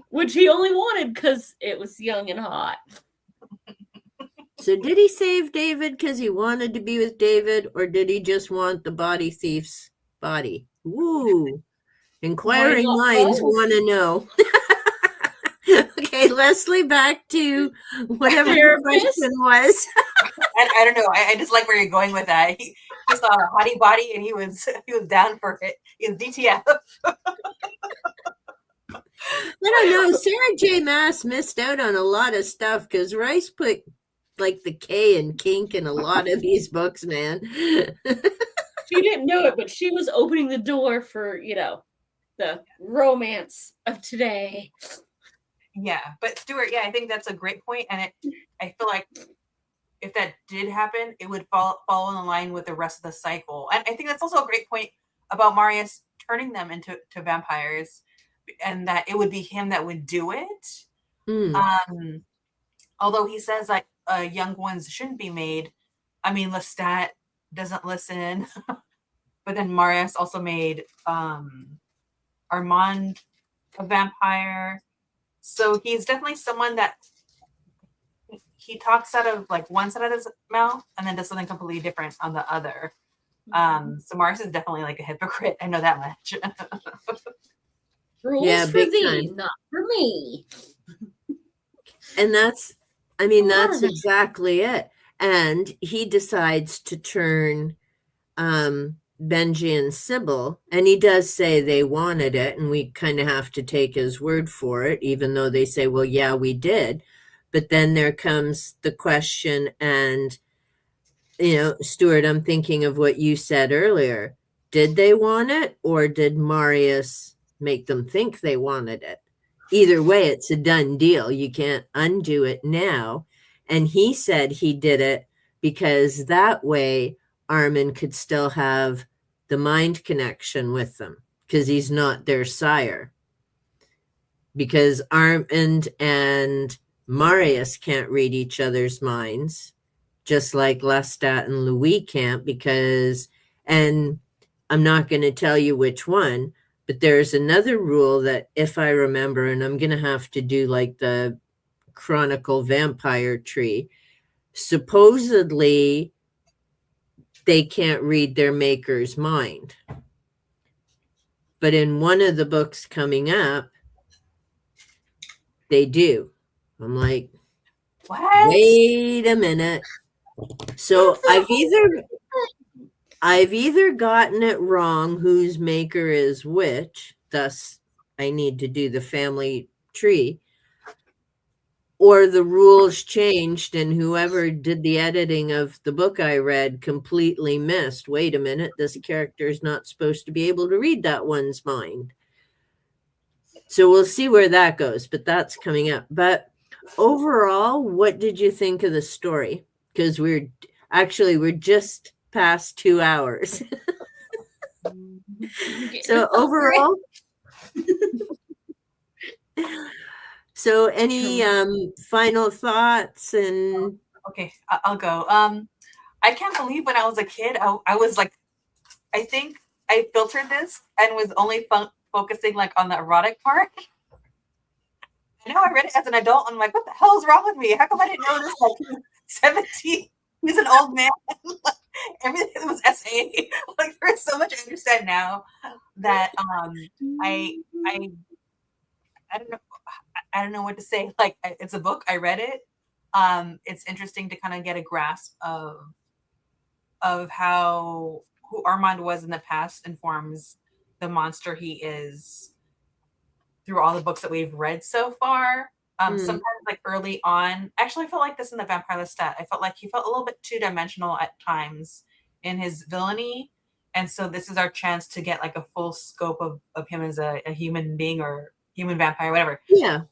[SPEAKER 4] Which he only wanted because it was young and hot.
[SPEAKER 1] So did he save David because he wanted to be with David, or did he just want the body thief's body? Ooh. Inquiring minds want to know. Okay, Leslie, back to whatever your question was.
[SPEAKER 2] I don't know. I just like where you're going with that. He saw a hottie body and he was down for it. He was DTF.
[SPEAKER 1] I don't know. Sarah J. Maas missed out on a lot of stuff because Rice put like the K and kink in a lot of these books, man.
[SPEAKER 4] She didn't know it, but she was opening the door for, the romance of today.
[SPEAKER 2] Yeah, but Stuart, I think that's a great point, and I feel like if that did happen, it would follow in line with the rest of the cycle. And I think that's also a great point about Marius turning them into vampires, and that it would be him that would do it. Although he says that young ones shouldn't be made. I mean, Lestat doesn't listen, but then Marius also made Armand a vampire. So he's definitely someone that he talks out of like one side of his mouth and then does something completely different on the other. So Marius is definitely like a hypocrite. I know that much.
[SPEAKER 4] Rules for thee, not for me.
[SPEAKER 1] And that's exactly it. And he decides to turn Benji and Sybil, and he does say they wanted it, and we kind of have to take his word for it, even though they say, well, yeah, we did. But then there comes the question, and, Stuart, I'm thinking of what you said earlier. Did they want it, or did Marius make them think they wanted it? Either way, it's a done deal. You can't undo it now. And he said he did it because that way Armand could still have the mind connection with them because he's not their sire. Because Armand and Marius can't read each other's minds, just like Lestat and Louis can't, because, and I'm not going to tell you which one, but there's another rule that, if I remember, and I'm going to have to do like the Chronicle vampire tree, supposedly they can't read their maker's mind. But in one of the books coming up, they do. I'm like,
[SPEAKER 2] What?
[SPEAKER 1] wait a minute. So I've either gotten it wrong whose maker is which, thus I need to do the family tree, or the rules changed and whoever did the editing of the book I read completely missed. Wait a minute, this character is not supposed to be able to read that one's mind. So we'll see where that goes, but that's coming up. But overall, what did you think of the story? Because we're just past 2 hours. So overall, so any final thoughts? And
[SPEAKER 2] Okay, I'll go. I can't believe when I was a kid, I was like, I think I filtered this and was only focusing like on the erotic part. And now I read it as an adult. I'm like, what the hell is wrong with me? How come I didn't know this? Like, he was 17. He's an old man. Everything was SA. Like, there's so much I understand now that I don't know. I don't know what to say. Like, it's a book. I read it. It's interesting to kind of get a grasp of how who Armand was in the past informs the monster he is through all the books that we've read so far. Sometimes like early on, actually I felt like this in the Vampire Lestat. I felt like he felt a little bit two-dimensional at times in his villainy. And so this is our chance to get like a full scope of him as a human being or human vampire, whatever.
[SPEAKER 1] yeah.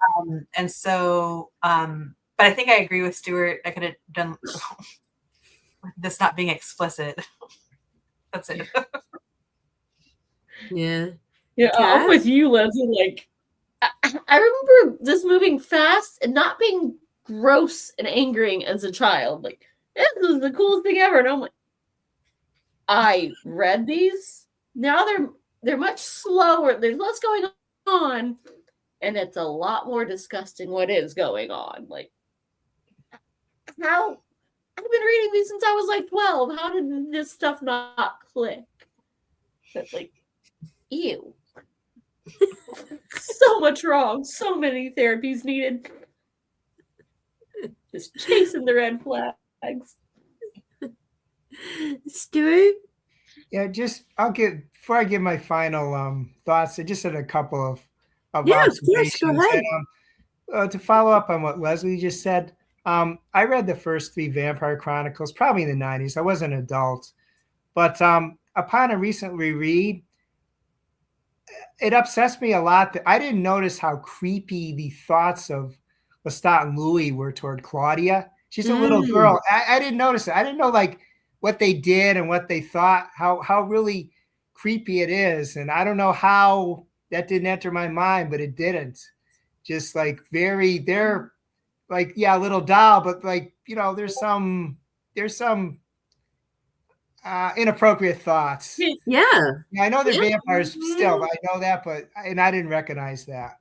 [SPEAKER 2] And so, but I think I agree with Stuart. I could have done this not being explicit. That's it.
[SPEAKER 1] Yeah.
[SPEAKER 4] Yeah, I'm with you, Leslie. Like, I remember this moving fast and not being gross and angering as a child. Like, this is the coolest thing ever. And I'm like, I read these. Now they're much slower. There's less going on, and it's a lot more disgusting what is going on. Like, how I've been reading these since I was like 12. How did this stuff not click? But like, ew. So much wrong. So many therapies needed. Just chasing the red flags.
[SPEAKER 1] Stuart?
[SPEAKER 3] Yeah, before I give my final thoughts, I just had a couple of
[SPEAKER 1] Yeah, of course, go
[SPEAKER 3] observations.
[SPEAKER 1] ahead.
[SPEAKER 3] And, to follow up on what Leslie just said, I read the first 3 Vampire Chronicles probably in the 90s. I was an adult. But upon a recent reread, it obsessed me a lot that I didn't notice how creepy the thoughts of Lestat and Louis were toward Claudia. She's a little girl. I didn't notice it. I didn't know like what they did and what they thought, how really creepy it is. And I don't know how that didn't enter my mind, but it didn't. Just like they're like, yeah, a little doll, but like, you know, there's some inappropriate thoughts.
[SPEAKER 1] Yeah.
[SPEAKER 3] I know they're vampires still, I know that, and I didn't recognize that.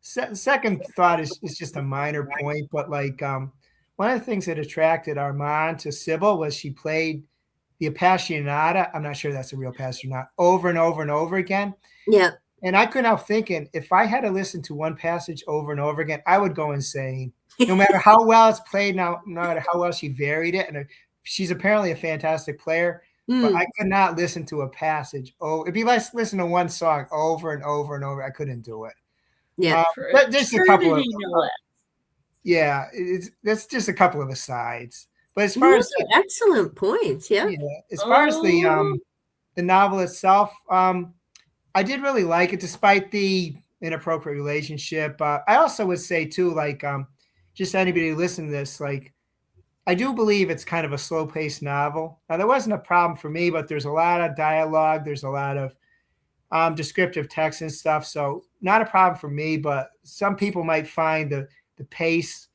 [SPEAKER 3] Second thought is just a minor point, but like one of the things that attracted Armand to Sybil was she played the Appassionata. I'm not sure that's a real Appassionata over and over and over again.
[SPEAKER 1] Yeah.
[SPEAKER 3] And I couldn't help thinking if I had to listen to one passage over and over again, I would go insane. No matter how well it's played, no matter how well she varied it. And she's apparently a fantastic player, but I could not listen to a passage. Oh, it'd be like listen to one song over and over and over. I couldn't do it.
[SPEAKER 1] Yeah.
[SPEAKER 3] Just a couple of that's just a couple of asides. But as far as
[SPEAKER 1] excellent points, yeah.
[SPEAKER 3] As far as the novel itself, I did really like it, despite the inappropriate relationship. I also would say too, like, just anybody who listen to this, like, I do believe it's kind of a slow-paced novel. Now, there wasn't a problem for me, but there's a lot of dialogue. There's a lot of descriptive text and stuff. So not a problem for me, but some people might find the pace,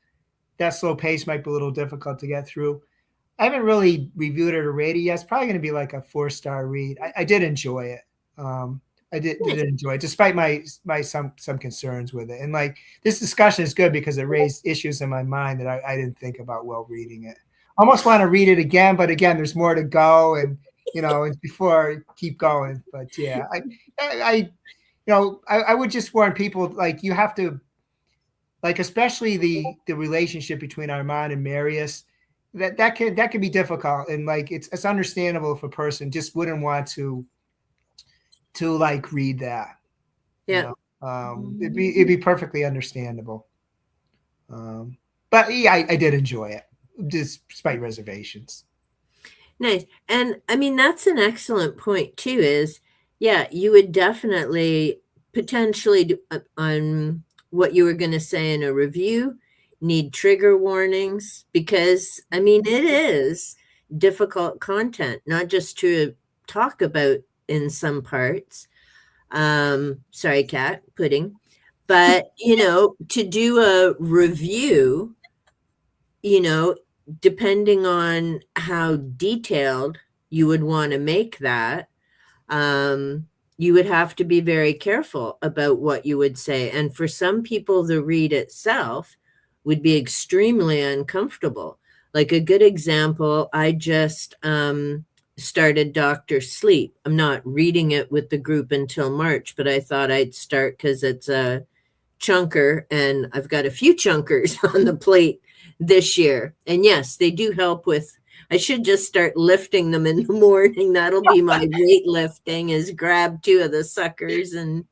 [SPEAKER 3] that slow pace might be a little difficult to get through. I haven't really reviewed it or rated yet. It's probably going to be like a 4-star read. I did enjoy it. I did enjoy it, despite my some concerns with it. And like this discussion is good because it raised issues in my mind that I didn't think about while reading it. I almost want to read it again, but again, there's more to go, and before I keep going. But yeah, I would just warn people, like, you have to, like, especially the relationship between Armand and Marius, that can be difficult, and like it's understandable if a person just wouldn't want to like read that.
[SPEAKER 1] Yeah.
[SPEAKER 3] It'd be perfectly understandable. But yeah, I did enjoy it, despite reservations.
[SPEAKER 1] Nice. And I mean, that's an excellent point too, is, yeah, you would definitely potentially on what you were going to say in a review, need trigger warnings, because I mean, it is difficult content, not just to talk about in some parts. Sorry, cat pudding. But, to do a review, depending on how detailed you would want to make that, you would have to be very careful about what you would say. And for some people, the read itself would be extremely uncomfortable. Like a good example, I just started Dr. Sleep. I'm not reading it with the group until March, but I thought I'd start because it's a chunker, and I've got a few chunkers on the plate this year. And yes, they do help with, I should just start lifting them in the morning. That'll be my weightlifting, is grab 2 of the suckers and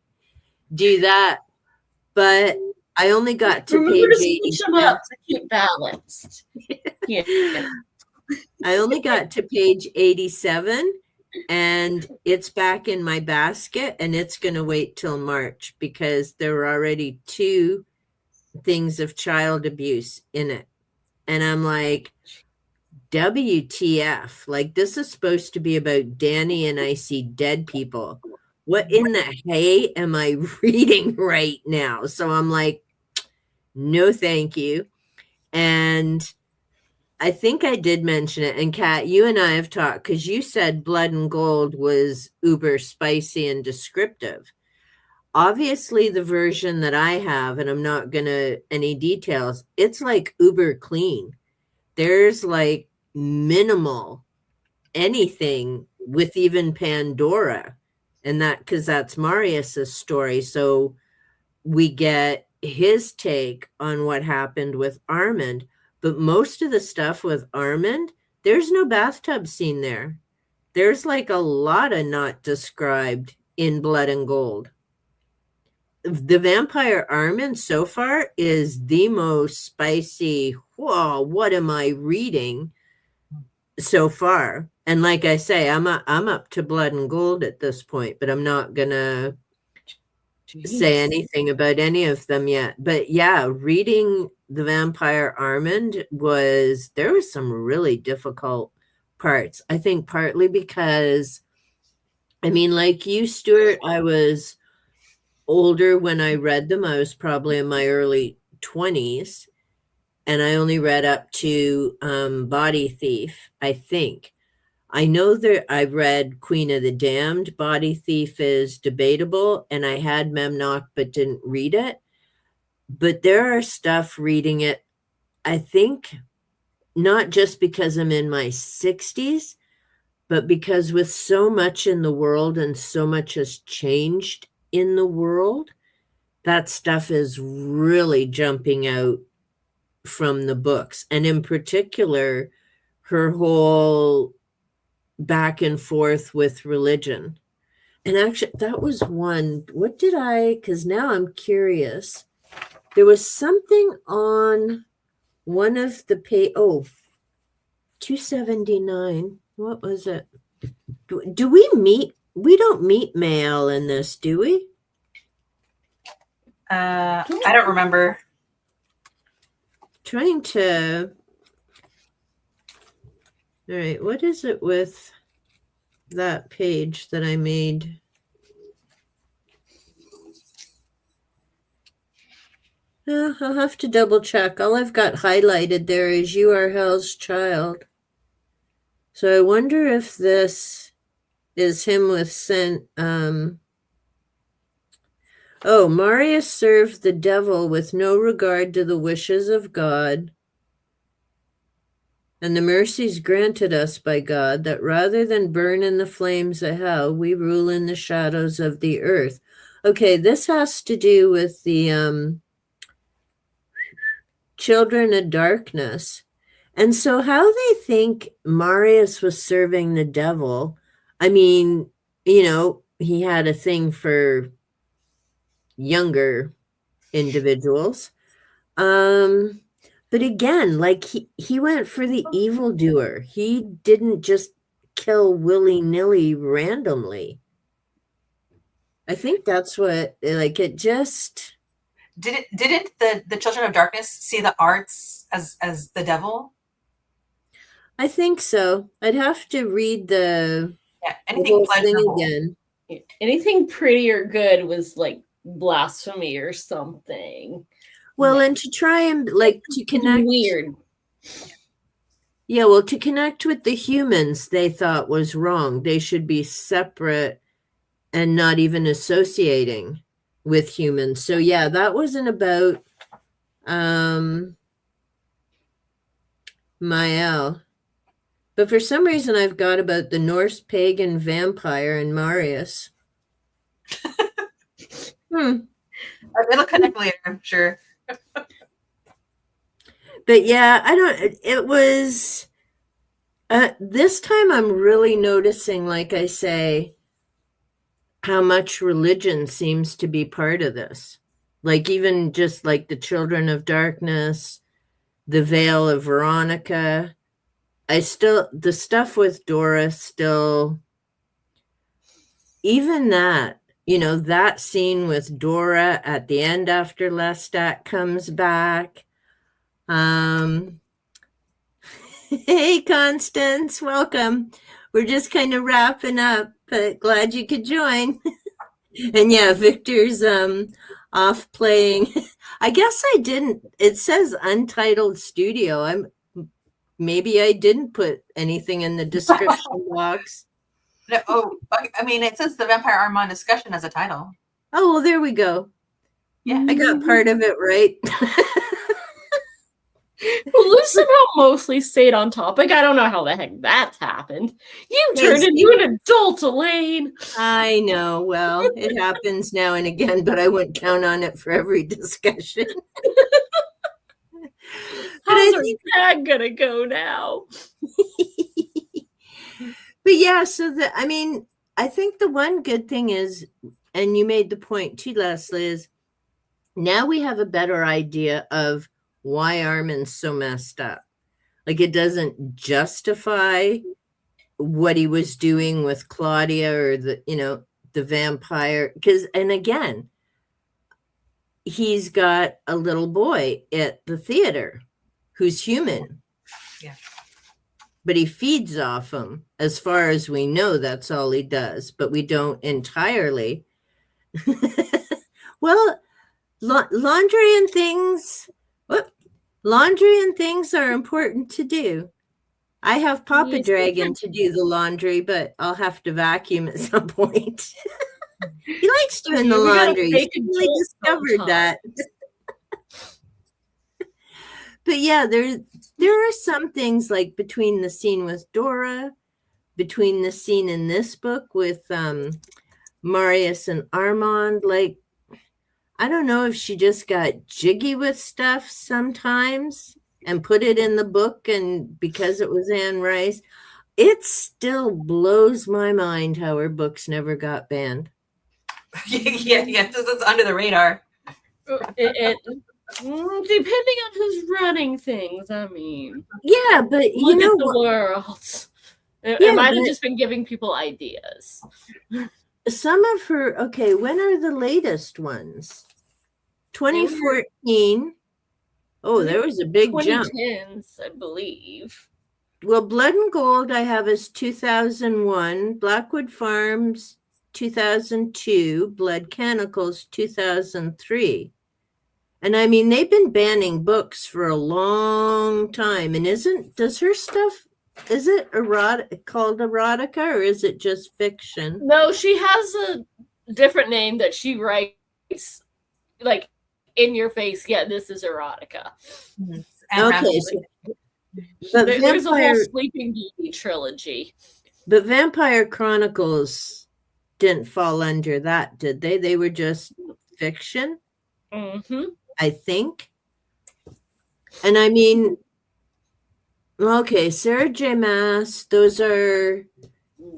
[SPEAKER 1] do that. But I only got to
[SPEAKER 4] Remember
[SPEAKER 1] page
[SPEAKER 4] to
[SPEAKER 1] 80.
[SPEAKER 4] switch them up to keep balanced. Yeah.
[SPEAKER 1] I only got to page 87, and it's back in my basket, and it's going to wait till March because there were already 2 things of child abuse in it. And I'm like, WTF? Like, this is supposed to be about Danny and I see dead people. What in the hay am I reading right now? So I'm like, no, thank you. And I think I did mention it. And Kat, you and I have talked, because you said Blood and Gold was uber spicy and descriptive. Obviously, the version that I have, and I'm not going to any details, it's like uber clean. There's like minimal anything with even Pandora, and that because that's Marius's story. So we get his take on what happened with Armand. But most of the stuff with Armand, there's no bathtub scene there. There's like a lot of not described in Blood and Gold. The Vampire Armand so far is the most spicy, whoa, what am I reading so far? And like I say, I'm up to Blood and Gold at this point, but I'm not going to say anything about any of them yet. But yeah, reading the Vampire Armand there was some really difficult parts. I think partly because, I mean, like you, Stuart, I was older when I read them. I was probably in my early 20s, and I only read up to Body Thief, I think. I know that I read Queen of the Damned. Body Thief is debatable, and I had Memnock but didn't read it. But there are stuff reading it, I think, not just because I'm in my 60s, but because with so much in the world and so much has changed in the world, that stuff is really jumping out from the books. And in particular, her whole back and forth with religion. And actually, that was one. What did because now I'm curious. There was something on one of the 279. What was it? Do we meet? We don't meet Mael in this, do we?
[SPEAKER 2] I don't remember.
[SPEAKER 1] Trying to. All right, what is it with that page that I made? I'll have to double check. All I've got highlighted there is "You Are Hell's Child." So I wonder if this is him with oh, Marius served the devil with no regard to the wishes of God and the mercies granted us by God, that rather than burn in the flames of hell, we rule in the shadows of the earth. Okay, this has to do with the children of darkness. And so how they think Marius was serving the devil, I mean, he had a thing for younger individuals. But again, like he went for the evildoer. He didn't just kill willy-nilly randomly. I think that's what, like, it just...
[SPEAKER 2] Didn't the children of darkness see the arts as the devil?
[SPEAKER 1] I think so. I'd have to read the
[SPEAKER 2] anything
[SPEAKER 1] whole thing
[SPEAKER 2] pleasurable
[SPEAKER 1] again.
[SPEAKER 4] Anything pretty or good was like blasphemy or something.
[SPEAKER 1] Well, and to try and to connect...
[SPEAKER 4] Weird.
[SPEAKER 1] Yeah, well, to connect with the humans, they thought was wrong. They should be separate and not even associating with humans. So yeah, that wasn't about Mael. But for some reason I've got about the Norse pagan vampire and Marius.
[SPEAKER 2] It'll connect later, I'm sure.
[SPEAKER 1] But yeah, it was this time I'm really noticing, like I say, how much religion seems to be part of this. Like even just like the Children of Darkness, the Veil of Veronica. The stuff with Dora still, even that, that scene with Dora at the end after Lestat comes back. Hey, Constance, welcome. We're just kind of wrapping up, but glad you could join. And yeah, Victor's off playing. I guess I didn't. It says Untitled Studio. Maybe I didn't put anything in the description box.
[SPEAKER 2] No, I mean, it says the Vampire Armand discussion as a title.
[SPEAKER 1] Oh, well, there we go.
[SPEAKER 2] Yeah,
[SPEAKER 1] I got part of it right.
[SPEAKER 4] Well, Lou somehow mostly stayed on topic. I don't know how the heck that's happened. You turned into an adult, Elaine.
[SPEAKER 1] I know. Well, it happens now and again, but I wouldn't count on it for every discussion.
[SPEAKER 4] How's our tag gonna go now?
[SPEAKER 1] But yeah, I think the one good thing is, and you made the point too, Leslie, is now we have a better idea of why Armand's so messed up. Like, it doesn't justify what he was doing with Claudia or the vampire. And again, he's got a little boy at the theater who's human.
[SPEAKER 2] Yeah.
[SPEAKER 1] But he feeds off him. As far as we know, that's all he does. But we don't entirely. Well, laundry and things are important to do. I have Papa Dragon to do the laundry, but I'll have to vacuum at some point. He likes doing the laundry. He's really discovered that. But yeah, there are some things, like between the scene with Dora, between the scene in this book with Marius and Armand, like, I don't know if she just got jiggy with stuff sometimes and put it in the book, and because it was Anne Rice, it still blows my mind how her books never got banned.
[SPEAKER 2] yeah, it's under the radar.
[SPEAKER 4] Depending on who's running things, I mean.
[SPEAKER 1] Yeah, but
[SPEAKER 4] look at the world. It might have just been giving people ideas.
[SPEAKER 1] Some of her, okay, when are the latest ones? 2014. Oh, there was a big jump.
[SPEAKER 4] 2010s, I believe.
[SPEAKER 1] well, Blood and Gold I have is 2001, Blackwood Farms 2002, Blood Chronicles 2003. And I mean, they've been banning books for a long time. And does her stuff, is it called erotica, or is it just fiction?
[SPEAKER 4] No, she has a different name that she writes, like, in your face. Yeah, this is erotica.
[SPEAKER 2] And
[SPEAKER 1] Okay, but
[SPEAKER 4] There's a whole Sleeping Beauty trilogy.
[SPEAKER 1] But Vampire Chronicles didn't fall under that, did they? They were just fiction, I think. And I mean, okay, Sarah J. Maas, those are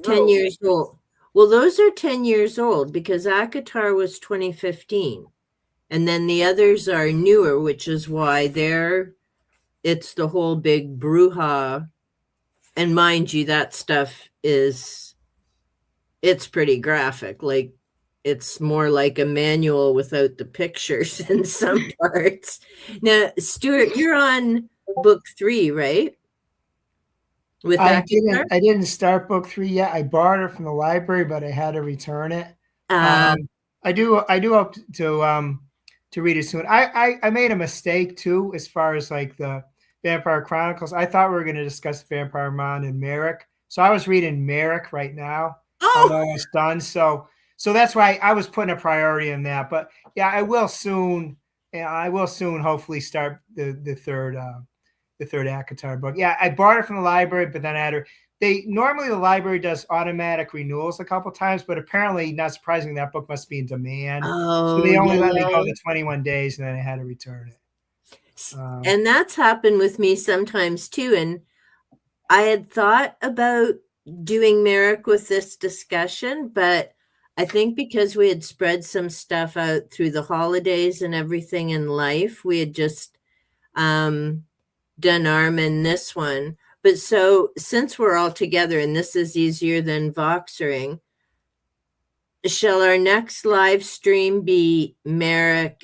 [SPEAKER 1] 10 years old. Well, those are 10 years old because ACOTAR was 2015. And then the others are newer, which is why it's the whole big brouhaha. And mind you, that stuff it's pretty graphic. Like, it's more like a manual without the pictures in some parts. Now, Stuart, you're on book 3, right? With
[SPEAKER 3] I didn't start book 3 yet. I borrowed it from the library, but I had to return it. I do hope to read it soon. I made a mistake too, as far as like the Vampire Chronicles. I thought we were going to discuss Vampire Armand and Merrick. So I was reading Merrick right now. I'm almost done. So that's why I was putting a priority in that. But yeah, I will soon hopefully start the third ACOTAR book. Yeah, I bought it from the library, but then normally the library does automatic renewals a couple times, but apparently, not surprising, that book must be in demand. So they only let me go the 21 days, and then I had to return it.
[SPEAKER 1] And that's happened with me sometimes too. And I had thought about doing Merrick with this discussion, but I think because we had spread some stuff out through the holidays and everything in life, we had just done Armand this one. But so since we're all together and this is easier than Voxering, shall our next live stream be Merrick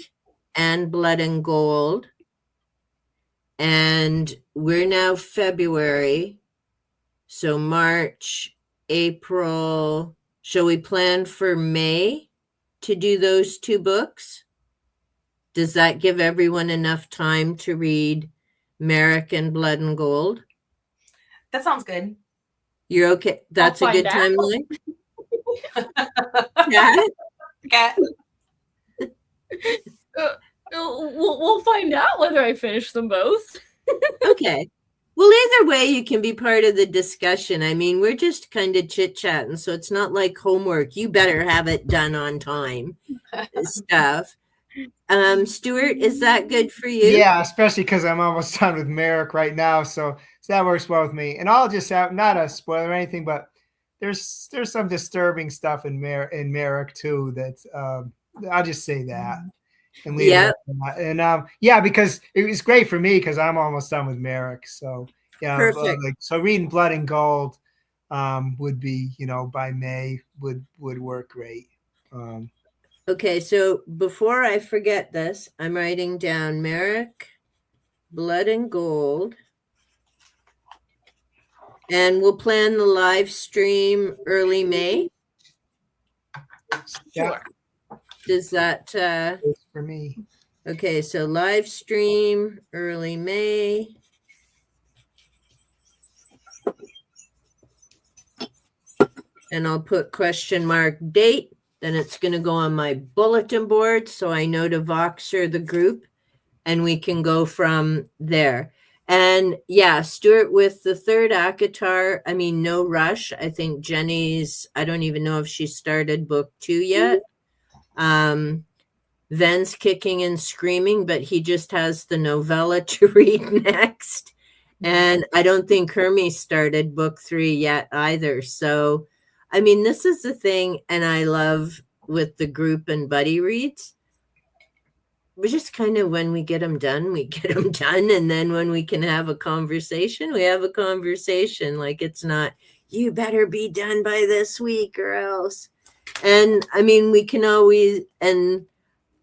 [SPEAKER 1] and Blood and Gold? And we're now February. So March, April. Shall we plan for May to do those 2 books? Does that give everyone enough time to read Merrick and Blood and Gold?
[SPEAKER 2] That sounds good.
[SPEAKER 1] You're okay? That's a good timeline?
[SPEAKER 2] Cat?
[SPEAKER 4] We'll find out whether I finish them both.
[SPEAKER 1] Okay. Well, either way, you can be part of the discussion. I mean, we're just kind of chit-chatting, so it's not like homework. You better have it done on time stuff. Stuart, is that good for you?
[SPEAKER 3] Yeah, especially because I'm almost done with Merrick right now, so that works well with me. And I'll just have, not a spoiler or anything, but there's some disturbing stuff in Merrick too. That I'll just say that and leave it. And yeah, because it was great for me because I'm almost done with Merrick. So yeah,
[SPEAKER 1] perfect.
[SPEAKER 3] So reading Blood and Gold would be, by May would work great.
[SPEAKER 1] Okay, so before I forget this, I'm writing down Merrick, Blood and Gold. And we'll plan the live stream early May.
[SPEAKER 3] Sure.
[SPEAKER 1] Does that
[SPEAKER 3] for me?
[SPEAKER 1] Okay, so live stream early May. And I'll put question mark date. Then it's going to go on my bulletin board so I know to Voxer the group and we can go from there. And yeah, Stuart, with the third ACOTAR, I mean, no rush. I think Jenny's, I don't even know if she started book 2 yet. Ven's kicking and screaming, but he just has the novella to read next. And I don't think Hermes started book 3 yet either. So, I mean, this is the thing, and I love with the group and buddy reads. We just kind of, when we get them done, we get them done. And then when we can have a conversation, we have a conversation. Like, it's not, you better be done by this week or else. And I mean, we can always, and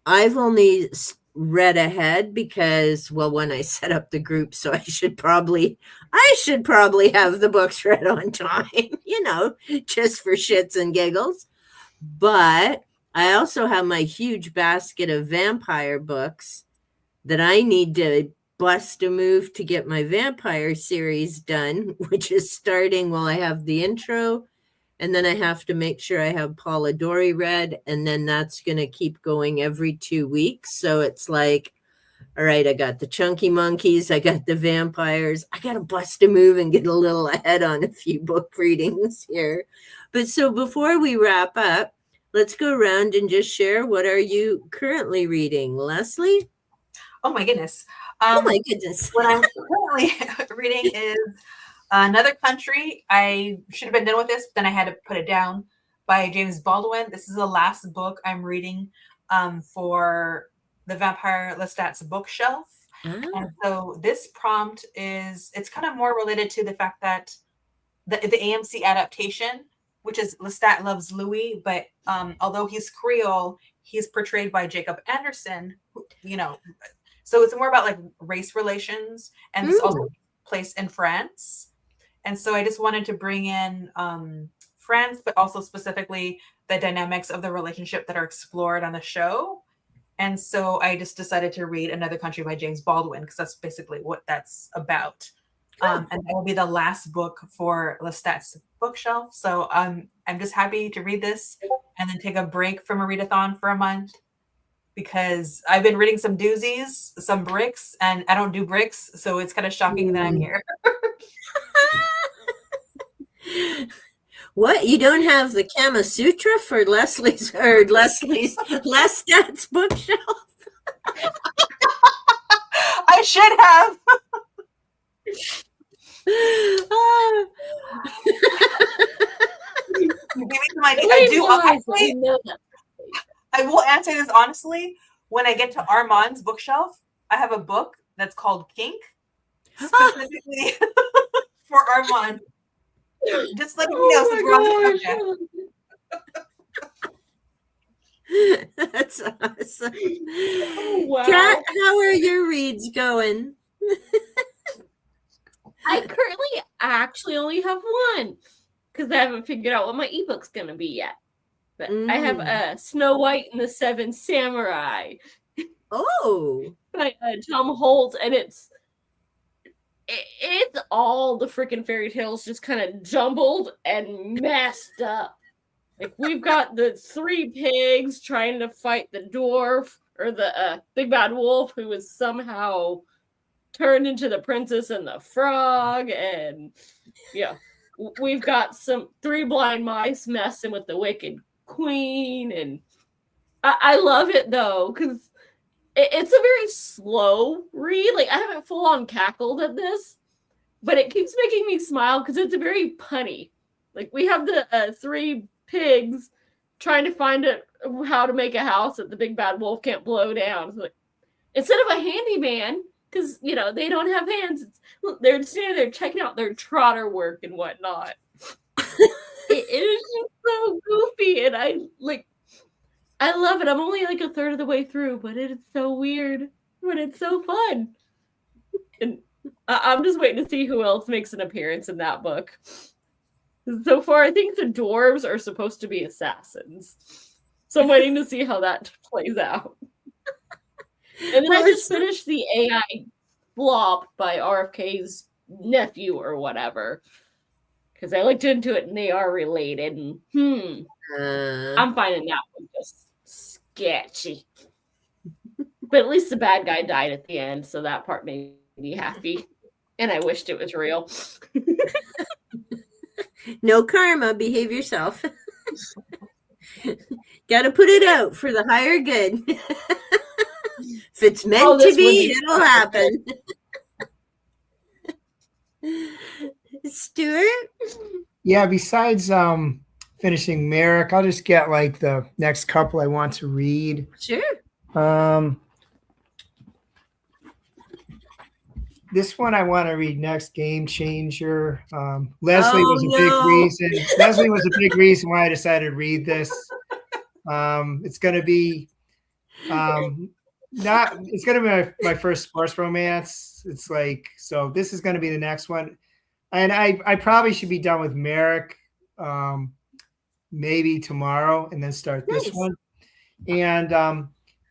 [SPEAKER 1] I've only read ahead because, well, when I set up the group, so I should probably have the books read on time, just for shits and giggles. But I also have my huge basket of vampire books that I need to bust a move to get my vampire series done, which is starting. Well, I have the intro, and then I have to make sure I have Paula Dory read, and then that's going to keep going every 2 weeks. So it's like, all right, I got the chunky monkeys, I got the vampires. I got to bust a move and get a little ahead on a few book readings here. But so before we wrap up, let's go around and just share, what are you currently reading, Leslie?
[SPEAKER 2] Oh my goodness.
[SPEAKER 1] Oh my goodness.
[SPEAKER 2] What I'm currently reading is Another Country. I should have been done with this, but then I had to put it down, by James Baldwin. This is the last book I'm reading for the Vampire Lestat's bookshelf. And so this prompt it's kind of more related to the fact that the AMC adaptation, which is Lestat Loves Louis, but although he's Creole, he's portrayed by Jacob Anderson, so it's more about like race relations, and this also takes place in France. And so I just wanted to bring in France, but also specifically the dynamics of the relationship that are explored on the show. And so I just decided to read Another Country by James Baldwin, because that's basically what that's about. And that will be the last book for Lestat's bookshelf. So I'm just happy to read this and then take a break from a readathon for a month, because I've been reading some doozies, some bricks, and I don't do bricks. So it's kind of shocking that I'm here.
[SPEAKER 1] What? You don't have the Kama Sutra for Lestat's bookshelf?
[SPEAKER 2] I should have. You gave me some idea. I do. Actually, I will answer this honestly. When I get to Armand's bookshelf, I have a book that's called Kink, specifically for Armand. Just letting you know, since we're on the subject.
[SPEAKER 1] That's awesome.
[SPEAKER 4] Wow.
[SPEAKER 1] Kat, how are your reads going?
[SPEAKER 4] I currently actually only have one, because I haven't figured out what my ebook's going to be yet. But I have Snow White and the Seven Samurai.
[SPEAKER 1] Oh.
[SPEAKER 4] By Tom Holt, and it's all the freaking fairy tales just kind of jumbled and messed up. Like, we've got the 3 pigs trying to fight the dwarf, or the big bad wolf, who was somehow turned into the princess and the frog, and we've got some 3 blind mice messing with the wicked queen, and I love it though, because it's a very slow read. Like, I haven't full on cackled at this, but it keeps making me smile because it's very punny. Like, we have the 3 pigs trying to find how to make a house that the big bad wolf can't blow down. So, like, instead of a handyman, because they don't have hands, they're standing there checking out their trotter work and whatnot. It is just so goofy, and I love it. I'm only like a third of the way through, but it is so weird, but it's so fun. And I'm just waiting to see who else makes an appearance in that book. So far, I think the dwarves are supposed to be assassins. So I'm waiting to see how that plays out. And then I just finished the AI flop by RFK's nephew or whatever, because I looked into it and they are related. And I'm finding that one just sketchy. But at least the bad guy died at the end, so that part made me happy. And I wished it was real.
[SPEAKER 1] No karma, behave yourself. Gotta put it out for the higher good. If it's meant to be, it'll happen. Stuart?
[SPEAKER 3] Yeah, besides finishing Merrick, I'll just get like the next couple I want to read.
[SPEAKER 1] Sure.
[SPEAKER 3] This one I want to read next, Game Changer. Leslie was a big reason. Leslie was a big reason why I decided to read this. It's going to be It's going to be my first sports romance. It's like, so this is going to be the next one. And I probably should be done with Merrick maybe tomorrow and then start this one. And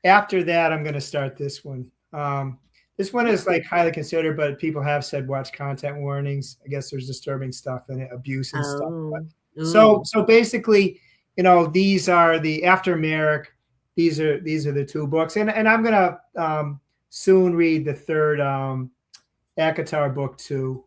[SPEAKER 3] after that, I'm going to start this one. This one is like highly considered, but people have said watch content warnings. I guess there's disturbing stuff in it, abuse and stuff. But, so basically, these are the after Merrick. These are the two books, and I'm gonna soon read the third Akatar book too.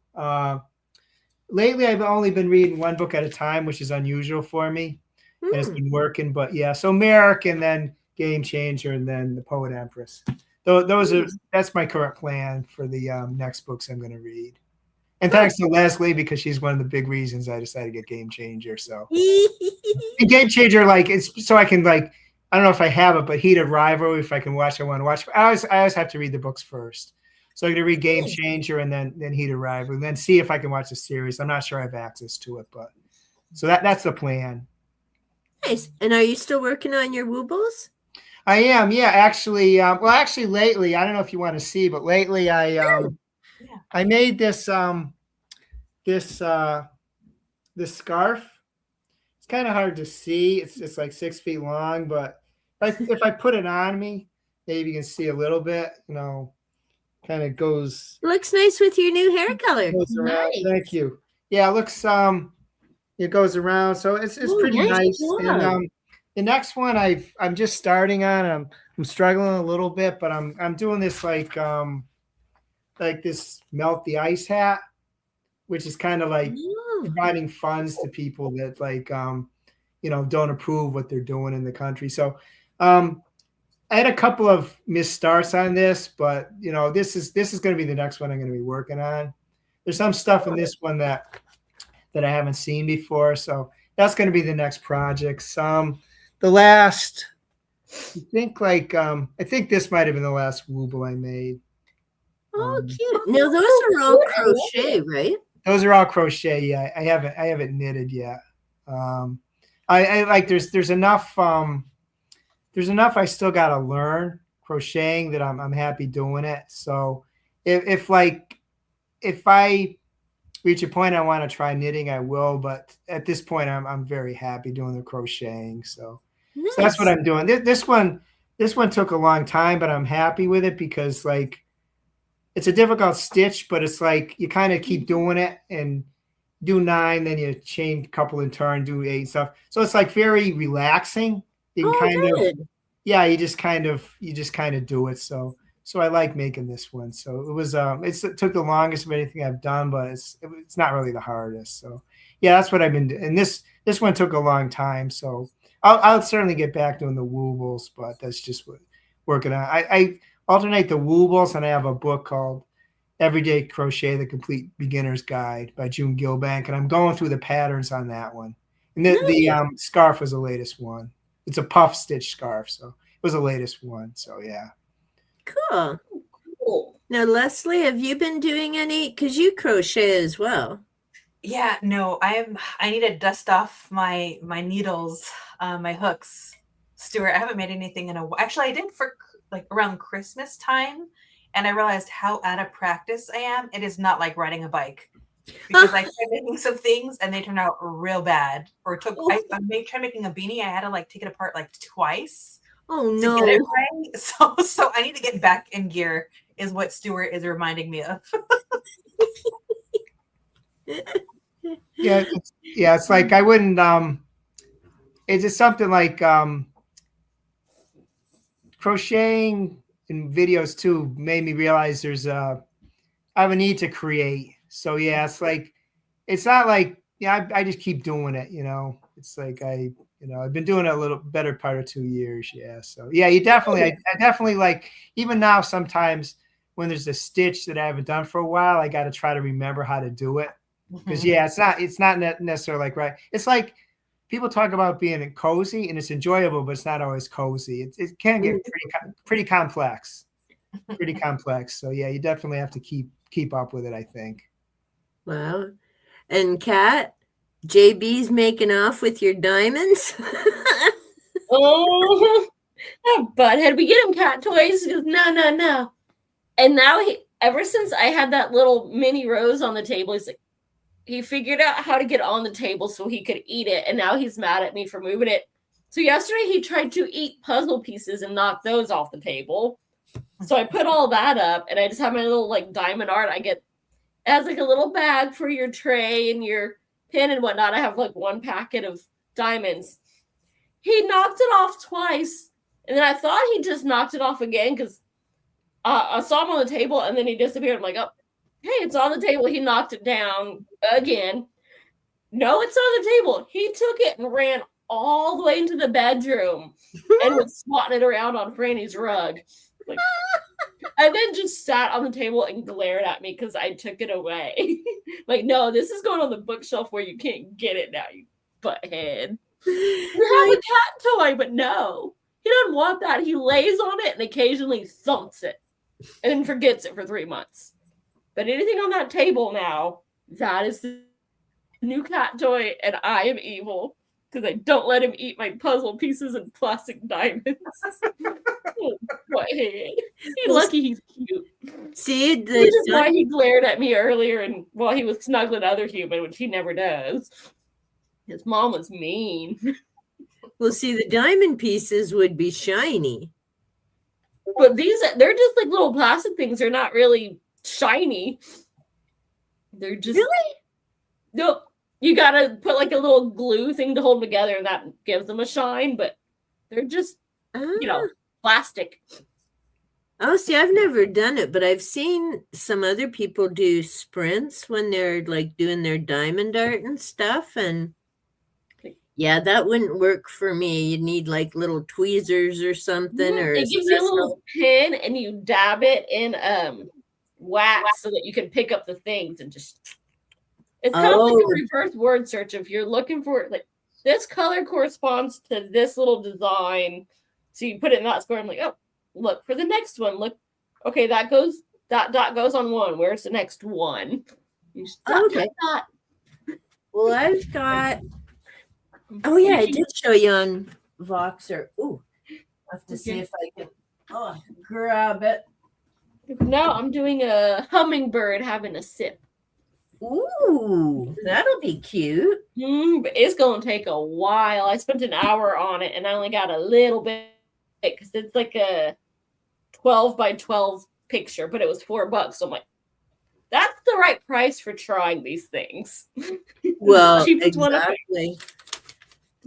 [SPEAKER 3] Lately, I've only been reading one book at a time, which is unusual for me, and it's been working. But yeah, so Merrick, and then Game Changer, and then The Poet Empress. That's my current plan for the next books I'm going to read. And thanks to Leslie, because she's one of the big reasons I decided to get Game Changer. So and Game Changer, like, it's so I can, like, I don't know if I have it, but Heated Rivalry, if I can watch, I want to watch. I always have to read the books first. So I'm going to read Game Changer and then Heated Rivalry, and then see if I can watch the series. I'm not sure I have access to it, but so that's the plan.
[SPEAKER 1] Nice. And are you still working on your Woobles?
[SPEAKER 3] I am, yeah. Actually, lately, I don't know if you want to see, but lately I made this this scarf. It's kind of hard to see. It's like 6 feet long, but if I put it on me, maybe you can see a little bit. Kind of goes.
[SPEAKER 1] Looks nice with your new hair color.
[SPEAKER 3] Nice. Thank you. Yeah, it looks. It goes around, so it's pretty nice. And the next one I'm just starting on. I'm struggling a little bit, but I'm doing this like this melt the ice hat, which is kind of like providing funds to people that like don't approve what they're doing in the country. So I had a couple of missed starts on this, but this is going to be the next one I'm going to be working on. There's some stuff in this one that I haven't seen before, so that's going to be the next project. The last, I think this might have been the last Wooble I made.
[SPEAKER 1] Oh, cute! Now those are all crochet, right?
[SPEAKER 3] Those are all crochet. Yeah, I haven't knitted yet. I like there's enough. There's enough I still got to learn crocheting that I'm happy doing it. So if I reach a point I want to try knitting, I will. But at this point, I'm very happy doing the crocheting. So that's what I'm doing. This one took a long time, but I'm happy with it because like it's a difficult stitch, but it's like you kind of keep doing it and do 9, then you chain a couple in turn, do 8 and stuff. So it's like very relaxing. You can you just kind of do it. So I like making this one. So it was it took the longest of anything I've done, but it's not really the hardest. So yeah, that's what I've been doing. And this one took a long time. So I'll certainly get back doing the Woobles, but that's just what working on. I alternate the Woobles, and I have a book called Everyday Crochet: The Complete Beginner's Guide by June Gilbank, and I'm going through the patterns on that one. And the scarf was the latest one. It's a puff stitch scarf, so it was the latest one. So yeah.
[SPEAKER 1] Cool. Now, Leslie, have you been doing any? Because you crochet as well.
[SPEAKER 2] Yeah, no, I need to dust off my needles, my hooks. Stuart, I haven't made anything in a while. Actually, I did for like around Christmas time, and I realized how out of practice I am. It is not like riding a bike because I tried making some things and they turned out real bad. Or I tried making a beanie. I had to like take it apart like twice.
[SPEAKER 1] Oh no!
[SPEAKER 2] To get it right. So I need to get back in gear. Is what Stuart is reminding me of.
[SPEAKER 3] It's like I wouldn't. It's just something like crocheting in videos too made me realize I have a need to create. So yeah, it's like it's not like I just keep doing it. It's like I've been doing it a little better part of 2 years. Yeah. So yeah, I definitely like, even now, sometimes when there's a stitch that I haven't done for a while, I got to try to remember how to do it. Because it's not necessarily like, right. It's like people talk about being cozy and it's enjoyable, but it's not always cozy. It can get pretty complex, So yeah, you definitely have to keep up with it, I think.
[SPEAKER 1] Wow. And Kat, JB's making off with your diamonds.
[SPEAKER 4] Oh, Oh, butthead, we get him cat toys. He goes, no. And now ever since I had that little mini rose on the table, he's like, he figured out how to get on the table so he could eat it. And now he's mad at me for moving it. So yesterday he tried to eat puzzle pieces and knock those off the table. So I put all that up and I just have my little like diamond art. It has like a little bag for your tray and your pin and whatnot. I have like one packet of diamonds. He knocked it off twice. And then I thought he just knocked it off again because I saw him on the table and then he disappeared. I'm like, oh, hey, it's on the table. He knocked it down again. No, it's on the table. He took it and ran all the way into the bedroom and was swatting it around on Franny's rug. Like, and then just sat on the table and glared at me because I took it away. Like, no, this is going on the bookshelf where you can't get it now, you butthead. You have a cat toy, but no. He doesn't want that. He lays on it and occasionally thumps it and then forgets it for 3 months. But anything on that table now, that is the new cat toy, and I am evil because I don't let him eat my puzzle pieces and plastic diamonds. Butthead. He's lucky he's cute.
[SPEAKER 1] See,
[SPEAKER 4] which is why he glared at me earlier and while he was snuggling other human, which he never does. His mom was mean.
[SPEAKER 1] Well, see, the diamond pieces would be shiny.
[SPEAKER 4] But they're just like little plastic things. They're not really shiny. They're just
[SPEAKER 1] really?
[SPEAKER 4] Nope. You gotta put like a little glue thing to hold them together, and that gives them a shine. But they're just plastic.
[SPEAKER 1] Oh, see, I've never done it, but I've seen some other people do sprints when they're like doing their diamond art and stuff, and yeah, that wouldn't work for me. You'd need like little tweezers or something. Or
[SPEAKER 4] it gives you a little pin, and you dab it in wax so that you can pick up the things and just. It's kind of like a reverse word search. If you're looking for like this color corresponds to this little design, so you put it in that square. I'm like, oh, look for the next one. Look, okay, that dot goes on one. Where's the next one? You
[SPEAKER 1] okay. Well, I've got. Oh yeah, I did show you on Voxer. Ooh, I have to see if I can grab it.
[SPEAKER 4] No, I'm doing a hummingbird having a sip.
[SPEAKER 1] Ooh, that'll be cute.
[SPEAKER 4] But it's gonna take a while. I spent an hour on it, and I only got a little bit because it's like a 12 by 12 picture, but it was $4. So I'm like, that's the right price for trying these things.
[SPEAKER 1] Well, exactly.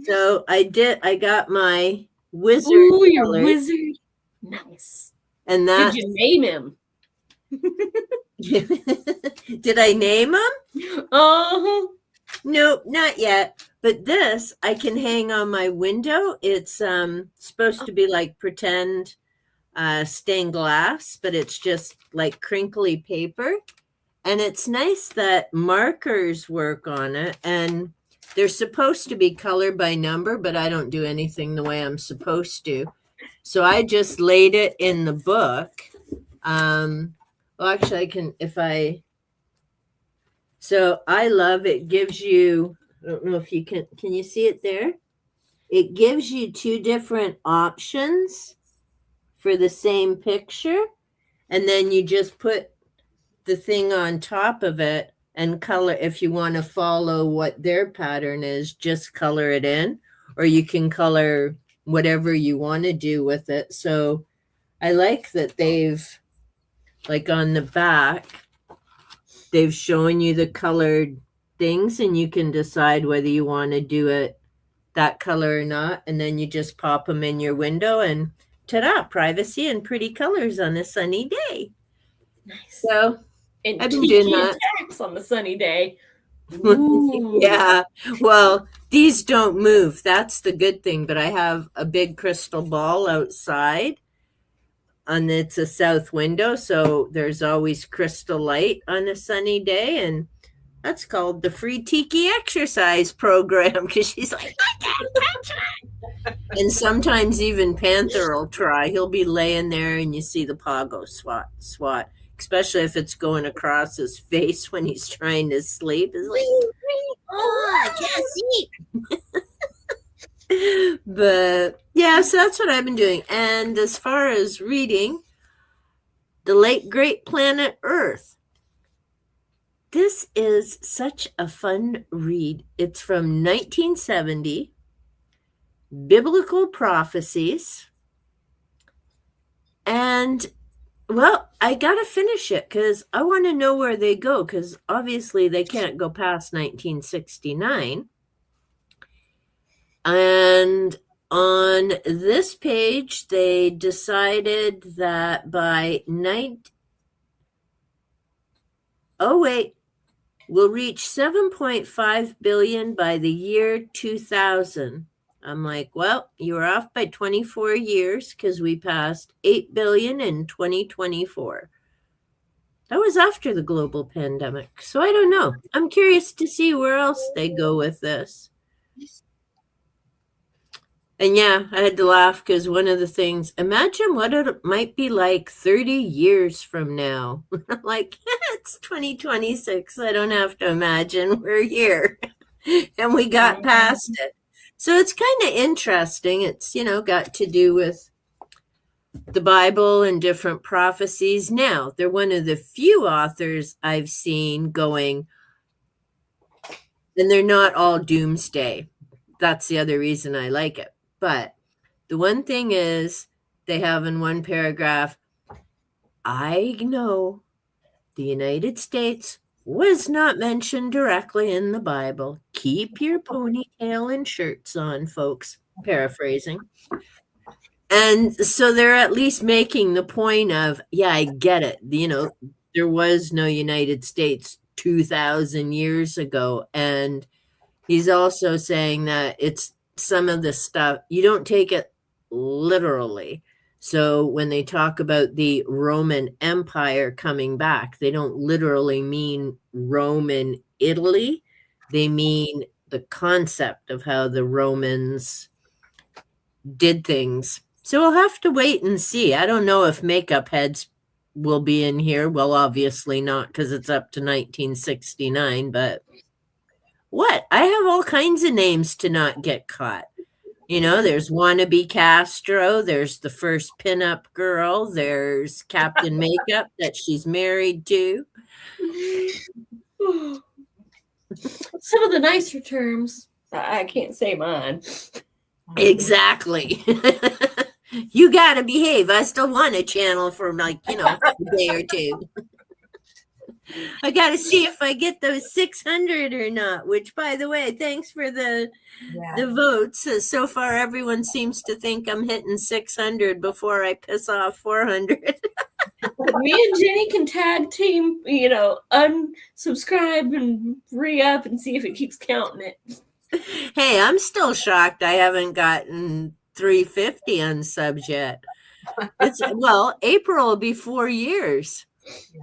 [SPEAKER 1] So I got my wizard.
[SPEAKER 4] Ooh, your wizard. Nice.
[SPEAKER 1] And that.
[SPEAKER 4] Did you name him?
[SPEAKER 1] Did I name him?
[SPEAKER 4] Uh-huh.
[SPEAKER 1] Nope, not yet. But this I can hang on my window. It's supposed to be like pretend stained glass, but it's just like crinkly paper. And it's nice that markers work on it, and they're supposed to be color by number, but I don't do anything the way I'm supposed to. So I just laid it in the book. Well, actually, I can, so I love it. Gives you, I don't know if you can you see it there? It gives you 2 different options for the same picture. And then you just put the thing on top of it and color. If you want to follow what their pattern is, just color it in, or you can color whatever you want to do with it. So I like that they've, like on the back, they've shown you the colored things, and you can decide whether you want to do it that color or not. And then you just pop them in your window, and ta-da, privacy and pretty colors on a sunny day.
[SPEAKER 4] Nice.
[SPEAKER 1] So
[SPEAKER 4] and
[SPEAKER 1] I've been doing that
[SPEAKER 4] on the sunny day.
[SPEAKER 1] Yeah. Well, these don't move. That's the good thing. But I have a big crystal ball outside, and it's a south window, so there's always crystal light on a sunny day, and that's called the free tiki exercise program, because she's like, I can't touch it. And sometimes even Panther will try. He'll be laying there, and you see the paw go swat, especially if it's going across his face when he's trying to sleep. It's like, oh, I can't see. But Yeah, so that's what I've been doing. And as far as reading, The Late Great Planet Earth. This is such a fun read. It's from 1970, Biblical Prophecies. And, well, I got to finish it because I want to know where they go, because obviously they can't go past 1969. And on this page, they decided that by we'll reach 7.5 billion by the year 2000. I'm like, well, you were off by 24 years because we passed 8 billion in 2024. That was after the global pandemic. So I don't know. I'm curious to see where else they go with this. And yeah, I had to laugh because one of the things, imagine what it might be like 30 years from now. Like, it's 2026. I don't have to imagine we're here. And we got past it. So it's kind of interesting. It's, got to do with the Bible and different prophecies. Now, they're one of the few authors I've seen going, and they're not all doomsday. That's the other reason I like it. But the one thing is, they have in one paragraph, I know the United States was not mentioned directly in the Bible. Keep your ponytail and shirts on, folks. Paraphrasing. And so they're at least making the point of, yeah, I get it. There was no United States 2,000 years ago. And he's also saying that it's some of the stuff, you don't take it literally. So when they talk about the Roman Empire coming back, they don't literally mean Roman Italy. They mean the concept of how the Romans did things. So we'll have to wait and see. I don't know if makeup heads will be in here. Well, obviously not, because it's up to 1969, but what? I have all kinds of names to not get caught. There's Wannabe Castro. There's the first pinup girl. There's Captain Makeup that she's married to.
[SPEAKER 4] Some of the nicer terms. I can't say mine.
[SPEAKER 1] Exactly. You got to behave. I still want a channel for a day or two. I got to see if I get those 600 or not, which, by the way, thanks for the votes. So far, everyone seems to think I'm hitting 600 before I piss off 400.
[SPEAKER 4] Me and Jenny can tag team, unsubscribe and re-up and see if it keeps counting it.
[SPEAKER 1] Hey, I'm still shocked I haven't gotten 350 on subs yet. April will be 4 years. Yeah.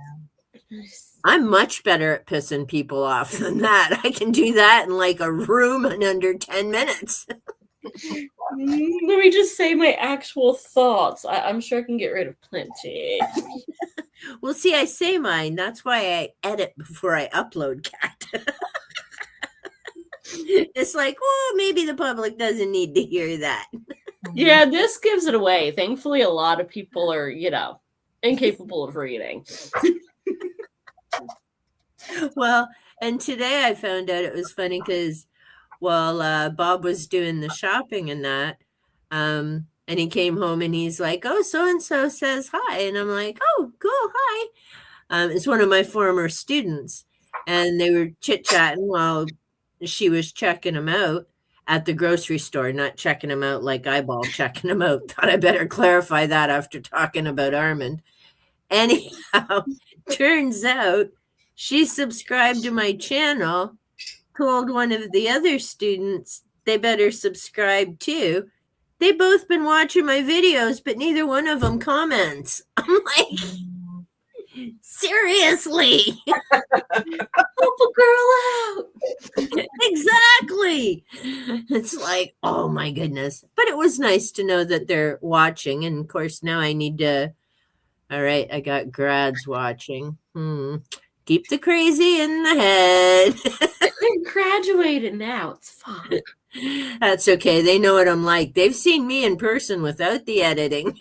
[SPEAKER 1] I'm much better at pissing people off than that. I can do that in like a room in under 10 minutes.
[SPEAKER 4] Let me just say my actual thoughts. I'm sure I can get rid of plenty.
[SPEAKER 1] Well, see, I say mine. That's why I edit before I upload, Kat. It's like, well, maybe the public doesn't need to hear that.
[SPEAKER 4] Yeah, this gives it away. Thankfully, a lot of people are, incapable of reading.
[SPEAKER 1] Well, and today I found out it was funny because while Bob was doing the shopping and that, and he came home and he's like, oh, so-and-so says hi. And I'm like, oh, cool, hi. It's one of my former students. And they were chit-chatting while she was checking him out at the grocery store, not checking him out like eyeball checking him out. Thought I better clarify that after talking about Armand. Anyhow, turns out she subscribed to my channel, told one of the other students they better subscribe too. They both been watching my videos, but neither one of them comments. I'm like, seriously? Help a girl out. Exactly. It's like, oh my goodness. But it was nice to know that they're watching. And of course, now I need to, all right, I got grads watching. Keep the crazy in the head.
[SPEAKER 4] They're graduated now. It's fine.
[SPEAKER 1] That's okay. They know what I'm like. They've seen me in person without the editing.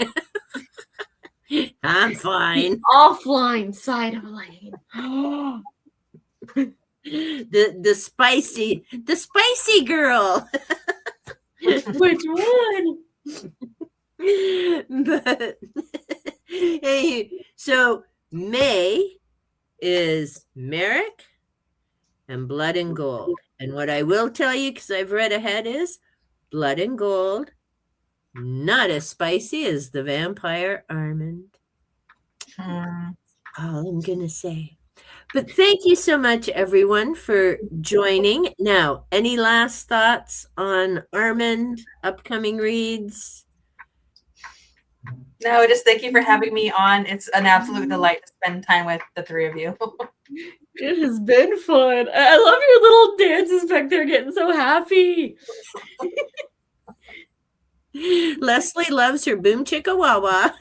[SPEAKER 1] I'm fine.
[SPEAKER 4] Offline side of lane.
[SPEAKER 1] The spicy girl.
[SPEAKER 4] Which one?
[SPEAKER 1] But hey, so May is Merrick and Blood and Gold. And what I will tell you, because I've read ahead, is Blood and Gold, not as spicy as the Vampire Armand. All I'm gonna say. But thank you so much, everyone, for joining. Now, any last thoughts on Armand, upcoming reads?
[SPEAKER 2] No, just thank you for having me on. It's an absolute delight to spend time with the three of you.
[SPEAKER 4] It has been fun. I love your little dances back there getting so happy.
[SPEAKER 1] Leslie loves her boom chicka wawa.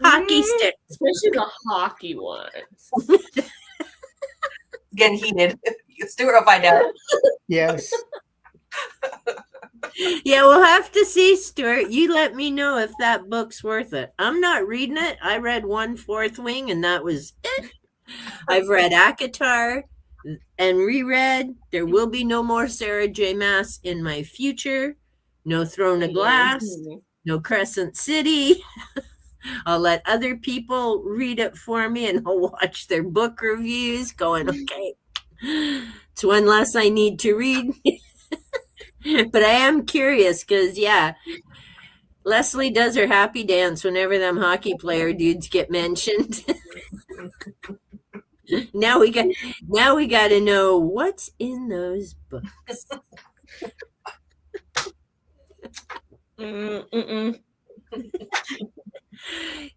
[SPEAKER 1] Hockey stick.
[SPEAKER 4] Especially the hockey ones.
[SPEAKER 2] Getting heated. Stuart will find out.
[SPEAKER 3] Yes.
[SPEAKER 1] Yeah, we'll have to see, Stuart. You let me know if that book's worth it. I'm not reading it. I read 1/4 Wing, and that was it. I've read Akatar and reread. There will be no more Sarah J. Maas in my future. No Throne of Glass. No Crescent City. I'll let other people read it for me, and I'll watch their book reviews going, okay, it's one less I need to read. But I am curious because, yeah, Leslie does her happy dance whenever them hockey player dudes get mentioned. Now we got to know what's in those books.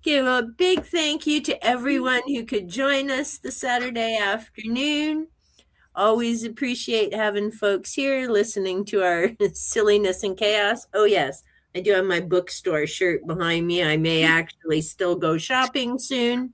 [SPEAKER 1] Give a big thank you to everyone who could join us this Saturday afternoon. Always appreciate having folks here listening to our silliness and chaos. Oh, yes, I do have my bookstore shirt behind me. I may actually still go shopping soon.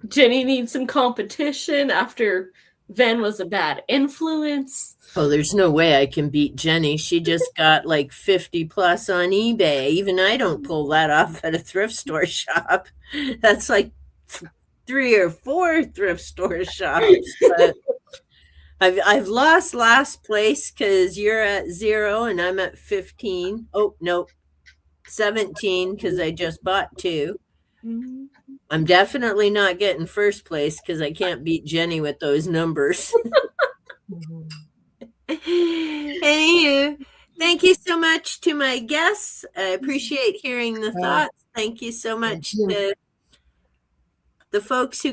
[SPEAKER 4] Jenny needs some competition after Ven was a bad influence.
[SPEAKER 1] Oh, there's no way I can beat Jenny. She just got like 50 plus on eBay. Even I don't pull that off at a thrift store shop. That's like 3 or 4 thrift store shops. But I've lost last place because you're at 0 and I'm at 15. Oh, no, 17 because I just bought 2. I'm definitely not getting first place because I can't beat Jenny with those numbers. Anywho, thank you so much to my guests. I appreciate hearing the thoughts. Thank you so much to the folks who